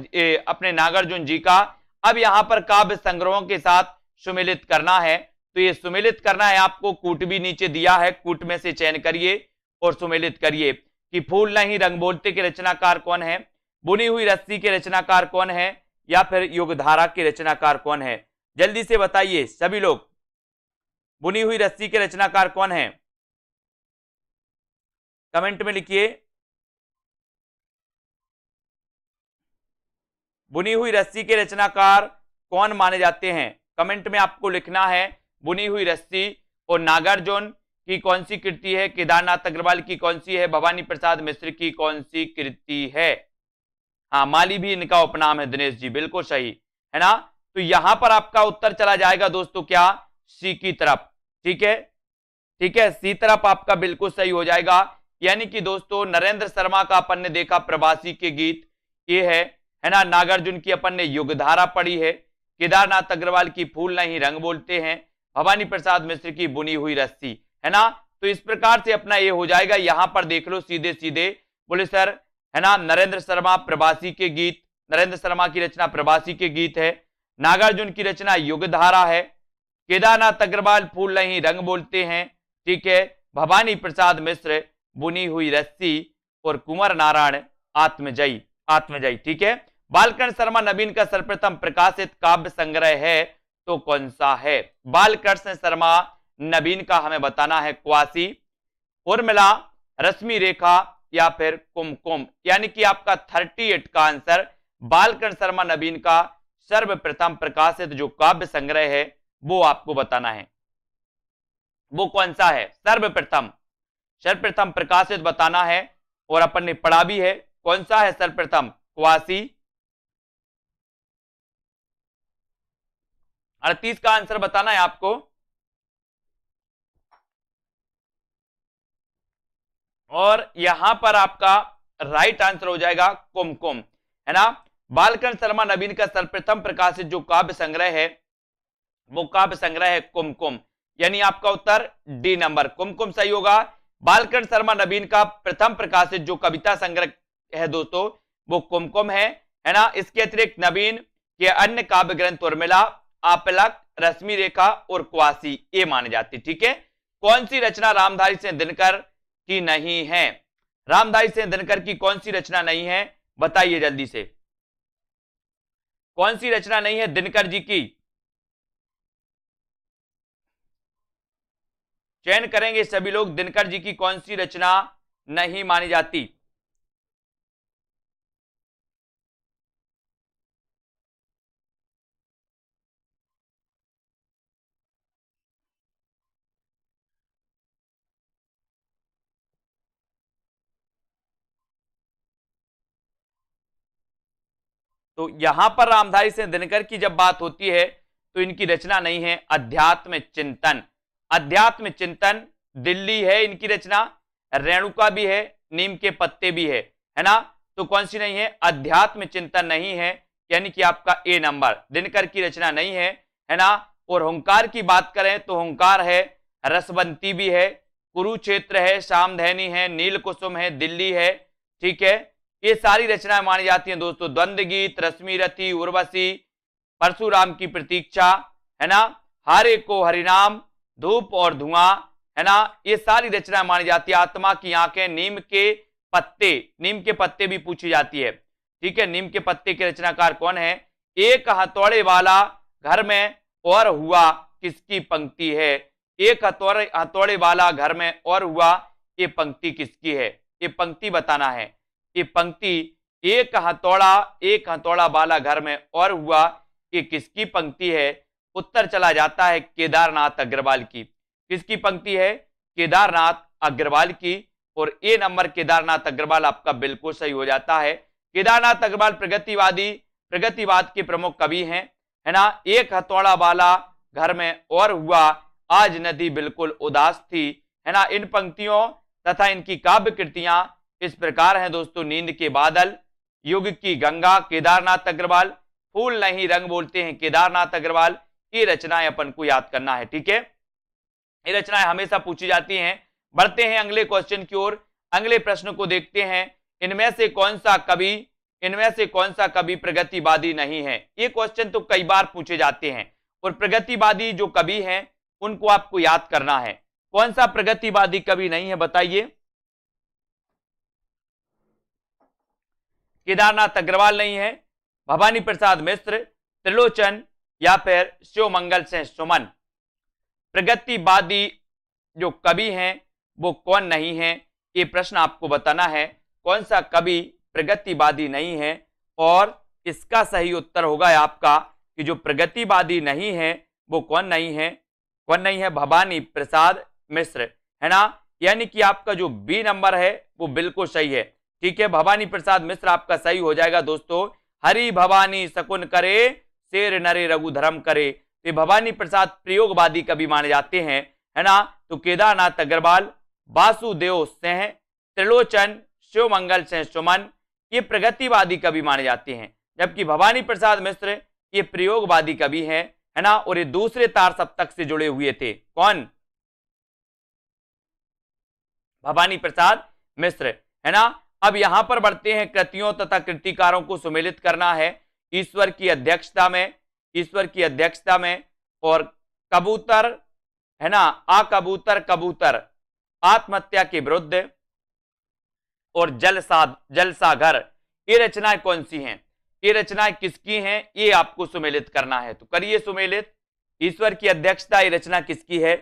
अपने नागार्जुन जी का। अब यहां पर काव्य संग्रहों के साथ सुमेलित करना है, तो ये सुमेलित करना है आपको, कूट भी नीचे दिया है, कूट में से चयन करिए और सुमेलित करिए कि फूल नहीं रंग बोलते के रचनाकार कौन है, बुनी हुई रस्सी के रचनाकार कौन है, या फिर युगधारा के रचनाकार कौन है? जल्दी से बताइए सभी लोग, बुनी हुई रस्सी के रचनाकार कौन है? कमेंट में लिखिए। बुनी हुई रस्सी के रचनाकार कौन माने जाते हैं? कमेंट में आपको लिखना है बुनी हुई रस्सी। और नागार्जुन की कौन सी कृति है, केदारनाथ अग्रवाल की कौन सी है, भवानी प्रसाद मिश्र की कौन सी कृति है? हाँ, माली भी इनका उपनाम है, दिनेश जी बिल्कुल सही, है ना। तो यहां पर आपका उत्तर चला जाएगा दोस्तों क्या? सी की तरफ। ठीक है, ठीक है, सी तरफ आपका बिल्कुल सही हो जाएगा। यानी कि दोस्तों नरेंद्र शर्मा का अपन ने देखा प्रवासी के गीत, ये है ना। नागार्जुन की अपन ने युगधारा पढ़ी है, केदारनाथ अग्रवाल की फूल नहीं रंग बोलते हैं, भवानी प्रसाद मिश्र की बुनी हुई रस्सी, है ना। तो इस प्रकार से अपना ये हो जाएगा। यहां पर देख लो सीधे सीधे, बोले सर, है ना, नरेंद्र शर्मा प्रवासी के गीत, नरेंद्र शर्मा की रचना प्रवासी के गीत है, नागार्जुन की रचना युगधारा है, केदारनाथ अग्रवाल फूल नहीं रंग बोलते हैं, ठीक है, भवानी प्रसाद मिश्र बुनी हुई रस्सी, और कुंवर नारायण आत्मजयी, आत्मजयी। ठीक है, बालकृष्ण शर्मा नवीन का सर्वप्रथम प्रकाशित काव्य संग्रह है तो कौन सा है? बालकृष्ण शर्मा नवीन का हमें बताना है क्वासी, उर्मिला, रश्मि रेखा या फिर कुमकुम। यानी कि आपका 38 का आंसर बालकृष्ण शर्मा नवीन का सर्वप्रथम प्रकाशित जो काव्य संग्रह है वो आपको बताना है, वो कौन सा है? सर्वप्रथम प्रकाशित बताना है। और अपन ने पढ़ा भी है, कौन सा है सर्वप्रथम? क्वासी। 38 का आंसर बताना है आपको। और यहां पर आपका राइट आंसर हो जाएगा कुमकुम, है ना। बालकृष्ण शर्मा नवीन का सर्वप्रथम प्रकाशित जो काव्य संग्रह है वो काव्य संग्रह है कुमकुम। यानी आपका उत्तर डी नंबर, कुमकुम सही होगा। बालकृष्ण शर्मा नवीन का प्रथम प्रकाशित जो कविता संग्रह है दोस्तों वो कुमकुम है ना। इसके अतिरिक्त नवीन के अन्य काव्य ग्रंथ उर्मिला, आपलक, रश्मि रेखा और क्वासी ये माने जाते। ठीक है, कौन सी रचना रामधारी सिंह दिनकर की नहीं है? रामधारी सिंह दिनकर की कौन सी रचना नहीं है, बताइए जल्दी से। कौन सी रचना नहीं है दिनकर जी की? चयन करेंगे सभी लोग, दिनकर जी की कौन सी रचना नहीं मानी जाती? तो यहां पर रामधारी सिंह दिनकर की जब बात होती है तो इनकी रचना नहीं है अध्यात्म चिंतन। अध्यात्म चिंतन दिल्ली है इनकी रचना, रेणुका भी है, नीम के पत्ते भी है ना। तो कौन सी नहीं है? अध्यात्म चिंतन नहीं है, यानी कि आपका ए नंबर दिनकर की रचना नहीं है ना। और हुंकार की बात करें तो हुंकार है, रसवंती भी है, कुरुक्षेत्र है, सामधैनी है, नील कुसुम है, दिल्ली है, ठीक है। ये सारी रचनाएं मानी जाती हैं दोस्तों। द्वंद्व गीत, रश्मि रथी, उर्वशी, परशुराम की प्रतीक्षा, है ना, हारे को हरिनाम, धूप और धुआं, है ना, ये सारी रचनाएं मानी जाती है। आत्मा की आंखें, नीम के पत्ते, नीम के पत्ते भी पूछी जाती है, ठीक है। नीम के पत्ते के रचनाकार कौन है? एक हथौड़े वाला घर में और हुआ किसकी पंक्ति है? एक हथौड़े वाला घर में और हुआ, ये पंक्ति किसकी है? ये पंक्ति बताना है। ये पंक्ति एक हथौड़ा वाला घर में और हुआ, ये किसकी पंक्ति है? उत्तर चला जाता है केदारनाथ अग्रवाल की। किसकी पंक्ति है? केदारनाथ अग्रवाल की। और ए नंबर केदारनाथ अग्रवाल आपका बिल्कुल सही हो जाता है। केदारनाथ अग्रवाल प्रगतिवाद के प्रमुख कवि हैं, है ना। एक हथौड़ा वाला घर में और हुआ, आज नदी बिल्कुल उदास थी, है ना। इन पंक्तियों तथा इनकी काव्य कृतियां इस प्रकार हैं दोस्तों। नींद के बादल, युग की गंगा केदारनाथ अग्रवाल, फूल नहीं रंग बोलते हैं केदारनाथ अग्रवाल। ये रचनाएं अपन को याद करना है, ठीक है। ये रचनाएं हमेशा पूछी जाती हैं। बढ़ते हैं अगले क्वेश्चन की ओर, अगले प्रश्न को देखते हैं। इनमें से कौन सा कवि प्रगतिवादी नहीं है? ये क्वेश्चन तो कई बार पूछे जाते हैं। और प्रगतिवादी जो कवि हैं उनको आपको याद करना है। कौन सा प्रगतिवादी कवि नहीं है बताइए? केदारनाथ अग्रवाल नहीं है, भवानी प्रसाद मिश्र, त्रिलोचन या फिर शिवमंगल सिंह सुमन। प्रगतिवादी जो कवि हैं वो कौन नहीं है? ये प्रश्न आपको बताना है। कौन सा कवि प्रगतिवादी नहीं है? और इसका सही उत्तर होगा आपका कि जो प्रगतिवादी नहीं है वो कौन नहीं है? भवानी प्रसाद मिश्र, है ना। यानी कि आपका जो बी नंबर है वो बिल्कुल सही है, ठीक है। भवानी प्रसाद मिश्र आपका सही हो जाएगा दोस्तों। हरि भवानी शकुन करे, शेर नरे रघुधर्म करे। ये भवानी प्रसाद प्रयोगवादी कवि माने जाते हैं, है ना। तो केदारनाथ अग्रवाल, वासुदेव सिंह, त्रिलोचन, शिवमंगल सिंह सुमन ये प्रगतिवादी कवि माने जाते हैं, जबकि भवानी प्रसाद मिश्र ये प्रयोगवादी कवि हैं, है ना। और ये दूसरे तार सप्तक से जुड़े हुए थे। कौन? भवानी प्रसाद मिश्र, है ना। अब यहां पर बढ़ते हैं, कृतियों तथा कृतिकारों को सुमेलित करना है ईश्वर की अध्यक्षता में। और कबूतर, है ना, कबूतर आत्महत्या के विरुद्ध और जलसाघर, ये रचनाएं कौन सी हैं? ये रचनाएं किसकी हैं? ये आपको सुमेलित करना है। तो करिए सुमेलित। ईश्वर की अध्यक्षता, ये रचना किसकी है?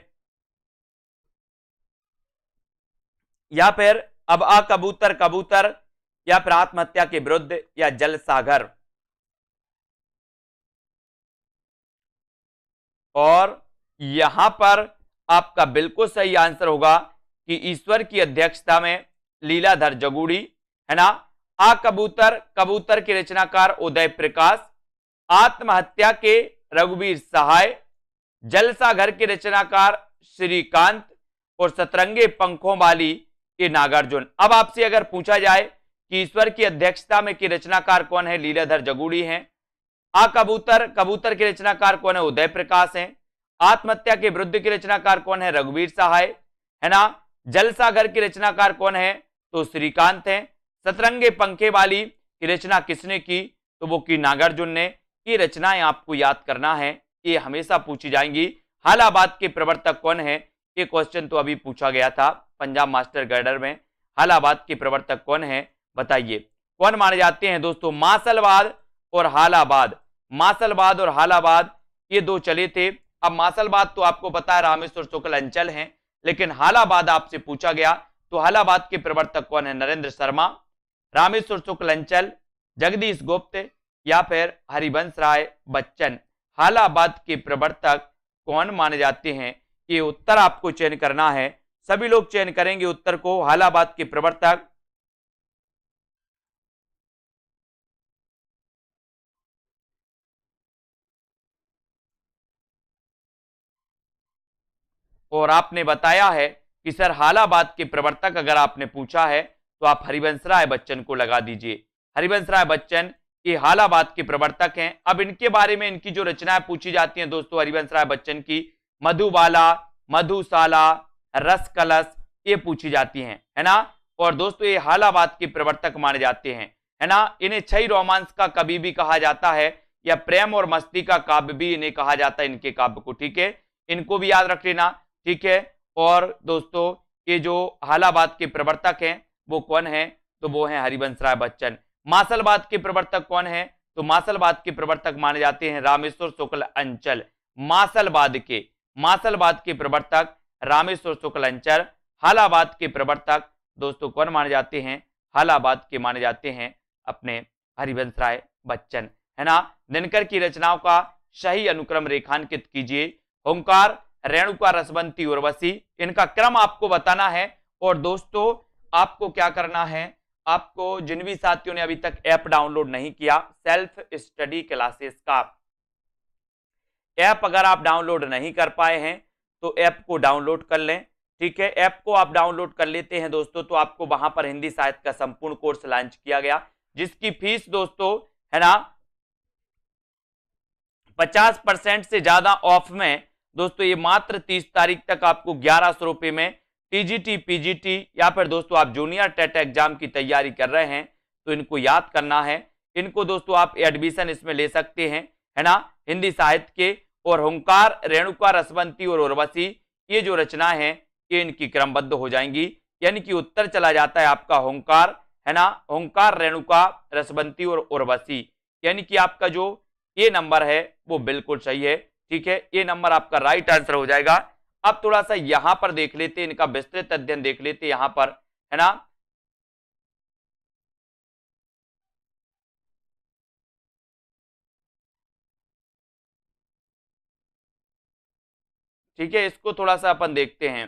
या फिर अब कबूतर या फिर आत्महत्या के विरुद्ध या जलसाघर। और यहां पर आपका बिल्कुल सही आंसर होगा कि ईश्वर की अध्यक्षता में लीलाधर जगूड़ी, है ना। कबूतर के रचनाकार उदय प्रकाश, आत्महत्या के रघुवीर सहाय, जलसाघर के रचनाकार श्रीकांत और सतरंगे पंखों वाली ये नागार्जुन। अब आपसे अगर पूछा जाए कि ईश्वर की अध्यक्षता में की रचनाकार कौन है? लीलाधर जगूड़ी हैं। कबूतर के रचनाकार कौन है? उदय प्रकाश हैं। आत्महत्या के विरुद्ध की रचनाकार कौन है? रघुवीर सहाय, है ना। जलसाघर की रचनाकार कौन है? तो श्रीकांत हैं। सतरंगे पंखे वाली की रचना किसने की? तो वो की नागार्जुन ने। ये रचनाएं आपको याद करना है, ये हमेशा पूछी जाएंगी। हालाबाद के प्रवर्तक कौन है? ये क्वेश्चन तो अभी पूछा गया था पंजाब मास्टर गाइडर में। हालाबाद के प्रवर्तक कौन है बताइए? कौन माने जाते हैं दोस्तों? मासलवाद और हालाबाद ये दो चले थे। अब मासलवाद तो आपको पता है रामेश्वर शुक्ल अंचल हैं, लेकिन हालाबाद आपसे पूछा गया तो हालाबाद के प्रवर्तक कौन है? नरेंद्र शर्मा, रामेश्वर शुक्ल अंचल, जगदीश गुप्त या फिर हरिवंश राय बच्चन। हालाबाद के प्रवर्तक कौन माने जाते हैं? ये उत्तर आपको चयन करना है, सभी लोग चयन करेंगे उत्तर को। हालाबाद के प्रवर्तक और आपने बताया है कि सर हालाबाद के प्रवर्तक अगर आपने पूछा है तो आप हरिवंश राय बच्चन को लगा दीजिए। हरिवंश राय बच्चन ये हालाबाद के प्रवर्तक हैं। अब इनके बारे में इनकी जो रचनाएं पूछी जाती हैं दोस्तों हरिवंश राय बच्चन की, मधुबाला, मधुशाला, रस कलश, ये पूछी जाती हैं, है ना। और दोस्तों ये हालाबाद के प्रवर्तक माने जाते हैं, है ना। इन्हें छई रोमांस का कवि भी कहा जाता है या प्रेम और मस्ती का काव्य भी इन्हें कहा जाता है, इनके काव्य को, ठीक है। इनको भी याद रख लेना, ठीक है। और दोस्तों ये जो हालाबाद के प्रवर्तक हैं वो कौन है? तो वो हैं हरिवंश राय बच्चन। मासलबाद के प्रवर्तक कौन है? तो मासलबाद के प्रवर्तक माने जाते हैं रामेश्वर शुक्ल अंचल। मासलबाद के प्रवर्तक रामेश्वर शुक्ल अंचल। हालाबाद के प्रवर्तक दोस्तों कौन माने जाते हैं? हालाबाद के माने जाते हैं अपने हरिवंश राय बच्चन, है ना। दिनकर की रचनाओं का सही अनुक्रम रेखांकित कीजिए। ओंकार, रेणुका, रसवंती, उर्वशी, इनका क्रम आपको बताना है। और दोस्तों आपको क्या करना है, आपको जिन भी साथियों ने अभी तक ऐप डाउनलोड नहीं किया सेल्फ स्टडी क्लासेस का ऐप, अगर आप डाउनलोड नहीं कर पाए हैं तो ऐप को डाउनलोड कर लें, ठीक है। ऐप को आप डाउनलोड कर लेते हैं दोस्तों तो आपको वहां पर हिंदी साहित्य का संपूर्ण कोर्स लॉन्च किया गया, जिसकी फीस दोस्तों, है ना, 50% से ज्यादा ऑफ में दोस्तों ये मात्र 30 तारीख तक आपको 1100 रुपए में टीजीटी, पीजीटी या फिर दोस्तों आप जूनियर टेट एग्जाम की तैयारी कर रहे हैं तो इनको याद करना है। इनको दोस्तों आप एडमिशन इसमें ले सकते हैं, है ना, हिंदी साहित्य के। और ओंकार, रेणुका, रसवंती और उर्वशी ये जो रचना है ये इनकी क्रमबद्ध हो जाएंगी, यानी कि उत्तर चला जाता है आपका ओंकार, है ना। ओंकार, रेणुका, रसवंती और उर्वशी, यानी कि आपका जो ये नंबर है वो बिल्कुल सही है, ठीक है। ये नंबर आपका राइट आंसर हो जाएगा। अब थोड़ा सा यहां पर देख लेते, इनका विस्तृत अध्ययन देख लेते यहां पर, है ना। ठीक है, इसको थोड़ा सा अपन देखते हैं,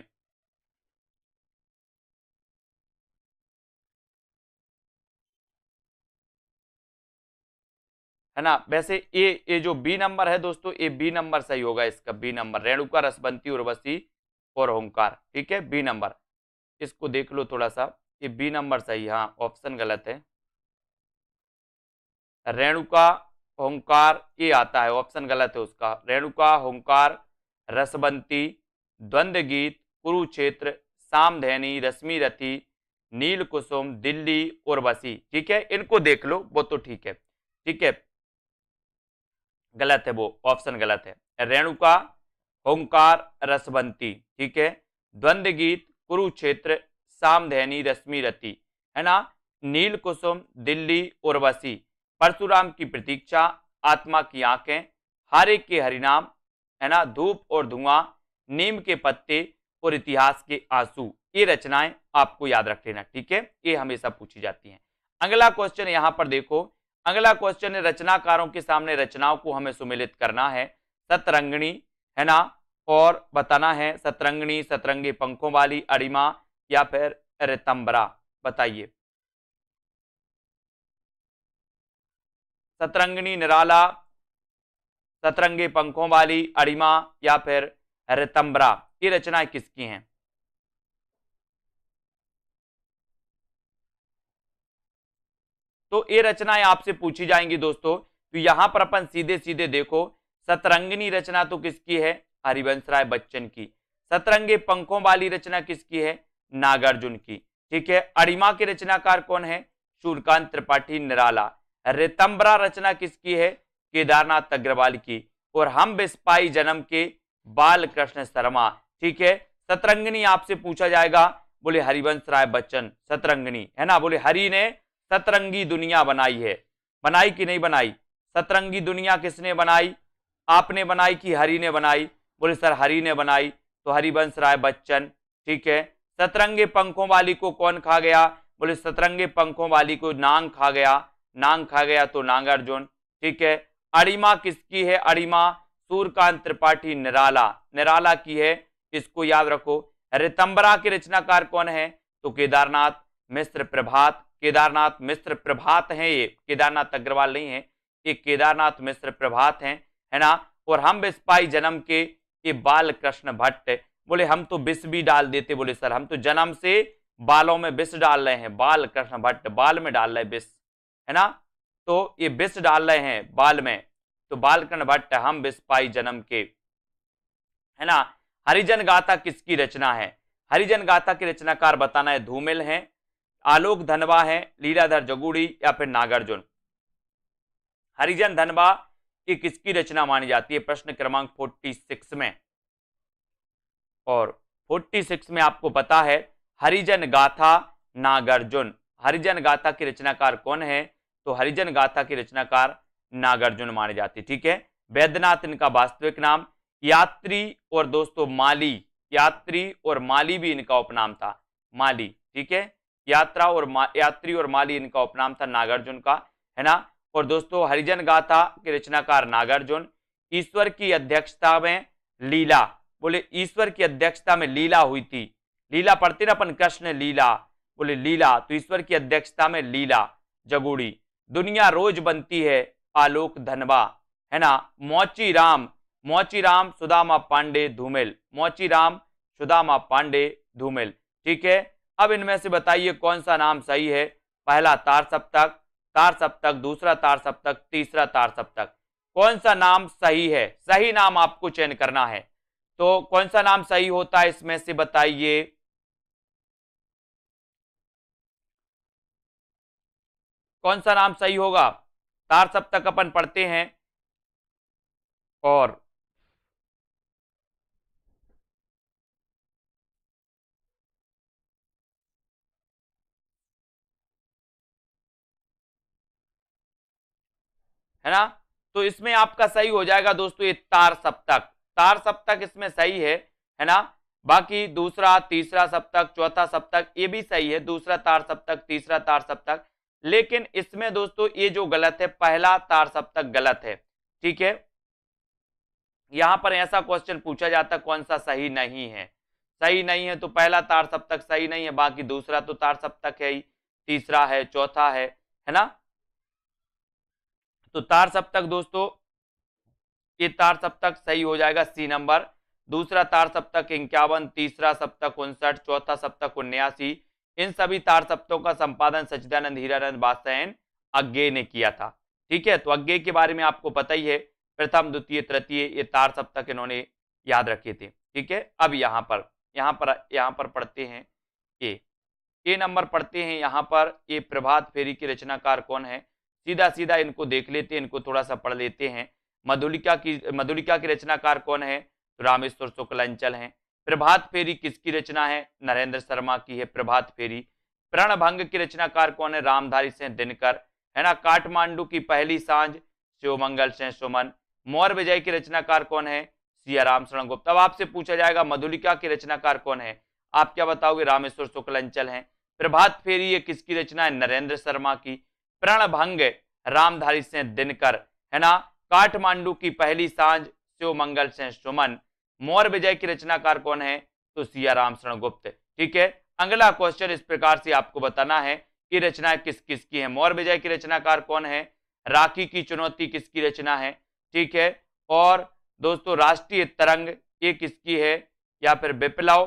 है ना। वैसे ये जो बी नंबर है दोस्तों, ये बी नंबर सही होगा, इसका बी नंबर, रेणुका, रसवंती, उर्वशी और ओंकार, ठीक है, बी नंबर। इसको देख लो थोड़ा सा, ये बी नंबर सही, हाँ ऑप्शन गलत है। रेणुका, ओंकार ये आता है, ऑप्शन गलत है उसका। रेणुका, ओंकार, रसवंती, द्वंद्व गीत, कुरुक्षेत्र, सामधेनी, रश्मि रथी, नील कुसुम, दिल्ली, उर्वशी, ठीक है। इनको देख लो, वो तो ठीक है, ठीक है। गलत है, वो ऑप्शन गलत है। रेणुका, ओंकार, रसवंती, ठीक है, द्वंद्व गीत, कुरुक्षेत्र, सामधेनी, रश्मि रति, है ना, नील कुसुम, दिल्ली, उर्वशी, परशुराम की प्रतीक्षा, आत्मा की आंखें, हारे के हरिनाम, है ना, धूप और धुआं, नीम के पत्ते और इतिहास के आंसू, ये रचनाएं आपको याद रख लेना, ठीक है। ये हमेशा पूछी जाती हैं। अगला क्वेश्चन यहां पर देखो, अगला क्वेश्चन है रचनाकारों के सामने रचनाओं को हमें सुमेलित करना है। सतरंगिणी, है ना, और बताना है सतरंगिणी, सतरंगी पंखों वाली, अरिमा या फिर ऋतंबरा, बताइए। सतरंगिणी, निराला, सतरंगी पंखों वाली, अरिमा या फिर ऋतंबरा, ये रचनाएं किसकी हैं? तो ये रचनाएं आपसे पूछी जाएंगी दोस्तों। तो यहां पर अपन सीधे सीधे देखो, सतरंगिनी रचना तो किसकी है? हरिवंश राय बच्चन की। सतरंगे पंखों वाली रचना किसकी है? नागार्जुन की, ठीक है। अरिमा के रचनाकार कौन है? सूर्यकांत त्रिपाठी, निराला। ऋतंबरा रचना किसकी है? केदारनाथ अग्रवाल की। और हम बिस्पाई जन्म के बाल कृष्ण शर्मा, ठीक है। सतरंगिनी आपसे पूछा जाएगा, बोले हरिवंश राय बच्चन सतरंगिनी, है ना। बोले हरि ने सतरंगी दुनिया बनाई है, बनाई कि नहीं बनाई? सतरंगी दुनिया किसने बनाई? आपने बनाई कि हरि ने बनाई? बोले सर हरि ने बनाई। तो हरिवंश राय बच्चन ठीक है। सतरंगे पंखों वाली को कौन खा गया? बोले सतरंगे पंखों वाली को नांग खा गया, नांग खा गया तो नागार्जुन। ठीक है। अरिमा किसकी है? अरिमा सूर्यकांत त्रिपाठी निराला, निराला की है, इसको याद रखो। ऋतंबरा के रचनाकार कौन है? तो केदारनाथ मिश्र प्रभात, केदारनाथ मिश्र प्रभात हैं ये, केदारनाथ अग्रवाल नहीं है, ये केदारनाथ मिश्र प्रभात हैं, है ना। और हम बिस्पाई जन्म के ये बाल कृष्ण भट्ट। बोले हम तो विष भी डाल देते, बोले सर हम तो जन्म से बालों में विष डाल रहे हैं, बाल कृष्ण भट्ट बाल में डाल रहे विष, है ना, तो ये विष डाल रहे हैं बाल में, तो बाल कृष्ण भट्ट हम बिस्पाई जन्म के, है ना। हरिजन गाथा किसकी रचना है? हरिजन गाथा के रचनाकार बताना है। धूमिल है, आलोक धनवा है, लीलाधर जगुड़ी या फिर नागार्जुन। हरिजन धनवा की किसकी रचना मानी जाती है? प्रश्न क्रमांक 46 में। और 46 में आपको पता है हरिजन गाथा नागार्जुन। हरिजन गाथा के रचनाकार कौन है? तो हरिजन गाथा के रचनाकार नागार्जुन माने जाते। ठीक है। वैद्यनाथ इनका वास्तविक नाम। यात्री और दोस्तों माली, यात्री और माली भी इनका उपनाम था, माली। ठीक है। यात्री और माली इनका उपनाम था नागार्जुन का, है ना। और दोस्तों हरिजन गाथा के रचनाकार नागार्जुन। ईश्वर की अध्यक्षता में लीला, बोले ईश्वर की अध्यक्षता में लीला हुई थी, लीला पढ़ते ना अपन, कृष्ण लीला, बोले लीला, तो ईश्वर की अध्यक्षता में लीला जगुड़ी। दुनिया रोज बनती है, आलोक धनवा, है ना। मौची राम, मौची राम सुदामा पांडे धूमिल, मौची राम सुदामा पांडे धूमिल। ठीक है। अब इनमें से बताइए कौन सा नाम सही है? पहला तार सप्तक, तार सप्तक, दूसरा तार सप्तक, तीसरा तार सप्तक, कौन सा नाम सही है? सही नाम आपको चयन करना है, तो कौन सा नाम सही होता है इसमें से बताइए। कौन सा नाम सही होगा? तार सप्तक अपन पढ़ते हैं, और है ना, तो इसमें आपका सही हो जाएगा दोस्तों ये तार सप्तक, तार सप्तक इसमें सही है ना। बाकी दूसरा तीसरा सप्तक चौथा सप्तक ये भी सही है, दूसरा तार सप्तक तीसरा तार सप्तक, लेकिन इसमें दोस्तों ये जो गलत है पहला तार सप्तक गलत है। ठीक है। यहां पर ऐसा क्वेश्चन पूछा जाता कौन सा सही नहीं है, सही नहीं है तो पहला तार सप्तक सही नहीं है, बाकी दूसरा तो तार सप्तक है ही, तीसरा है, चौथा है ना। तो तार सप्तक दोस्तों ये तार सप्तक सही हो जाएगा सी नंबर। दूसरा तार सप्तक 51, तीसरा सप्तक 59, चौथा सप्तक 79। इन सभी तार सप्तकों का संपादन सच्चिदानंद हीरानंद बादशाह अज्ञे ने किया था। ठीक है। तो अज्ञे के बारे में आपको पता ही है, प्रथम द्वितीय तृतीय ये तार सप्तक इन्होंने याद रखे थे। ठीक है। अब यहाँ पर पढ़ते हैं ए नंबर पढ़ते हैं। यहाँ पर ये प्रभात फेरी के रचनाकार कौन है? सीधा सीधा इनको देख लेते हैं, इनको थोड़ा सा पढ़ लेते हैं। मधुलिका की रचनाकार कौन है? तो रामेश्वर शुक्ल अंचल है। प्रभात फेरी किसकी रचना है? नरेंद्र शर्मा की है प्रभात फेरी। प्रणभंग की रचनाकार कौन है? रामधारी सिंह दिनकर, है ना। काठमांडू की पहली सांझ शिवमंगल सिंह सुमन। मौर्य विजय की रचनाकार कौन है? सियाराम शरण गुप्त। अब आपसे पूछा जाएगा मधुलिका के रचनाकार कौन है? आप क्या बताओगे? रामेश्वर शुक्ल अंचल है। प्रभात फेरी ये किसकी रचना है? नरेंद्र शर्मा की। प्रणभंग रामधारी सिंह दिनकर, है ना। काठमांडू की पहली सांझ शिवमंगल सिंह सुमन। मौर्य विजय की रचनाकार कौन है? तो सियाराम शरण गुप्त। ठीक है। अगला क्वेश्चन इस प्रकार से आपको बताना है कि रचना किस किस की है। मौर्य विजय की रचनाकार कौन है? राखी की चुनौती किसकी रचना है? ठीक है। और दोस्तों राष्ट्रीय तरंग ये किसकी है? या फिर विप्लव,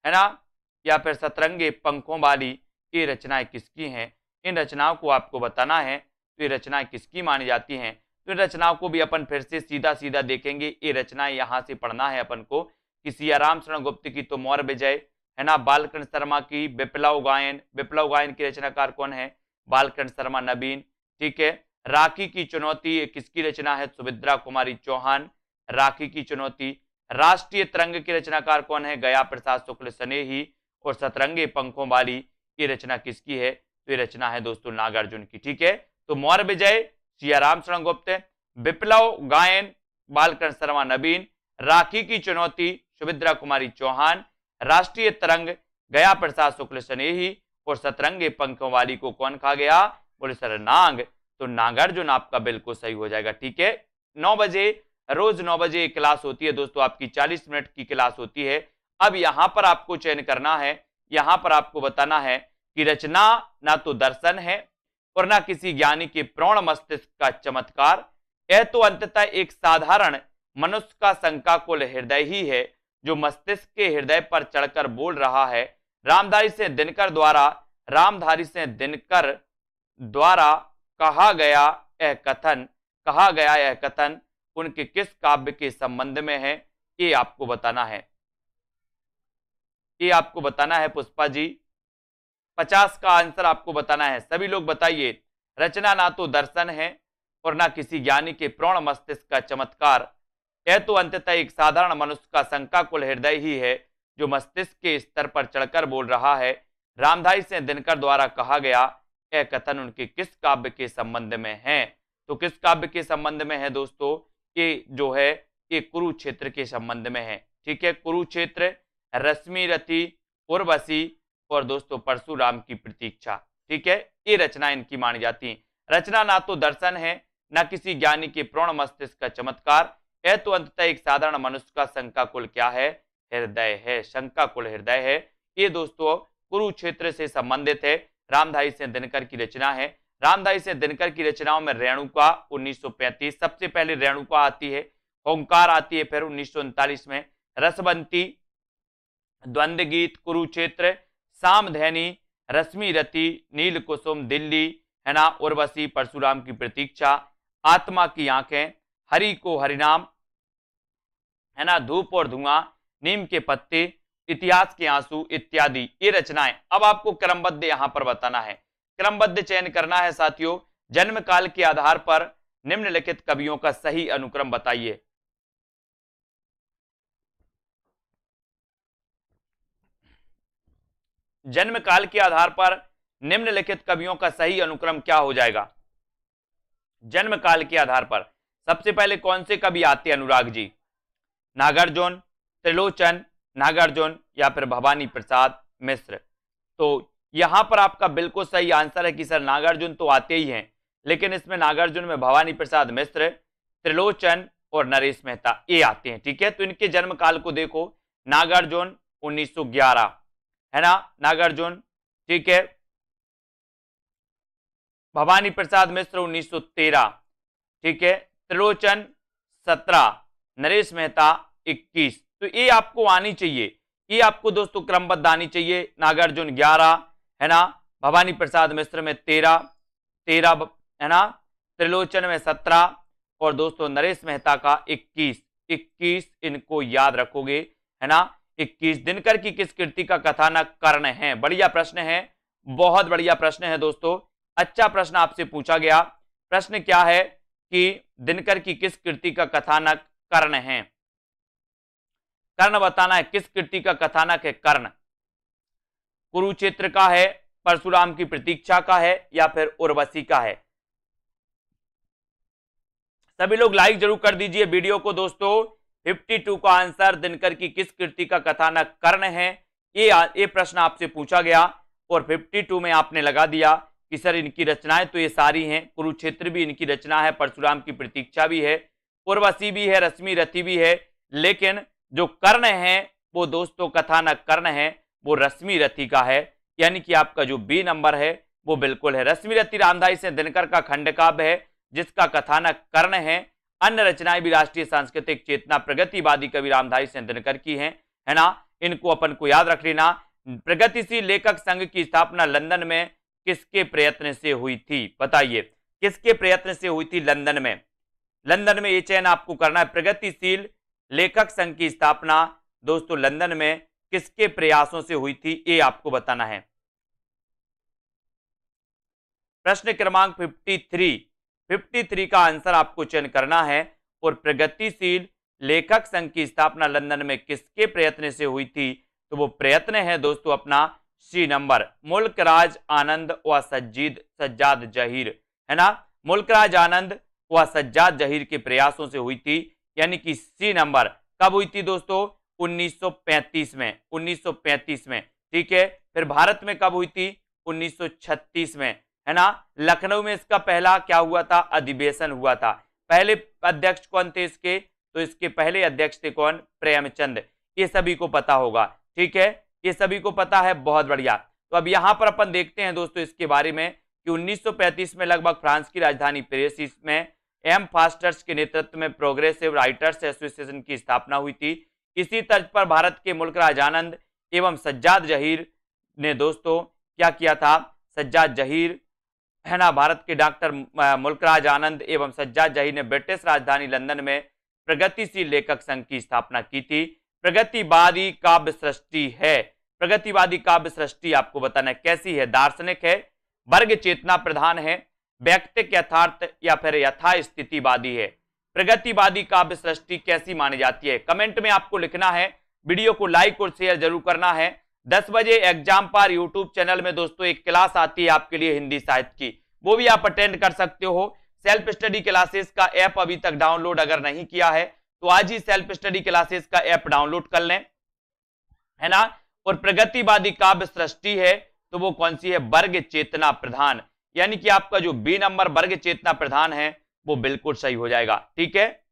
है ना, या फिर सतरंगे पंखों वाली ये रचनाएं किसकी हैं? इन रचनाओं को आपको बताना है, तो ये रचनाएं किसकी मानी जाती हैं। तो इन रचनाओं को भी अपन फिर से सीधा सीधा देखेंगे। ये रचनाएं यहाँ से पढ़ना है अपन को कि सियाराम शरण गुप्त की तो मौर्य विजय, है ना। बालकृष्ण शर्मा की विप्लव गायन की रचनाकार कौन है? बालकृष्ण शर्मा नवीन। ठीक है। राखी की चुनौती किसकी रचना है? सुभद्रा कुमारी चौहान। राखी की चुनौती। राष्ट्रीय तरंग की रचनाकार कौन है? गया प्रसाद शुक्ल स्नेही। और सतरंगे पंखों वाली ये रचना किसकी है? तो ये रचना है दोस्तों नागार्जुन की। ठीक है। तो मौर्य विजय सियाराम शरण गुप्त, विप्लव गायन बालकृष्ण शर्मा नवीन, राखी की चुनौती सुभद्रा कुमारी चौहान, राष्ट्रीय तरंग गया प्रसाद शुक्ल स्नेही और सतरंगे पंखों वाली को कौन खा गया? बोले सर नाग। तो नागार्जुन आपका बिल्कुल सही हो जाएगा। ठीक है, 9 बजे रोज 9 बजे क्लास होती है दोस्तों, आपकी 40 मिनट की क्लास होती है। अब यहां पर आपको चयन करना है, यहां पर आपको बताना है कि रचना ना तो दर्शन है और ना किसी ज्ञानी के प्रौढ़ मस्तिष्क का चमत्कार, यह तो अंततः एक साधारण मनुष्य का शंकाकुल हृदय ही है जो मस्तिष्क के हृदय पर चढ़कर बोल रहा है। रामधारी से दिनकर द्वारा कहा गया यह कथन उनके किस काव्य के संबंध में है? ये आपको बताना है, ये आपको बताना है पुष्पा जी। 50 का आंसर आपको बताना है। सभी लोग बताइए, रचना ना तो दर्शन है और ना किसी ज्ञानी के प्रौढ़ मस्तिष्क का चमत्कार, यह तो अंततः एक साधारण मनुष्य का शंकाकुल हृदय ही है जो मस्तिष्क के स्तर पर चढ़कर बोल रहा है। रामधारी से दिनकर द्वारा कहा गया यह कथन उनके किस काव्य के संबंध में है? तो किस काव्य के संबंध में है दोस्तों? ये जो है ये कुरुक्षेत्र के संबंध में है। ठीक है, कुरुक्षेत्र, रश्मि रति, उर्वशी और दोस्तों परशुराम की प्रतीक्षा। ठीक है, ये रचना इनकी मानी जाती है। रचना ना तो दर्शन है ना किसी ज्ञानी के प्रौढ़ मस्तिष्क का चमत्कार, यह तो अंततः एक साधारण मनुष्य का शंकाकुल क्या है? हृदय है, शंकाकुल हृदय है। ये दोस्तों कुरुक्षेत्र से संबंधित है, रामधारी से दिनकर की रचना है। रामधारी से दिनकर की रचनाओं में रेणुका 1935 सबसे पहले रेणुका आती है, ओंकार आती है, फिर 1939 में रसवंती, द्वंद्व गीत, कुरुक्षेत्र, सामधैनी, रश्मि रति, नील कुसुम, दिल्ली, है ना, उर्वशी, परशुराम की प्रतीक्षा, आत्मा की आंखें, हरि को हरिनाम, है ना, धूप और धुआं, नीम के पत्ते, इतिहास के आंसू इत्यादि ये रचनाएं। अब आपको क्रमबद्ध यहां पर बताना है, क्रमबद्ध चयन करना है साथियों। जन्म काल के आधार पर निम्नलिखित कवियों का सही अनुक्रम बताइए। जन्म काल के आधार पर निम्नलिखित कवियों का सही अनुक्रम क्या हो जाएगा? जन्म काल के आधार पर सबसे पहले कौन से कवि आते हैं? अनुराग जी, नागार्जुन, त्रिलोचन, नागार्जुन या फिर भवानी प्रसाद मिश्र। तो यहां पर आपका बिल्कुल सही आंसर है कि सर नागार्जुन तो आते ही हैं, लेकिन इसमें नागार्जुन में भवानी प्रसाद मिश्र, त्रिलोचन और नरेश मेहता ये आते हैं। ठीक है, तो इनके जन्म काल को देखो, नागार्जुन 1911, है ना, नागार्जुन। ठीक है, भवानी प्रसाद मिश्र 1913, ठीक है, त्रिलोचन 17, नरेश मेहता 21। तो ये आपको आनी चाहिए, ये आपको दोस्तों क्रमबद्ध आनी चाहिए। नागार्जुन 11, है ना, भवानी प्रसाद मिश्र में 13 है ना, त्रिलोचन में 17 और दोस्तों नरेश मेहता का 21 इनको याद रखोगे, है ना। 21 दिनकर की किस कृति का कथानक कर्ण है? बढ़िया प्रश्न है, बहुत बढ़िया प्रश्न है दोस्तों, अच्छा प्रश्न आपसे पूछा गया। प्रश्न क्या है कि दिनकर की किस कृति का कथानक कर्ण है? कर्ण बताना है, किस कृति का कथानक है कर्ण? कुरुक्षेत्र का है, परशुराम की प्रतीक्षा का है या फिर उर्वशी का है? सभी लोग लाइक जरूर कर दीजिए वीडियो को दोस्तों। 52 का आंसर दिनकर की किस कृति का कथानक कर्ण है, ये प्रश्न आपसे पूछा गया और 52 में आपने लगा दिया कि सर इनकी रचनाएं तो ये सारी हैं, कुरुक्षेत्र भी इनकी रचना है, परशुराम की प्रतीक्षा भी है, उर्वशी भी है, रश्मि रति भी है, लेकिन जो कर्ण है वो दोस्तों कथानक कर्ण है वो रश्मि रति का है, यानी कि आपका जो बी नंबर है वो बिल्कुल है। रश्मि रति रामधारी से दिनकर का खंड काव्य है जिसका कथानक कर्ण है। अन्य रचनाएं भी राष्ट्रीय सांस्कृतिक चेतना प्रगतिवादी कवि रामधारी से दिनकर की हैं, है ना, इनको अपन को याद रख लेना। प्रगतिशील लेखक संघ की स्थापना लंदन में किसके प्रयत्न से हुई थी? बताइए किसके प्रयत्न से हुई थी लंदन में? लंदन में ये चयन आपको करना है। प्रगतिशील लेखक संघ की स्थापना दोस्तों लंदन में किसके प्रयासों से हुई थी, ये आपको बताना है। प्रश्न क्रमांक 53 का आंसर आपको चयन करना है। और प्रगतिशील लेखक संघ की स्थापना लंदन में किसके प्रयत्न से हुई थी? तो वो प्रयत्न है दोस्तों अपना सी नंबर, मुल्कराज आनंद व सज्जाद जहीर, है ना, मुल्कराज आनंद व सज्जाद जहीर के प्रयासों से हुई थी, यानी कि सी नंबर। कब हुई थी दोस्तों? 1935 में, 1935 में, ठीक है। फिर भारत में कब हुई थी? 1936 में, है ना। लखनऊ में इसका पहला क्या हुआ था? अधिवेशन हुआ था। पहले अध्यक्ष कौन थे इसके? तो इसके पहले अध्यक्ष थे कौन? प्रेमचंद। ये सभी को पता होगा, ठीक है, ये सभी को पता है, बहुत बढ़िया। तो अब यहां पर अपन देखते हैं दोस्तों इसके बारे में कि 1935 में लगभग फ्रांस की राजधानी पेरिस में एम फास्टर्स के नेतृत्व में प्रोग्रेसिव राइटर्स एसोसिएशन की स्थापना हुई थी। इसी तर्ज पर भारत के मुल्कराज आनंद एवं सज्जाद जहीर ने दोस्तों क्या किया था? सज्जाद जहीर, है ना, भारत के डॉक्टर मुल्कराज आनंद एवं सज्जाद जहीर ने ब्रिटिश राजधानी लंदन में प्रगतिशील लेखक संघ की स्थापना की थी। प्रगतिवादी काव्य सृष्टि है। प्रगतिवादी काव्य सृष्टि आपको बताना है कैसी है? दार्शनिक है, वर्ग चेतना प्रधान है, व्यक्तिक यथार्थ या फिर यथास्थितिवादी है। प्रगतिवादी काव्य सृष्टि कैसी मानी जाती है? कमेंट में आपको लिखना है। वीडियो को लाइक और शेयर जरूर करना है। 10 बजे एग्जाम पर यूट्यूब चैनल में दोस्तों एक क्लास आती है आपके लिए हिंदी साहित्य की, वो भी आप अटेंड कर सकते हो। सेल्फ स्टडी क्लासेस का ऐप अभी तक डाउनलोड अगर नहीं किया है तो आज ही सेल्फ स्टडी क्लासेस का ऐप डाउनलोड कर लें, है ना। और प्रगतिवादी काव्य सृष्टि है तो वो कौन सी है? वर्ग चेतना प्रधान, यानी कि आपका जो बी नंबर वर्ग चेतना प्रधान है वो बिल्कुल सही हो जाएगा, ठीक है,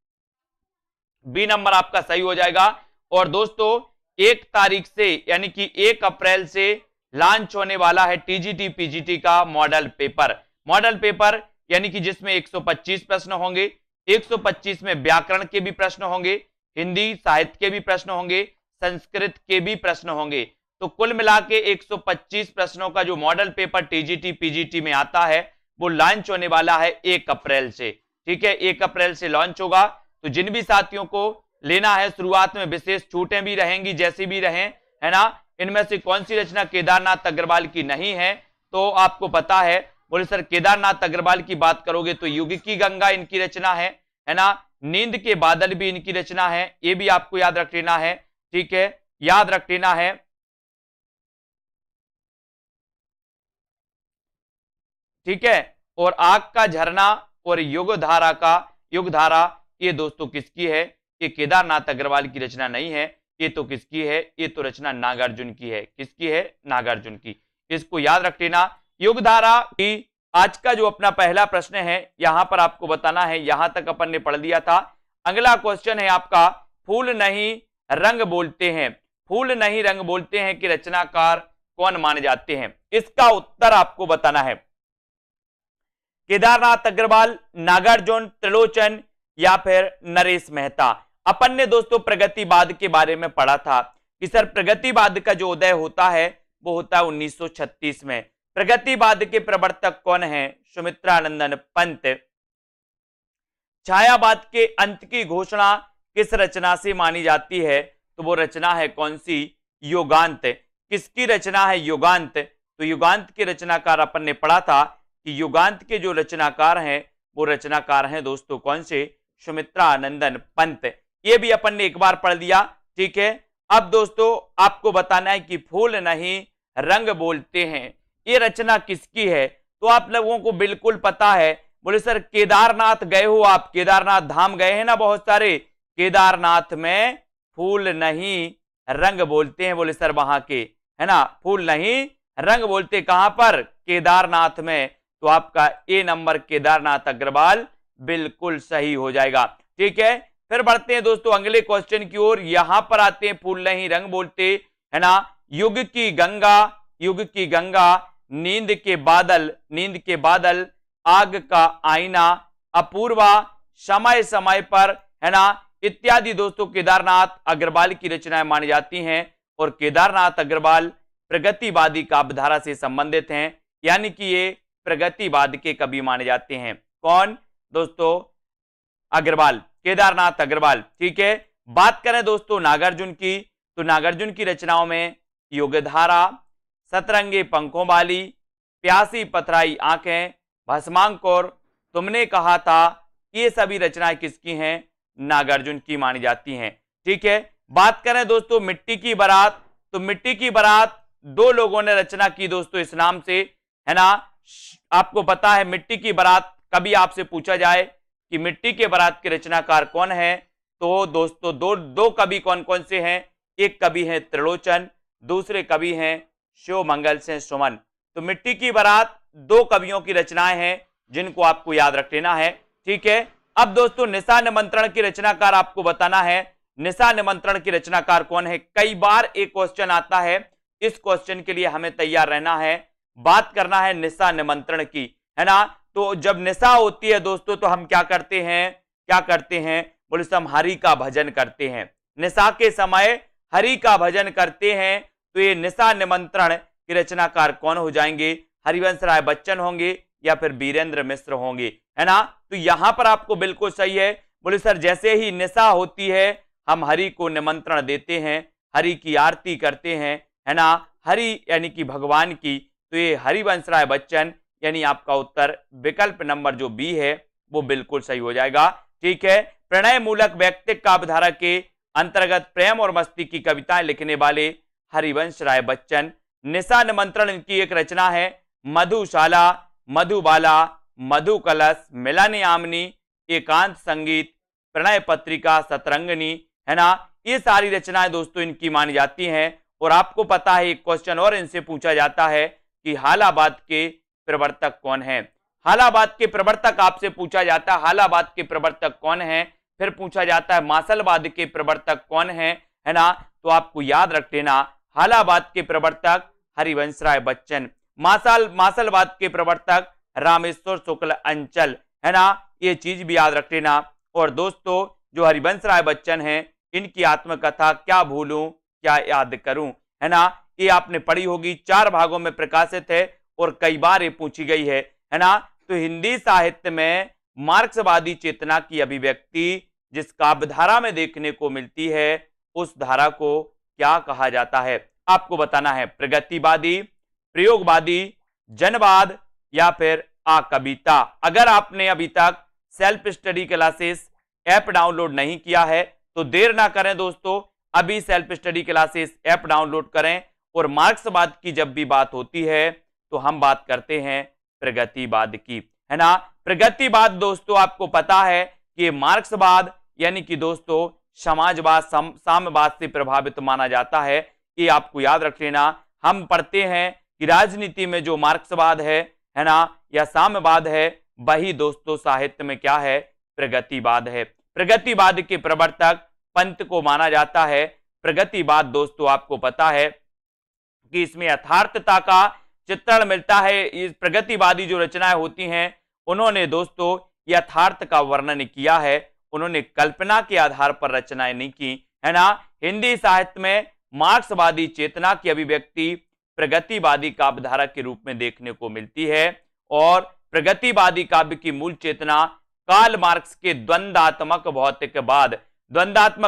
बी नंबर आपका सही हो जाएगा। और दोस्तों 1 तारीख से यानी कि 1 अप्रैल से लॉन्च होने वाला है टीजीटी पीजीटी का मॉडल पेपर। मॉडल पेपर यानी कि जिसमें 125 प्रश्न होंगे। 125 में व्याकरण के भी प्रश्न होंगे, हिंदी साहित्य के भी प्रश्न होंगे, संस्कृत के भी प्रश्न होंगे। तो कुल मिला के 125 प्रश्नों का जो मॉडल पेपर टीजीटी पीजीटी में आता है वो लॉन्च होने वाला है 1 अप्रैल से, ठीक है, 1 अप्रैल से लॉन्च होगा। तो जिन भी साथियों को लेना है, शुरुआत में विशेष छूटें भी रहेंगी जैसी भी रहें, है ना। इनमें से कौन सी रचना केदारनाथ अग्रवाल की नहीं है? तो आपको पता है, बोले सर केदारनाथ अग्रवाल की बात करोगे तो युग की गंगा इनकी रचना है ना। नींद के बादल भी इनकी रचना है, ये भी आपको याद रख लेना है, ठीक है, याद रख लेना है, ठीक है। और आग का झरना और युगधारा ये दोस्तों किसकी है? ये केदारनाथ अग्रवाल की रचना नहीं है, ये तो किसकी है? ये तो रचना नागार्जुन की है। किसकी है? नागार्जुन की। इसको याद रख लेना। युगधारा की आज का जो अपना पहला प्रश्न है यहां पर आपको बताना है, यहां तक अपन ने पढ़ लिया था। अगला क्वेश्चन है आपका, फूल नहीं रंग बोलते हैं, फूल नहीं रंग बोलते हैं कि रचनाकार कौन माने जाते हैं? इसका उत्तर आपको बताना है। केदारनाथ अग्रवाल, नागार्जुन, त्रिलोचन या फिर नरेश मेहता। अपन ने दोस्तों प्रगतिवाद के बारे में पढ़ा था कि सर प्रगतिवाद का जो उदय होता है वो होता है 1936 में। प्रगतिवाद के प्रवर्तक कौन है? सुमित्रानंदन पंत। छायावाद के अंत की घोषणा किस रचना से मानी जाती है? तो वो रचना है कौन सी? युगांत। किसकी रचना है? युगांत। तो युगांत के रचनाकार अपन ने पढ़ा था कि युगांत के जो रचनाकार हैं वो रचनाकार हैं दोस्तों कौन से? सुमित्रानंदन पंत। ये भी अपन ने एक बार पढ़ लिया, ठीक है। अब दोस्तों आपको बताना है कि फूल नहीं रंग बोलते हैं, ये रचना किसकी है? तो आप लोगों को बिल्कुल पता है। बोले सर केदारनाथ गए हो आप, केदारनाथ धाम गए हैं ना बहुत सारे, केदारनाथ में फूल नहीं रंग बोलते हैं। बोले सर वहां के, है ना, फूल नहीं रंग बोलते कहां पर? केदारनाथ में। तो आपका ए नंबर केदारनाथ अग्रवाल बिल्कुल सही हो जाएगा, ठीक है। फिर बढ़ते हैं दोस्तों अगले क्वेश्चन की ओर। यहां पर आते हैं, फूल नहीं रंग बोलते, है ना। युग की गंगा, युग की गंगा, नींद के बादल, आग का आईना, अपूर्वा, समय समय पर, है ना, इत्यादि दोस्तों केदारनाथ अग्रवाल की रचनाएं मानी जाती हैं। और केदारनाथ अग्रवाल प्रगतिवादी काव्यधारा से संबंधित हैं, यानी कि ये प्रगतिवाद के कवि माने जाते हैं। कौन दोस्तों? अग्रवाल, केदारनाथ अग्रवाल, ठीक है। बात करें दोस्तों नागार्जुन की, तो नागार्जुन की रचनाओं में युगधारा, सतरंगे पंखों वाली, प्यासी पथराई आंखें, भस्मांकुर, तुमने कहा था, ये सभी रचनाएं किसकी हैं? नागार्जुन की मानी जाती हैं, ठीक है। बात करें दोस्तों मिट्टी की बारात, तो मिट्टी की बारात 2 लोगों ने रचना की दोस्तों इस नाम से, है ना। आपको पता है मिट्टी की बारात, कभी आपसे पूछा जाए कि मिट्टी के बारात के रचनाकार कौन है, तो दोस्तों दो कवि कौन कौन से हैं? एक कवि हैं त्रिलोचन, दूसरे कवि हैं शिवमंगल सिंह सुमन। तो मिट्टी की बारात दो कवियों की रचनाएं हैं जिनको आपको याद रख लेना है, ठीक है। अब दोस्तों निशा निमंत्रण की रचनाकार आपको बताना है, निशा निमंत्रण की रचनाकार कौन है। कई बार एक क्वेश्चन आता है, इस क्वेश्चन के लिए हमें तैयार रहना है, बात करना है निशा निमंत्रण की, है ना। तो जब निशा होती है दोस्तों तो हम क्या करते हैं, बोले हम हरि का भजन करते हैं, निशा के समय हरि का भजन करते हैं। तो ये निशा निमंत्रण की रचनाकार कौन हो जाएंगे, हरिवंश राय बच्चन होंगे या फिर वीरेंद्र मिश्र होंगे, है ना। तो यहां पर आपको बिल्कुल सही है, बोले सर जैसे ही निशा होती है हम हरि को निमंत्रण देते हैं, हरि की आरती करते हैं, है ना, हरि यानी कि भगवान की। तो ये हरिवंश राय बच्चन, यानी आपका उत्तर विकल्प नंबर जो बी है वो बिल्कुल सही हो जाएगा, ठीक है। प्रणय मूलक व्यक्तिक काव्यधारा के अंतर्गत प्रेम और मस्ती की कविताएं लिखने वाले हरिवंश राय बच्चन। निशा निमंत्रण इनकी एक रचना है। मधुशाला, मधुबाला, मधु कलश, मिलन यामिनी, एकांत संगीत, प्रणय पत्रिका, सतरंगिनी, है ना। ये सारी रचनाएं दोस्तों इनकी मानी जाती हैं। और आपको पता है एक क्वेश्चन और इनसे पूछा जाता है कि हालाबाद के प्रवर्तक कौन है। हालाबाद के प्रवर्तक आपसे पूछा जाता है, हालाबाद के प्रवर्तक कौन है। फिर पूछा जाता है मासलवाद के प्रवर्तक कौन है ना। तो आपको याद रख लेना, हालाबाद के प्रवर्तक हरिवंश राय बच्चन, मासलवाद के प्रवर्तक रामेश्वर शुक्ल अंचल, है ना। ये चीज भी याद रख लेना। और दोस्तों जो हरिवंश राय बच्चन हैं इनकी आत्मकथा क्या भूलूं क्या याद करूं, है ना, ये आपने पढ़ी होगी, 4 भागों में प्रकाशित है और कई बार ये पूछी गई है ना। तो हिंदी साहित्य में मार्क्सवादी चेतना की अभिव्यक्ति जिस काव्यधारा में देखने को मिलती है उस धारा को क्या कहा जाता है, आपको बताना है। प्रगतिवादी, प्रयोगवादी, जनवाद या फिर कविता। अगर आपने अभी तक self study classes app download नहीं किया है तो देर ना करें दोस्तों, अभी self study classes app download करें। और मार्क्सवाद की जब भी बात होती है तो हम बात करते हैं प्रगतिवाद की, है ना। प्रगतिवाद दोस्तों आपको पता है कि मार्क्सवाद यानी कि दोस्तों समाजवाद, साम्यवाद से प्रभावित माना जाता है, ये आपको याद रख लेना। हम पढ़ते हैं कि राजनीति में जो मार्क्सवाद है ना, या साम्यवाद है, वही दोस्तों साहित्य में क्या है, प्रगतिवाद है। प्रगतिवाद के प्रवर्तक पंत को माना जाता है। प्रगतिवाद दोस्तों आपको पता है कि इसमें यथार्थता का चित्रण मिलता है। इस प्रगतिवादी जो रचनाएं होती हैं उन्होंने दोस्तों यथार्थ का वर्णन किया है, उन्होंने कल्पना के आधार पर रचनाएं नहीं की, है ना। हिंदी साहित्य में मार्क्सवादी चेतना की अभिव्यक्ति प्रगतिवादी काव्यधारा के रूप में देखने को मिलती है। और प्रगतिवादी काव्य की मूल चेतना कार्ल मार्क्स के द्वंद्वात्मक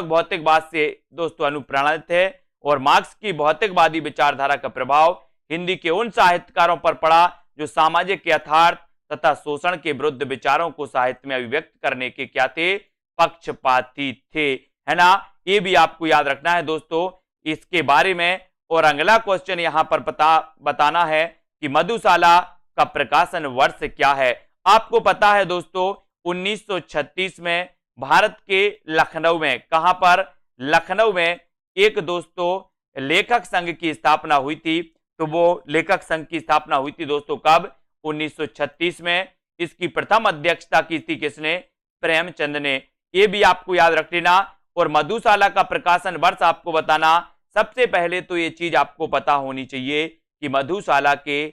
भौतिकवाद से दोस्तों अनुप्राणित है। और मार्क्स की भौतिकवादी विचारधारा का प्रभाव हिंदी के उन साहित्यकारों पर पड़ा जो सामाजिक यथार्थ तथा शोषण के विरुद्ध विचारों को साहित्य में अभिव्यक्त करने के क्या थे, पक्षपाती थे, है ना। ये भी आपको याद रखना है दोस्तों इसके बारे में। और अगला क्वेश्चन यहां पर बताना है कि मधुशाला का प्रकाशन वर्ष क्या है। आपको पता है दोस्तों 1936 में भारत के लखनऊ में, कहां पर, लखनऊ में एक दोस्तों लेखक संघ की स्थापना हुई थी। तो वो लेखक संघ की स्थापना हुई थी दोस्तों कब, 1936 में। इसकी प्रथम अध्यक्षता की थी किसने, प्रेमचंद ने, ये भी आपको याद रख लेना। और मधुशाला का प्रकाशन वर्ष आपको बताना। सबसे पहले तो ये चीज आपको पता होनी चाहिए कि मधुशाला के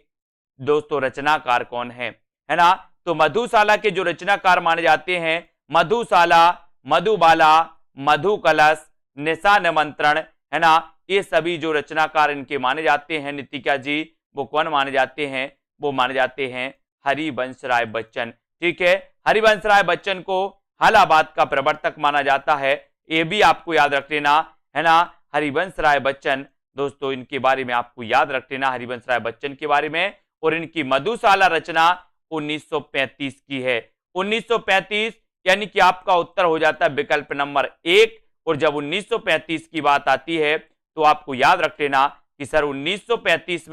दोस्तों रचनाकार कौन है ना। तो मधुशाला के जो रचनाकार माने जाते हैं, मधुशाला, मधुबाला, मधु कलश, निशा निमंत्रण, है ना, ये सभी जो रचनाकार इनके माने जाते हैं नितिका जी, वो कौन माने जाते हैं, वो माने जाते हैं हरिवंश राय बच्चन, ठीक है। हरिवंश राय बच्चन को हालाबाद का प्रवर्तक माना जाता है, ये भी आपको याद रख लेना, है ना। हरिवंश राय बच्चन दोस्तों इनके बारे में आपको याद रख लेना, हरिवंश राय बच्चन के बारे में। और इनकी मधुशाला रचना 1935 की है, 1935, यानी कि आपका उत्तर हो जाता है विकल्प नंबर 1। और जब 1935 की बात आती है तो आपको याद रख लेना कि सर 1935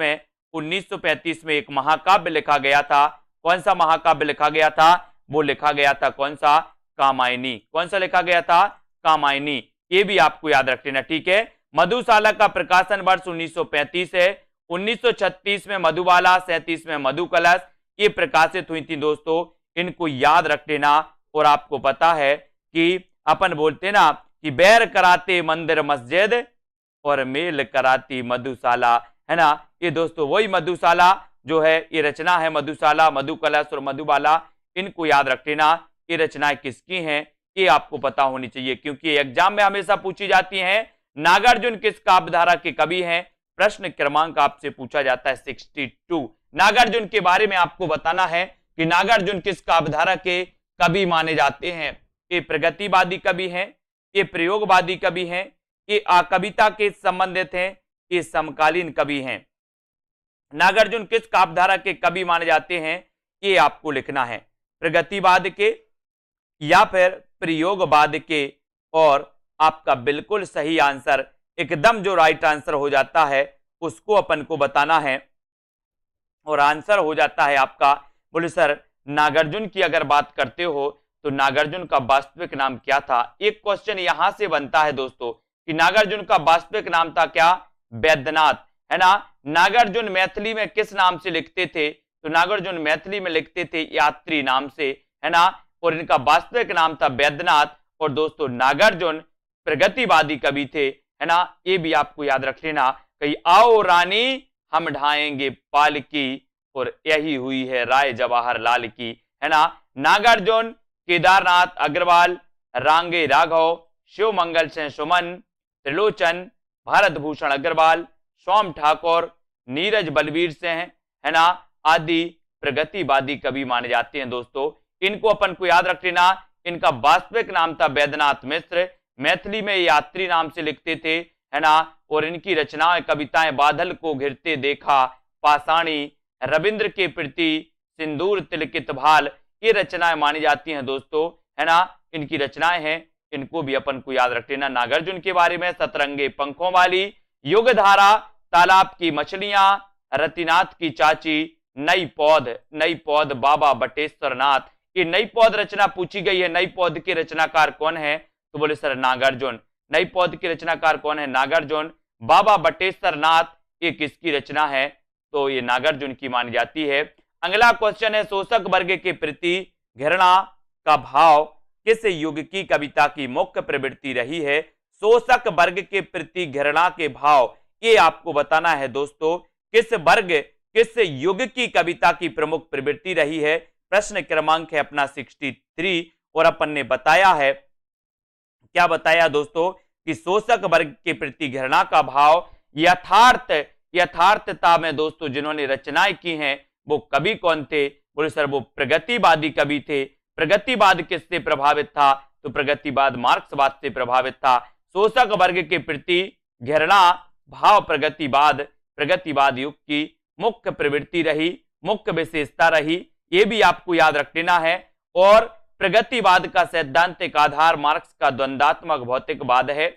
में एक महाकाव्य लिखा गया था। कौन सा महाकाव्य लिखा गया था, वो लिखा गया था कौन सा, कामायनी। कौन सा लिखा गया था, कामायनी। ये भी आपको याद रख लेना, ठीक है। मधुशाला का प्रकाशन वर्ष 1935 है। 1936 में मधुबाला, 37 में मधुकलश ये प्रकाशित हुई थी दोस्तों, इनको याद रख लेना। और आपको पता है कि अपन बोलते ना कि बैर कराते मंदिर मस्जिद और मेल कराती मधुशाला, है ना। ये दोस्तों वही मधुशाला जो है, ये रचना है मधुशाला, मधुकलश और मधुबाला, इनको याद रख लेना। ये रचनाएं किसकी हैं ये आपको पता होनी चाहिए, क्योंकि एग्जाम में हमेशा पूछी जाती हैं। नागार्जुन किस काव्यधारा के कवि हैं? प्रश्न क्रमांक आपसे पूछा जाता है 62। नागार्जुन के बारे में आपको बताना है कि नागार्जुन किस काव्यधारा के कवि माने जाते हैं। ये प्रगतिवादी कवि हैं, ये प्रयोगवादी कवि हैं, ये कविता के संबंधित हैं, ये समकालीन कवि हैं। नागार्जुन किस काव्यधारा के कवि माने जाते हैं ये आपको लिखना है, प्रगतिवाद के या फिर प्रयोगवाद के। और आपका बिल्कुल सही आंसर, एकदम जो राइट आंसर हो जाता है उसको अपन को बताना है। और आंसर हो जाता है आपका, बोले सर नागार्जुन की अगर बात करते हो तो नागार्जुन का वास्तविक नाम क्या था? एक क्वेश्चन यहां से बनता है दोस्तों कि नागार्जुन का वास्तविक नाम था क्या? वैद्यनाथ, है ना। नागार्जुन मैथिली में किस नाम से लिखते थे? तो नागार्जुन मैथिली में लिखते थे यात्री नाम से, है ना। और इनका वास्तविक नाम था वैद्यनाथ। और दोस्तों नागार्जुन प्रगतिवादी कवि थे, है ना। ये भी आपको याद रख लेना। कहीं आओ रानी हम ढाएंगे पालकी और यही हुई है राय जवाहरलाल की, है ना। नागार्जुन, केदारनाथ अग्रवाल, रांगे राघव, शिव मंगल सिंह सुमन, त्रिलोचन, भारत भूषण अग्रवाल, सोम ठाकुर, नीरज बलवीर सिंह, है ना, आदि प्रगतिवादी कवि माने जाते हैं दोस्तों। इनको अपन को याद रख लेना। इनका वास्तविक नाम था वैद्यनाथ मिश्र, मैथिली में यात्री नाम से लिखते थे, है ना। और इनकी रचनाएं कविताएं बादल को घिरते देखा, पाषाणी, रविंद्र के प्रति, सिंदूर तिलकित भाल, ये रचनाएं मानी जाती हैं दोस्तों, है ना। इनकी रचनाएं हैं, इनको भी अपन को याद रख लेना। नागार्जुन के बारे में सतरंगे पंखों वाली, युगधारा, तालाब की मछलियां, रतिनाथ की चाची, नई पौध बाबा बटेश्वर नाथ। ये नई पौध रचना पूछी गई है, नई पौध के रचनाकार कौन है? तो बोले सर नागार्जुन। नई पौध के रचनाकार कौन है? नागार्जुन। बाबा बटेश्वर नाथ ये किसकी रचना है? तो ये नागार्जुन की मानी जाती है। अगला क्वेश्चन है, शोषक वर्ग के प्रति घृणा का भाव किस युग की कविता की मुख्य प्रवृत्ति रही है? शोषक वर्ग के प्रति घृणा के भाव, ये आपको बताना है दोस्तों, किस वर्ग, किस युग की कविता की प्रमुख प्रवृत्ति रही है। प्रश्न क्रमांक है अपना 63। और अपन ने बताया है, क्या बताया दोस्तों, कि शोषक वर्ग के प्रति घृणा का भाव यथार्थता में दोस्तों जिन्होंने रचनाएं की हैं वो कवि कौन थे? बोले सर वो प्रगतिवादी कवि थे। प्रगतिवाद किससे प्रभावित था? तो प्रगतिवाद मार्क्सवाद से प्रभावित था। शोषक वर्ग के प्रति घृणा भाव प्रगतिवाद युग की मुख्य प्रवृत्ति रही, मुख्य विशेषता रही, ये भी आपको याद रख लेना है। और प्रगतिवाद का सैद्धांतिक आधार मार्क्स का द्वंद्वात्मक भौतिकवाद है।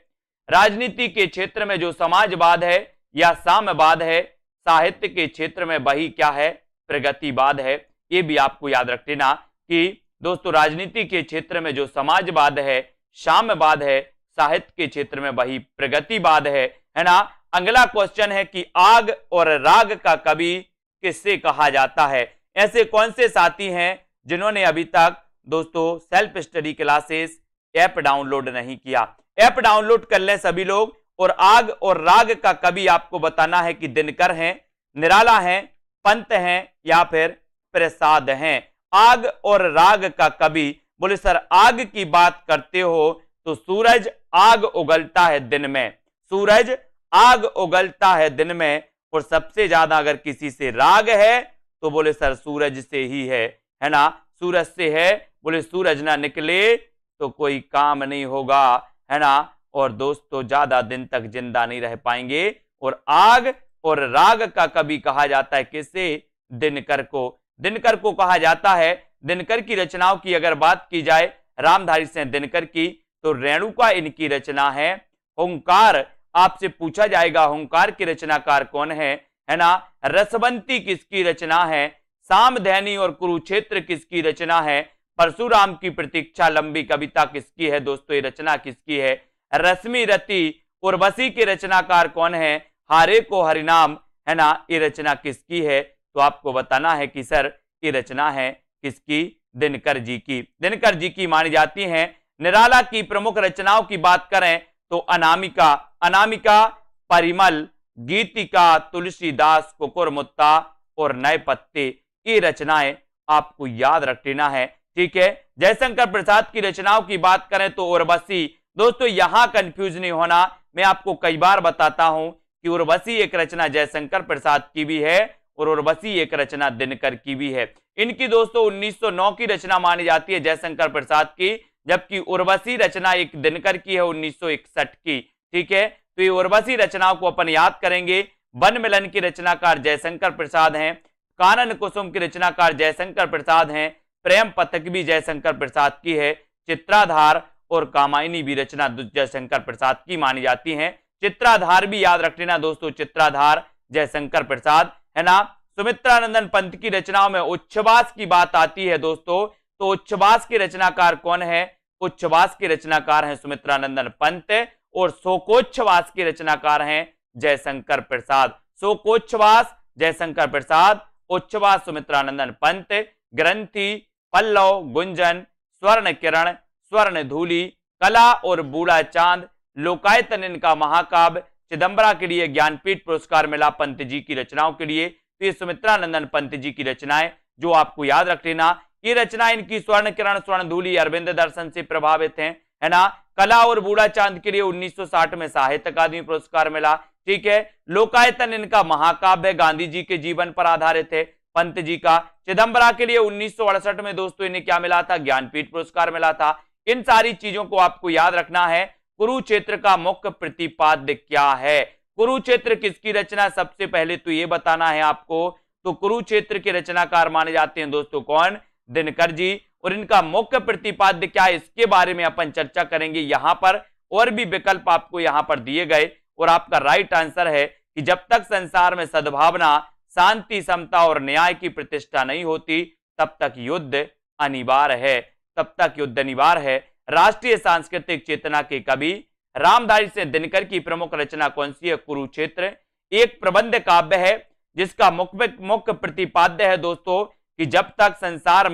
राजनीति के क्षेत्र में जो समाजवाद है या साम्यवाद है, साहित्य के क्षेत्र में वही क्या है? प्रगतिवाद है। ये भी आपको याद रख लेना कि दोस्तों राजनीति के क्षेत्र में जो समाजवाद है, साम्यवाद है, साहित्य के क्षेत्र में वही प्रगतिवाद है ना। अगला क्वेश्चन है कि आग और राग का कवि किससे कहा जाता है? ऐसे कौन से साथी हैं जिन्होंने अभी तक दोस्तों self study classes app download नहीं किया? ऐप डाउनलोड कर लें सभी लोग। और आग और राग का कवि आपको बताना है कि दिनकर हैं, निराला हैं, पंत हैं या फिर प्रसाद हैं। आग और राग का कवि, बोले सर आग की बात करते हो तो सूरज आग उगलता है दिन में, सूरज आग उगलता है दिन में। और सबसे ज्यादा अगर किसी से राग है तो बोले सर सूरज से ही है ना, सूरज से है। बोले सूरज ना निकले तो कोई काम नहीं होगा, है ना। और दोस्तों ज्यादा दिन तक जिंदा नहीं रह पाएंगे। और आग और राग का कवि कहा जाता है किसे? दिनकर को। दिनकर को कहा जाता है। दिनकर की रचनाओं की अगर बात की जाए रामधारी सिंह दिनकर की, तो रेणुका इनकी रचना है। हुंकार आपसे पूछा जाएगा हुंकार की रचनाकार कौन है ना। रसवंती किसकी रचना है? सामधैनी और कुरुक्षेत्र किसकी रचना है? परशुराम की प्रतीक्षा लंबी कविता किसकी है दोस्तों? ये रचना किसकी है? रश्मि रति उर्वशी के रचनाकार कौन है? हारे को हरिनाम, है ना, ये रचना किसकी है? तो आपको बताना है कि सर ये रचना है किसकी? दिनकर जी की। दिनकर जी की मानी जाती है। निराला की प्रमुख रचनाओं की बात करें तो अनामिका, अनामिका, परिमल, गीतिका, तुलसीदास, कुकुरमुत्ता और नए पत्ते, ये रचनाएं आपको याद रख लेना है। ठीक है, जयशंकर प्रसाद की रचनाओं की बात करें तो उर्वशी। दोस्तों यहां कंफ्यूज नहीं होना, मैं आपको कई बार बताता हूं कि उर्वशी एक रचना जयशंकर प्रसाद की भी है और उर्वशी एक रचना दिनकर की भी है। इनकी दोस्तों 1909 की रचना मानी जाती है जयशंकर प्रसाद की, जबकि उर्वशी रचना एक दिनकर की है 1961 की। ठीक है, तो ये उर्वशी रचनाओं को अपन याद करेंगे। वन मिलन की रचनाकार जयशंकर प्रसाद हैं, कानन कुसुम की रचनाकार जयशंकर प्रसाद हैं, प्रेम पथक भी जयशंकर प्रसाद की है, चित्राधार और कामायनी भी रचना जयशंकर प्रसाद की मानी जाती हैं। चित्राधार भी याद रख लेना दोस्तों, चित्राधार जयशंकर प्रसाद, है ना। सुमित्रानंदन पंत की रचनाओं में उच्छ्वास की बात आती है दोस्तों, तो उच्छ्वास के रचनाकार कौन है? उच्छ्वास के रचनाकार हैं सुमित्रानंदन पंत और शोकोच्छ्वास के रचनाकार हैं जयशंकर प्रसाद। शोकोच्छ्वास जयशंकर प्रसाद, उच्छ्वास सुमित्रानंदन पंत। ग्रंथि, पल्लव, गुंजन, स्वर्ण किरण, स्वर्ण धूलि, कला और बूढ़ा चांद, लोकायतन इनका महाकाव्य, चिदंबरा के लिए ज्ञानपीठ पुरस्कार मिला पंत जी की रचनाओं के लिए। तो ये सुमित्रानंदन पंत जी की रचनाएं जो आपको याद रख लेना। ये रचना इनकी स्वर्ण किरण, स्वर्ण धूलि अरविंद दर्शन से प्रभावित है ना। कला और बूढ़ा चांद के लिए 1960 में साहित्य अकादमी पुरस्कार मिला। ठीक है, लोकायतन इनका महाकाव्य गांधी जी के जीवन पर आधारित है पंत जी का। चिदंबरा के लिए 1968 में दोस्तों इन्हें क्या मिला था? ज्ञानपीठ पुरस्कार मिला था। इन सारी चीजों को आपको याद रखना है। कुरुक्षेत्र का मुख्य प्रतिपाद्य क्या है? कुरुक्षेत्र किसकी रचना? सबसे पहले तो ये बताना है आपको। तो कुरुक्षेत्र के रचनाकार माने जाते हैं दोस्तों कौन? दिनकर जी। और इनका मुख्य प्रतिपाद्य क्या है, इसके बारे में अपन चर्चा करेंगे यहां पर। और भी विकल्प आपको यहां पर दिए गए और आपका राइट आंसर है कि जब तक संसार में सद्भावना, शांति, समता और न्याय की प्रतिष्ठा नहीं होती तब तक युद्ध अनिवार्य है, तब तक युद्ध अनिवार्य है। राष्ट्रीय सांस्कृतिक चेतना के कवि रामधारी सिंह दिनकर की प्रमुख रचना कौन सी है? कुरुक्षेत्र। एक प्रबंध काव्य है जिसका मुख्य प्रतिपाद्य है दोस्तों कि जब तक संसार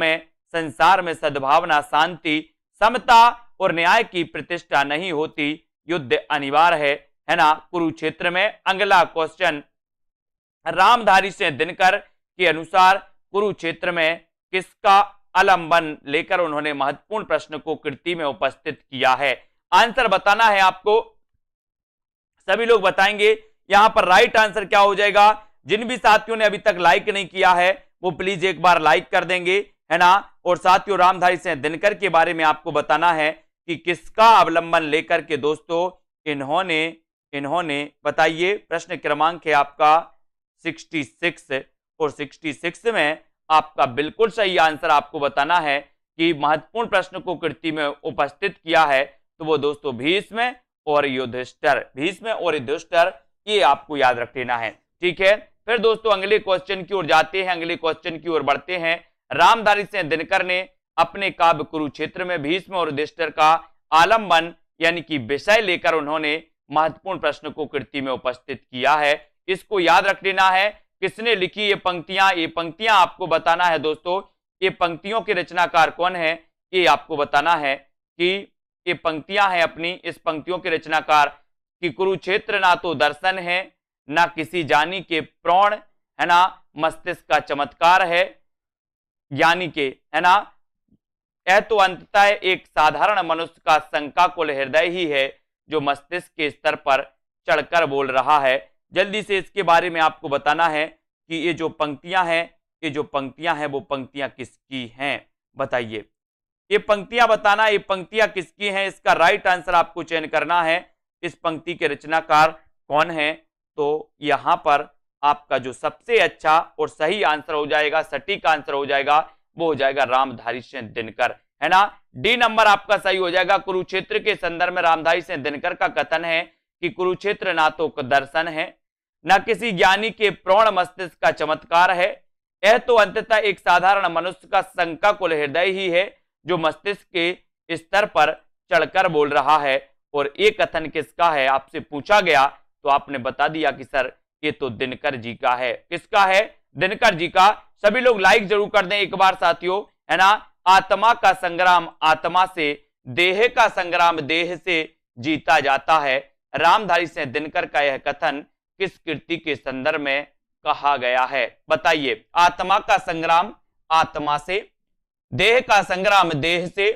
में सद्भावना, शांति, समता और न्याय की प्रतिष्ठा नहीं होती युद्ध अनिवार्य है ना। कुरुक्षेत्र में अगला क्वेश्चन, रामधारी सिंह दिनकर के अनुसार कुरुक्षेत्र में किसका आलंबन लेकर उन्होंने महत्वपूर्ण प्रश्न को कृति में उपस्थित किया है? आंसर बताना है आपको, सभी लोग बताएंगे। यहां पर राइट आंसर क्या हो जाएगा? जिन भी साथियों ने अभी तक लाइक नहीं किया है वो प्लीज एक बार लाइक कर देंगे, है ना। और साथियों रामधारी सिंह दिनकर के बारे में आपको बताना है कि किसका अवलंबन लेकर के दोस्तों इन्होंने बताइए। प्रश्न क्रमांक है आपका 66 और 66 में आपका बिल्कुल सही आंसर आपको बताना है कि महत्वपूर्ण प्रश्न को कृति में उपस्थित किया है तो वो दोस्तों भीष्म और युधिष्ठिर, भीष्म और युधिष्ठिर, ये आपको याद रख लेना है। ठीक है, फिर दोस्तों अगले क्वेश्चन की ओर जाते हैं, अगले क्वेश्चन की ओर बढ़ते हैं। रामधारी सिंह दिनकर ने अपने काव्य कुरुक्षेत्र में भीष्म और युधिष्ठिर का आलंबन यानी कि विषय लेकर उन्होंने महत्वपूर्ण प्रश्न को कृति में उपस्थित किया है। इसको याद रख लेना है। किसने लिखी ये पंक्तियां? ये पंक्तियां आपको बताना है दोस्तों, ये पंक्तियों के रचनाकार कौन है ये आपको बताना है कि ये पंक्तियां हैं अपनी। इस पंक्तियों के रचनाकार कि कुरुक्षेत्र ना तो दर्शन है, ना किसी जानी के प्राण, है ना, मस्तिष्क का चमत्कार है, यानी के, है ना, यह तो अंततः एक साधारण मनुष्य का शंकाकुल हृदय ही है जो मस्तिष्क के स्तर पर चढ़कर बोल रहा है। जल्दी से इसके बारे में आपको बताना है कि ये जो पंक्तियां हैं वो पंक्तियां किसकी हैं, बताइए। ये पंक्तियां बताना, ये पंक्तियां किसकी हैं, इसका राइट आंसर आपको चयन करना है। इस पंक्ति के रचनाकार कौन है? तो यहां पर आपका जो सबसे अच्छा और सही आंसर हो जाएगा, सटीक आंसर हो जाएगा, वो हो जाएगा रामधारी सिंह दिनकर, है ना। डी नंबर आपका सही हो जाएगा। कुरुक्षेत्र के संदर्भ में रामधारी सिंह दिनकर का कथन है कि कुरुक्षेत्र ना तो दर्शन है, ना किसी ज्ञानी के प्रौढ़ मस्तिष्क का चमत्कार है, यह तो अंततः एक साधारण मनुष्य का शंकाकुल हृदय ही है जो मस्तिष्क के स्तर पर चढ़कर बोल रहा है। और ये कथन किसका है आपसे पूछा गया तो आपने बता दिया कि सर ये तो दिनकर जी का है। किसका है? दिनकर जी का। सभी लोग लाइक जरूर कर दें एक बार साथियों, है ना। आत्मा का संग्राम आत्मा से, देह का संग्राम देह से जीता जाता है। रामधारी सिंह दिनकर का यह कथन किस कृति के संदर्भ में कहा गया है? बताइए। आत्मा का संग्राम आत्मा से, देह का संग्राम देह से,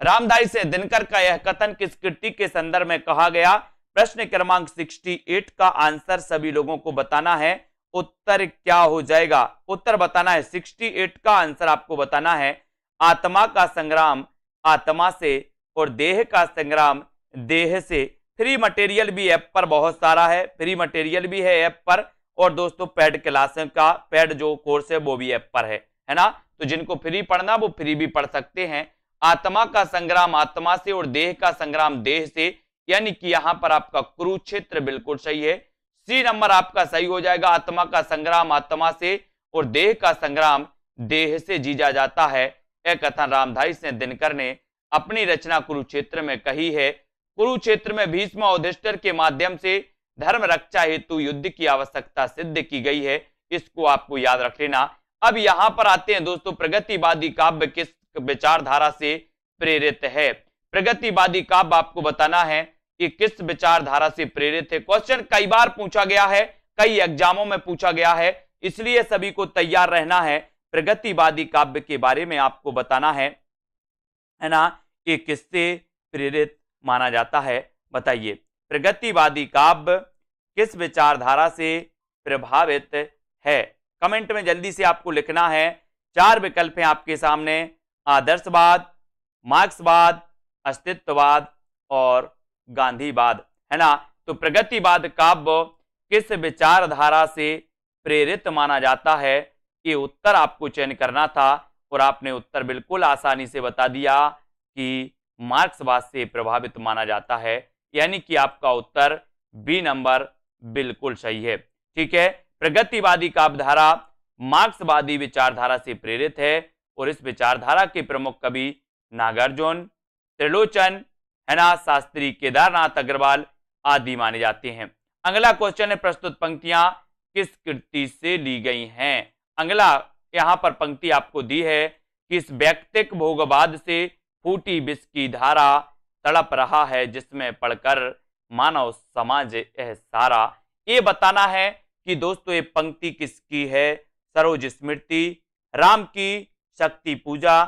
रामधारी सिंह दिनकर का यह कथन किस कृति के संदर्भ में कहा गया? प्रश्न क्रमांक 68 का आंसर सभी लोगों को बताना है। उत्तर क्या हो जाएगा? उत्तर बताना है। 68 का आंसर आपको बताना है। आत्मा का संग्राम आत्मा से और देह का संग्राम देह से। फ्री मटेरियल भी ऐप पर बहुत सारा है, फ्री मटेरियल भी है ऐप पर, और दोस्तों पेड क्लासेस का पेड जो कोर्स है वो भी ऐप पर है ना। तो जिनको फ्री पढ़ना वो फ्री भी पढ़ सकते हैं। आत्मा का संग्राम आत्मा से और देह का संग्राम देह से, यानी कि यहां पर आपका कुरुक्षेत्र बिल्कुल सही है। सी नंबर आपका सही हो जाएगा। आत्मा का संग्राम आत्मा से और देह का संग्राम देह से जीता जाता है। यह कथन रामधारी सिंह दिनकर ने अपनी रचना कुरुक्षेत्र में कही है। कुरुक्षेत्र में भीष्म और युधिष्ठिर के माध्यम से धर्म रक्षा हेतु युद्ध की आवश्यकता सिद्ध की गई है। इसको आपको याद रख लेना। अब यहां पर आते हैं दोस्तों, प्रगतिवादी काव्य किस विचारधारा से प्रेरित है? प्रगतिवादी काव्य आपको बताना है कि किस विचारधारा से प्रेरित है। क्वेश्चन कई बार पूछा गया है, कई एग्जामों में पूछा गया है, इसलिए सभी को तैयार रहना है। प्रगतिवादी काव्य के बारे में आपको बताना है ना, कि किससे प्रेरित माना जाता है? बताइए। प्रगतिवादी काव्य किस विचारधारा से प्रभावित है? कमेंट में जल्दी से आपको लिखना है। 4 विकल्प हैं आपके सामने, आदर्शवाद, मार्क्सवाद, अस्तित्ववाद और गांधीवाद, है ना। तो प्रगतिवाद काव्य किस विचारधारा से प्रेरित माना जाता है, ये उत्तर आपको चयन करना था और आपने उत्तर बिल्कुल आसानी से बता दिया कि मार्क्सवाद से प्रभावित माना जाता है, यानी कि आपका उत्तर बी नंबर बिल्कुल सही है। ठीक है। प्रगतिवादी काव्यधारा मार्क्सवादी विचारधारा से प्रेरित है और इस विचारधारा के प्रमुख कवि नागार्जुन, त्रिलोचन, है ना, शास्त्री, केदारनाथ अग्रवाल आदि माने जाते हैं। अगला क्वेश्चन है, प्रस्तुत पंक्तियां किस कृति से ली गई हैं? अगला यहां पर पंक्ति आपको दी है कि इस व्यक्तिक भोगवाद से फूटी विष की धारा तड़प रहा है जिसमें पढ़कर मानव समाज यह सारा। ये बताना है कि दोस्तों ये पंक्ति किसकी है? सरोज स्मृति, राम की, शक्ति पूजा,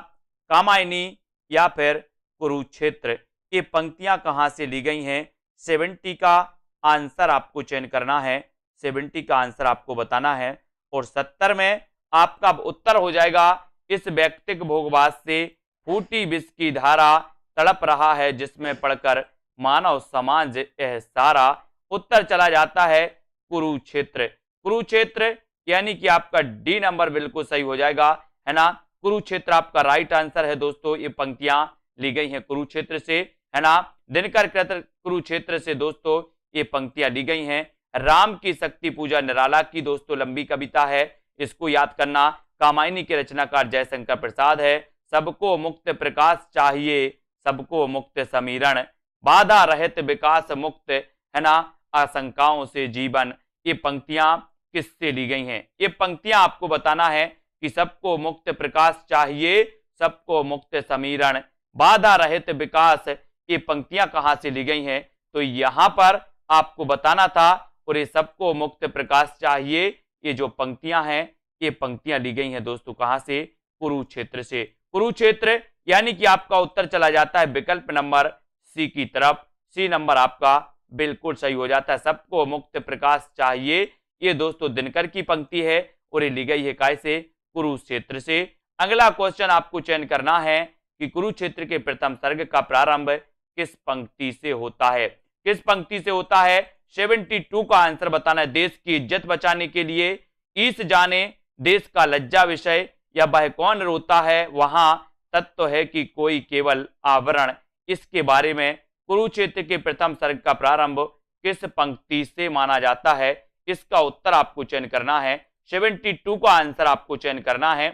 कामायनी या फिर कुरुक्षेत्र। ये पंक्तियां कहां से ली गई हैं? 70 का आंसर आपको चयन करना है। 70 का आंसर आपको बताना है और 70 में आपका उत्तर हो जाएगा, इस व्यक्तिक भोगवाद से फूटी विष की धारा तड़प रहा है जिसमें पढ़कर मानव समाज यह सारा। उत्तर चला जाता है कुरुक्षेत्र। कुरुक्षेत्र यानी कि आपका डी नंबर बिल्कुल सही हो जाएगा, है ना। कुरुक्षेत्र आपका राइट आंसर है दोस्तों। ये पंक्तियां ली गई हैं कुरुक्षेत्र से, है ना। दिनकर कृत कुरुक्षेत्र से दोस्तों ये पंक्तियां ली गई हैं। राम की शक्ति पूजा निराला की दोस्तों लंबी कविता है, इसको याद करना। कामायनी के रचनाकार जयशंकर प्रसाद है। सबको मुक्त प्रकाश चाहिए, सबको मुक्त समीरण, बाधा रहित विकास मुक्त, है ना, आशंकाओं से जीवन। ये पंक्तियां किससे ली गई हैं? ये पंक्तियां आपको बताना है कि सबको मुक्त प्रकाश चाहिए, सबको मुक्त समीरण, बाधा रहित विकास। ये पंक्तियां कहां से ली गई हैं? तो यहां पर आपको बताना था। और ये सबको मुक्त प्रकाश चाहिए, ये जो पंक्तियां हैं ये पंक्तियां ली गई हैं दोस्तों कहां से? कुरुक्षेत्र से। कुरुक्षेत्र यानी कि आपका उत्तर चला जाता है विकल्प नंबर सी की तरफ। सी नंबर आपका बिल्कुल सही हो जाता है। सबको मुक्त प्रकाश चाहिए, ये दोस्तों दिनकर की पंक्ति है और ये ली गई है काय से? कुरुक्षेत्र से। अगला क्वेश्चन आपको चयन करना है कि कुरुक्षेत्र के प्रथम सर्ग का प्रारंभ किस पंक्ति से होता है? किस पंक्ति से होता है? 72 का आंसर बताना है। देश की इज्जत बचाने के लिए ईस जाने देश का लज्जा विषय, या वह कौन रोता है वहां तत्व है कि कोई केवल आवरण। इसके बारे में कुरुक्षेत्र के प्रथम सर्ग का प्रारंभ किस पंक्ति से माना जाता है? इसका उत्तर आपको चयन करना है। 72 का आंसर आपको चयन करना है।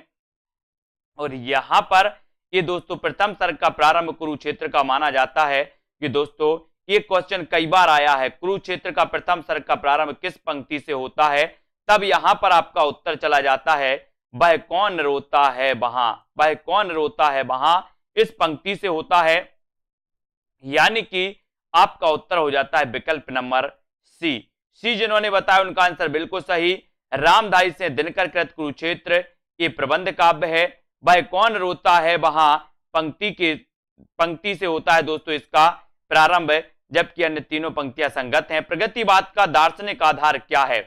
और यहां पर ये दोस्तों प्रथम सर्ग का प्रारंभ कुरुक्षेत्र का माना जाता है कि दोस्तों ये क्वेश्चन कई बार आया है, कुरुक्षेत्र का प्रथम सर्ग का प्रारंभ किस पंक्ति से होता है? तब यहां पर आपका उत्तर चला जाता है वह कौन रोता है वहां, वह कौन रोता है वहां, इस पंक्ति से होता है। यानी कि आपका उत्तर हो जाता है विकल्प नंबर सी। सी जिन्होंने बताया उनका आंसर बिल्कुल सही। रामधारी से दिनकर कृत कुरुक्षेत्र ये प्रबंध काव्य है। वह कौन रोता है वहां पंक्ति से होता है दोस्तों इसका प्रारंभ, जबकि अन्य तीनों पंक्तियां संगत हैं। प्रगतिवाद का दार्शनिक आधार क्या है?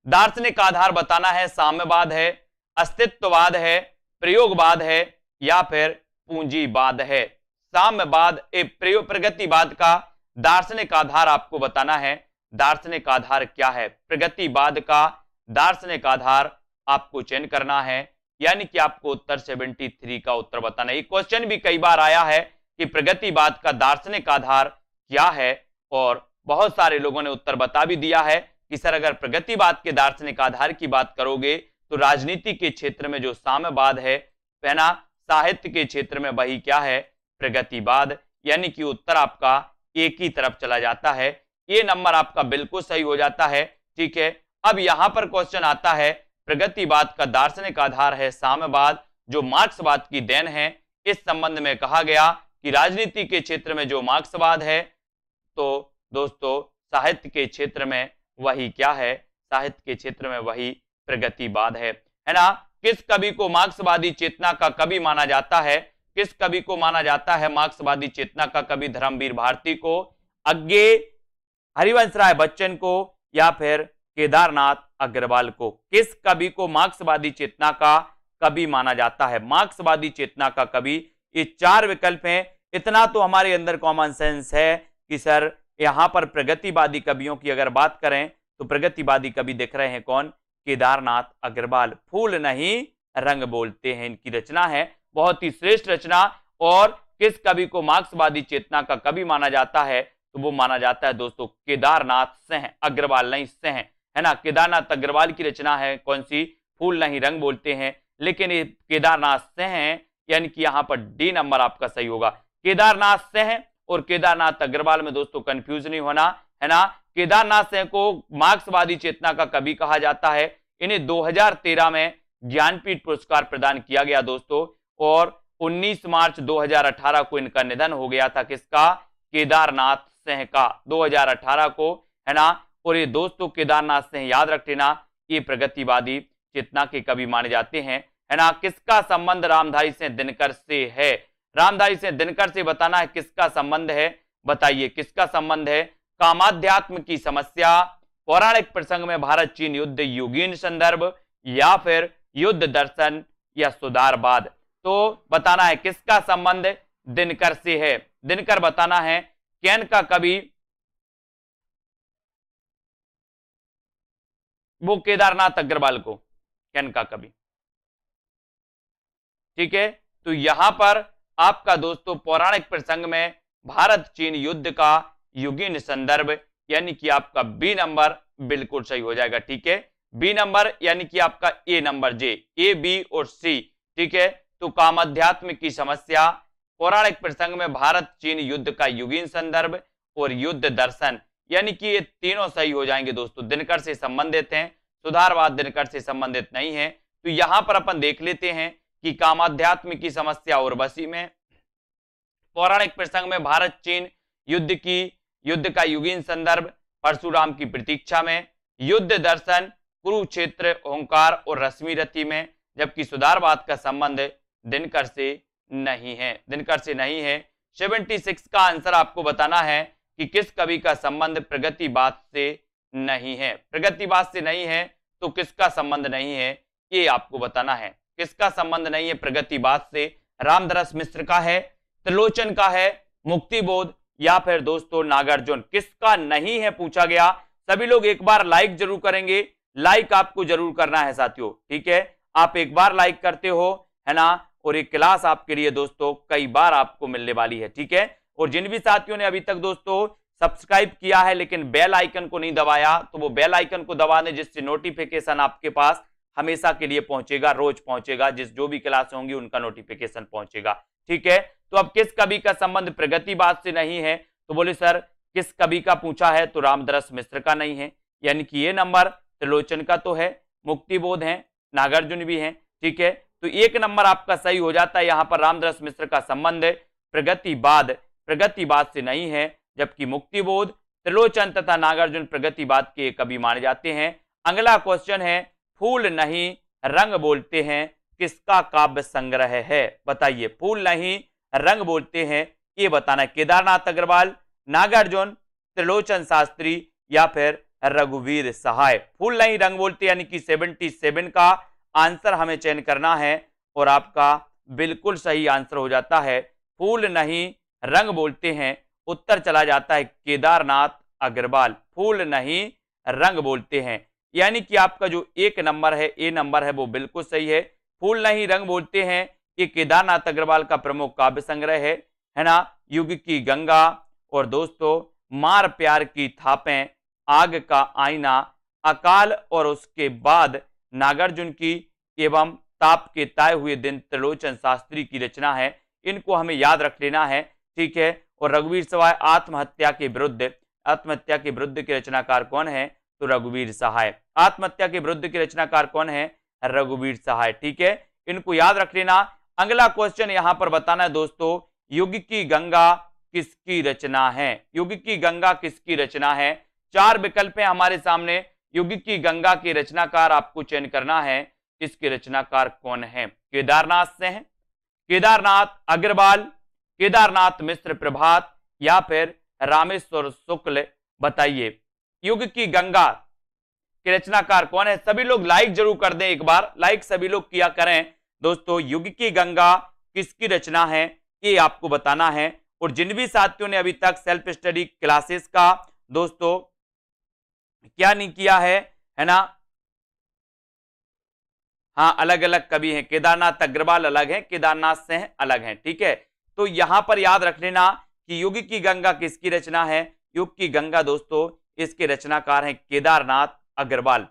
दार्शनिक आधार बताना है साम्यवाद है, अस्तित्ववाद है, प्रयोगवाद है या फिर पूंजीवाद है। साम्यवाद प्रगतिवाद का दार्शनिक आधार आपको बताना है। दार्शनिक आधार क्या है? प्रगतिवाद का दार्शनिक आधार आपको चयन करना है, यानी कि आपको उत्तर 73 का उत्तर बताना है। ये क्वेश्चन भी कई बार आया है कि प्रगतिवाद का दार्शनिक आधार क्या है, और बहुत सारे लोगों ने उत्तर बता भी दिया है कि सर अगर प्रगतिवाद के दार्शनिक आधार की बात करोगे तो राजनीति के क्षेत्र में जो साम्यवाद है ना, साहित्य के क्षेत्र में वही क्या है? प्रगतिवाद। यानी कि उत्तर आपका एक ही तरफ चला जाता है। ये नंबर आपका बिल्कुल सही हो जाता है। ठीक है, अब यहां पर क्वेश्चन आता है प्रगतिवाद का दार्शनिक आधार है साम्यवाद, जो मार्क्सवाद की देन है। इस संबंध में कहा गया कि राजनीति के क्षेत्र में जो मार्क्सवाद है, तो दोस्तों साहित्य के क्षेत्र में वही क्या है? साहित्य के क्षेत्र में वही प्रगतिवाद है ना। किस कवि को मार्क्सवादी चेतना का कवि माना जाता है? किस कवि को माना जाता है मार्क्सवादी चेतना का कवि? धर्मवीर भारती को, अज्ञे हरिवंश राय बच्चन को या फिर केदारनाथ अग्रवाल को? किस कवि को मार्क्सवादी चेतना का कवि माना जाता है? मार्क्सवादी चेतना का कवि। ये चार विकल्प हैं। इतना तो हमारे अंदर कॉमन सेंस है कि सर यहां पर प्रगतिवादी कवियों की अगर बात करें तो प्रगतिवादी कवि दिख रहे हैं कौन? केदारनाथ अग्रवाल। फूल नहीं रंग बोलते हैं इनकी रचना है, बहुत ही श्रेष्ठ रचना। और किस कवि को मार्क्सवादी चेतना का कवि माना जाता है? तो वो माना जाता है दोस्तों केदारनाथ सिंह अग्रवाल, नहीं सिंह, है ना। केदारनाथ अग्रवाल की रचना है कौन सी? फूल नहीं रंग बोलते हैं। लेकिन ये केदारनाथ सिंह है, यानी कि यहां पर डी नंबर आपका सही होगा। केदारनाथ सिंह और केदारनाथ अग्रवाल में दोस्तों कंफ्यूज नहीं होना, है ना। केदारनाथ सिंह को मार्क्सवादी चेतना का कवि कहा जाता है। इन्हें 2013 में ज्ञानपीठ पुरस्कार प्रदान किया गया दोस्तों, और 19 मार्च 2018 को इनका निधन हो गया था। किसका? केदारनाथ सिंह का, 2018 को, है ना। और ये दोस्तों केदारनाथ सिंह याद रख लेना, ये प्रगतिवादी चेतना के कवि माने जाते हैं, है ना। किसका संबंध रामधारी सिंह दिनकर से है? रामधारी सिंह दिनकर से बताना है किसका संबंध है, बताइए किसका संबंध है? कामाध्यात्म की समस्या, पौराणिक प्रसंग में भारत चीन युद्ध युगीन संदर्भ, या फिर युद्ध दर्शन या सुधारवाद? तो बताना है किसका संबंध दिनकर से है। दिनकर बताना है कैन का कवि, वो केदारनाथ अग्रवाल को कैन का कवि। ठीक है, तो यहां पर आपका दोस्तों पौराणिक प्रसंग में भारत चीन युद्ध का युगीन संदर्भ, यानी कि आपका बी नंबर बिल्कुल सही हो जाएगा। ठीक है, बी नंबर यानी कि आपका ए नंबर जे, ए बी और सी। ठीक है, तो कामाध्यात्म की समस्या, पौराणिक प्रसंग में भारत चीन युद्ध का युगीन संदर्भ और युद्ध दर्शन, यानी कि ये तीनों सही हो जाएंगे दोस्तों। दिनकर से संबंधित हैं, सुधारवाद दिनकर से संबंधित नहीं है। तो यहां पर अपन देख लेते हैं कि कामाध्यात्म की समस्या और बसी में, पौराणिक प्रसंग में भारत चीन युद्ध का युगीन संदर्भ, परशुराम की प्रतीक्षा में, युद्ध दर्शन कुरुक्षेत्र ओंकार और रश्मि रथी में, जबकि सुधारवाद का संबंध दिनकर से नहीं है, दिनकर से नहीं है। 76 का आंसर आपको बताना है कि किस कवि का संबंध प्रगतिवाद से नहीं है। प्रगतिवाद से नहीं है तो किसका संबंध नहीं है, ये आपको बताना है। किसका संबंध नहीं है प्रगतिवाद से? रामधरस मिश्र का है, त्रिलोचन का है, मुक्तिबोध या फिर दोस्तों नागार्जुन? किसका नहीं है पूछा गया। सभी लोग एक बार लाइक जरूर करेंगे, लाइक आपको जरूर करना है साथियों। ठीक है, आप एक बार लाइक करते हो, है ना, और एक क्लास आपके लिए दोस्तों कई बार आपको मिलने वाली है। ठीक है, और जिन भी साथियों ने अभी तक दोस्तों सब्सक्राइब किया है लेकिन बेल आइकन को नहीं दबाया, तो वो बेल आइकन को दबा दें, जिससे नोटिफिकेशन आपके पास हमेशा के लिए पहुंचेगा, रोज पहुंचेगा। जो भी क्लास होंगी उनका नोटिफिकेशन पहुंचेगा। ठीक है, तो अब किस कवि का संबंध प्रगतिवाद से नहीं है? तो बोले सर किस कवि का पूछा है, तो रामदरस मिश्र का नहीं है, यानी कि ये नंबर त्रिलोचन का तो है, मुक्तिबोध है, नागार्जुन भी है, ठीक है। तो एक नंबर आपका सही हो जाता है। यहाँ पर रामदरस मिश्र का संबंध प्रगतिवाद से नहीं है, जबकि मुक्तिबोध, त्रिलोचन तथा नागार्जुन प्रगतिवाद के कवि माने जाते हैं। अगला क्वेश्चन है, फूल नहीं रंग बोलते हैं किसका काव्य संग्रह है? बताइए, फूल नहीं रंग बोलते हैं, ये बताना। केदारनाथ अग्रवाल, नागार्जुन, त्रिलोचन शास्त्री या फिर रघुवीर सहाय। फूल नहीं रंग बोलते यानी कि 77 का आंसर हमें चयन करना है और आपका बिल्कुल सही आंसर हो जाता है फूल नहीं रंग बोलते हैं। उत्तर चला जाता है केदारनाथ अग्रवाल, फूल नहीं रंग बोलते हैं, यानी कि आपका जो एक नंबर है, ए नंबर है, वो बिल्कुल सही है। फूल नहीं रंग बोलते हैं ये केदारनाथ अग्रवाल का प्रमुख काव्य संग्रह है ना। युग की गंगा और दोस्तों मार प्यार की थापें, आग का आईना, अकाल और उसके बाद नागार्जुन की एवं ताप के ताए हुए दिन त्रिलोचन शास्त्री की रचना है। इनको हमें याद रख लेना है, ठीक है। और रघुवीर सहाय आत्महत्या के विरुद्ध के रचनाकार कौन है? तो रघुवीर सहाय। आत्महत्या के विरुद्ध के रचनाकार कौन है? रघुवीर सहाय, ठीक है। इनको याद रख लेना। अगला क्वेश्चन यहां पर बताना है दोस्तों, युग की गंगा किसकी रचना है? युग की गंगा किसकी रचना है? चार विकल्प हैं हमारे सामने। युग की गंगा के रचनाकार आपको चयन करना है, इसके रचनाकार कौन है? केदारनाथ से हैं, केदारनाथ अग्रवाल, केदारनाथ मिश्र प्रभात या फिर रामेश्वर शुक्ल। बताइए युग की गंगा के रचनाकार कौन है? सभी लोग लाइक जरूर कर दें, एक बार लाइक सभी लोग किया करें दोस्तों। युग की गंगा किसकी रचना है ये आपको बताना है। और जिन भी साथियों ने अभी तक सेल्फ स्टडी क्लासेस का दोस्तों क्या नहीं किया है ना, हाँ अलग अलग कवि हैं, केदारनाथ अग्रवाल अलग है, केदारनाथ से हैं अलग हैं, ठीक है। तो यहां पर याद रख लेना कि युग की गंगा किसकी रचना है? युग की गंगा दोस्तों इसके रचनाकार हैं केदारनाथ अग्रवाल,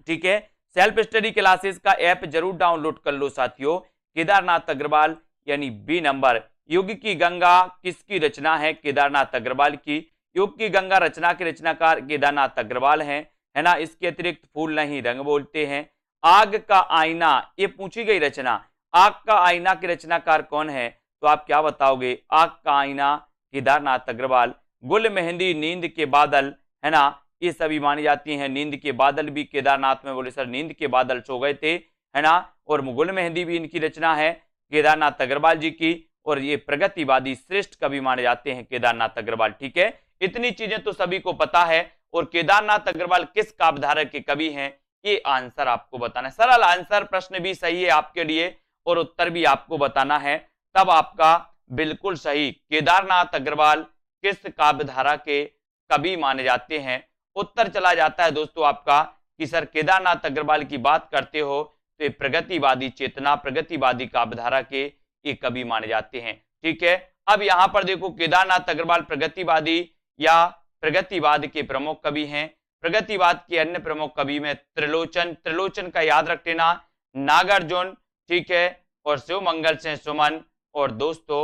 ठीक है। सेल्फ स्टडी क्लासेस का ऐप जरूर डाउनलोड कर लो साथियों। केदारनाथ अग्रवाल यानी बी नंबर। युग की गंगा किसकी रचना है? केदारनाथ अग्रवाल की। युग की गंगा रचना के रचनाकार केदारनाथ अग्रवाल हैं, है ना। इसके अतिरिक्त फूल नहीं रंग बोलते हैं, आग का आईना ये पूछी गई रचना, आग का आईना के रचनाकार कौन है? तो आप क्या बताओगे? आग का आईना केदारनाथ अग्रवाल। गुल मेहंदी, नींद के बादल, है ना, ये सभी मानी जाती हैं। नींद के बादल भी केदारनाथ में, बोले सर नींद के बादल सो गए थे, है ना। और गुल मेहंदी भी इनकी रचना है केदारनाथ अग्रवाल जी की। और ये प्रगतिवादी श्रेष्ठ कवि माने जाते हैं केदारनाथ अग्रवाल, ठीक है। इतनी चीजें तो सभी को पता है। और केदारनाथ अग्रवाल किस काव्यधारा के कवि हैं ये आंसर आपको बताना है। सरल आंसर, प्रश्न भी सही है आपके लिए और उत्तर भी आपको बताना है, तब आपका बिल्कुल सही। केदारनाथ अग्रवाल किस काव्यधारा के कवि माने जाते हैं? उत्तर चला जाता है दोस्तों आपका कि सर केदारनाथ अग्रवाल की बात करते हो तो प्रगतिवादी चेतना, प्रगतिवादी काव्यधारा के ये कवि माने जाते हैं, ठीक है। अब यहां पर देखो केदारनाथ अग्रवाल प्रगतिवादी या प्रगतिवाद के प्रमुख कवि हैं। प्रगतिवाद के अन्य प्रमुख कवि में त्रिलोचन का याद रख लेना, नागार्जुन, ठीक है, और शिवमंगल सिंह सुमन। और दोस्तों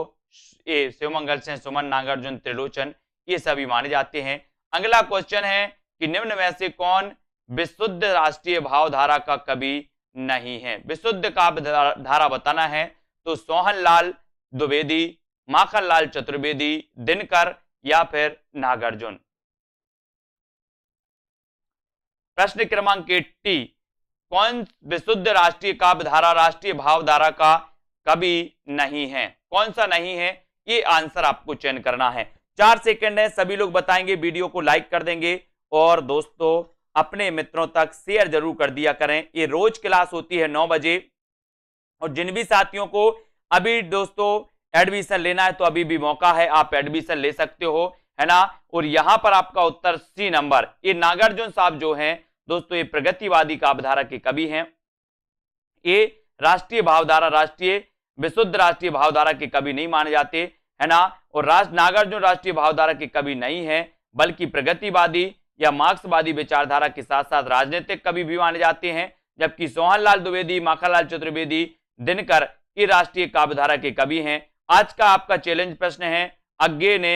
ये शिवमंगल सिंह सुमन, नागार्जुन, त्रिलोचन ये सभी माने जाते हैं। अगला क्वेश्चन है कि निम्न में से कौन विशुद्ध राष्ट्रीय भावधारा का कवि नहीं है? विशुद्ध काव्य धारा बताना है तो सोहनलाल द्विवेदी, माखनलाल चतुर्वेदी, दिनकर या फिर नागार्जुन। प्रश्न क्रमांक 80, कौन विशुद्ध राष्ट्रीय काव्यधारा, राष्ट्रीय भावधारा का कवि नहीं है? कौन सा नहीं है ये आंसर आपको चयन करना है। 4 सेकंड है, सभी लोग बताएंगे, वीडियो को लाइक कर देंगे और दोस्तों अपने मित्रों तक शेयर जरूर कर दिया करें। ये रोज क्लास होती है 9 बजे। और जिन भी साथियों को अभी दोस्तों एडमिशन लेना है तो अभी भी मौका है, आप एडमिशन ले सकते हो, है ना। और यहां पर आपका उत्तर सी नंबर, ये नागार्जुन साहब जो हैं दोस्तों ये प्रगतिवादी काव्यधारा के कवि हैं। ये राष्ट्रीय भावधारा, राष्ट्रीय विशुद्ध राष्ट्रीय भावधारा के कवि नहीं माने जाते, है ना। और नागार्जुन राष्ट्रीय भावधारा के कवि नहीं है, बल्कि प्रगतिवादी या मार्क्सवादी विचारधारा के साथ साथ राजनीतिक कवि भी माने जाते हैं। जबकि सोहनलाल द्विवेदी, माखनलाल चतुर्वेदी, दिनकर ये राष्ट्रीय काव्यधारा के कवि हैं आज का आपका चैलेंज प्रश्न है, अज्ञे ने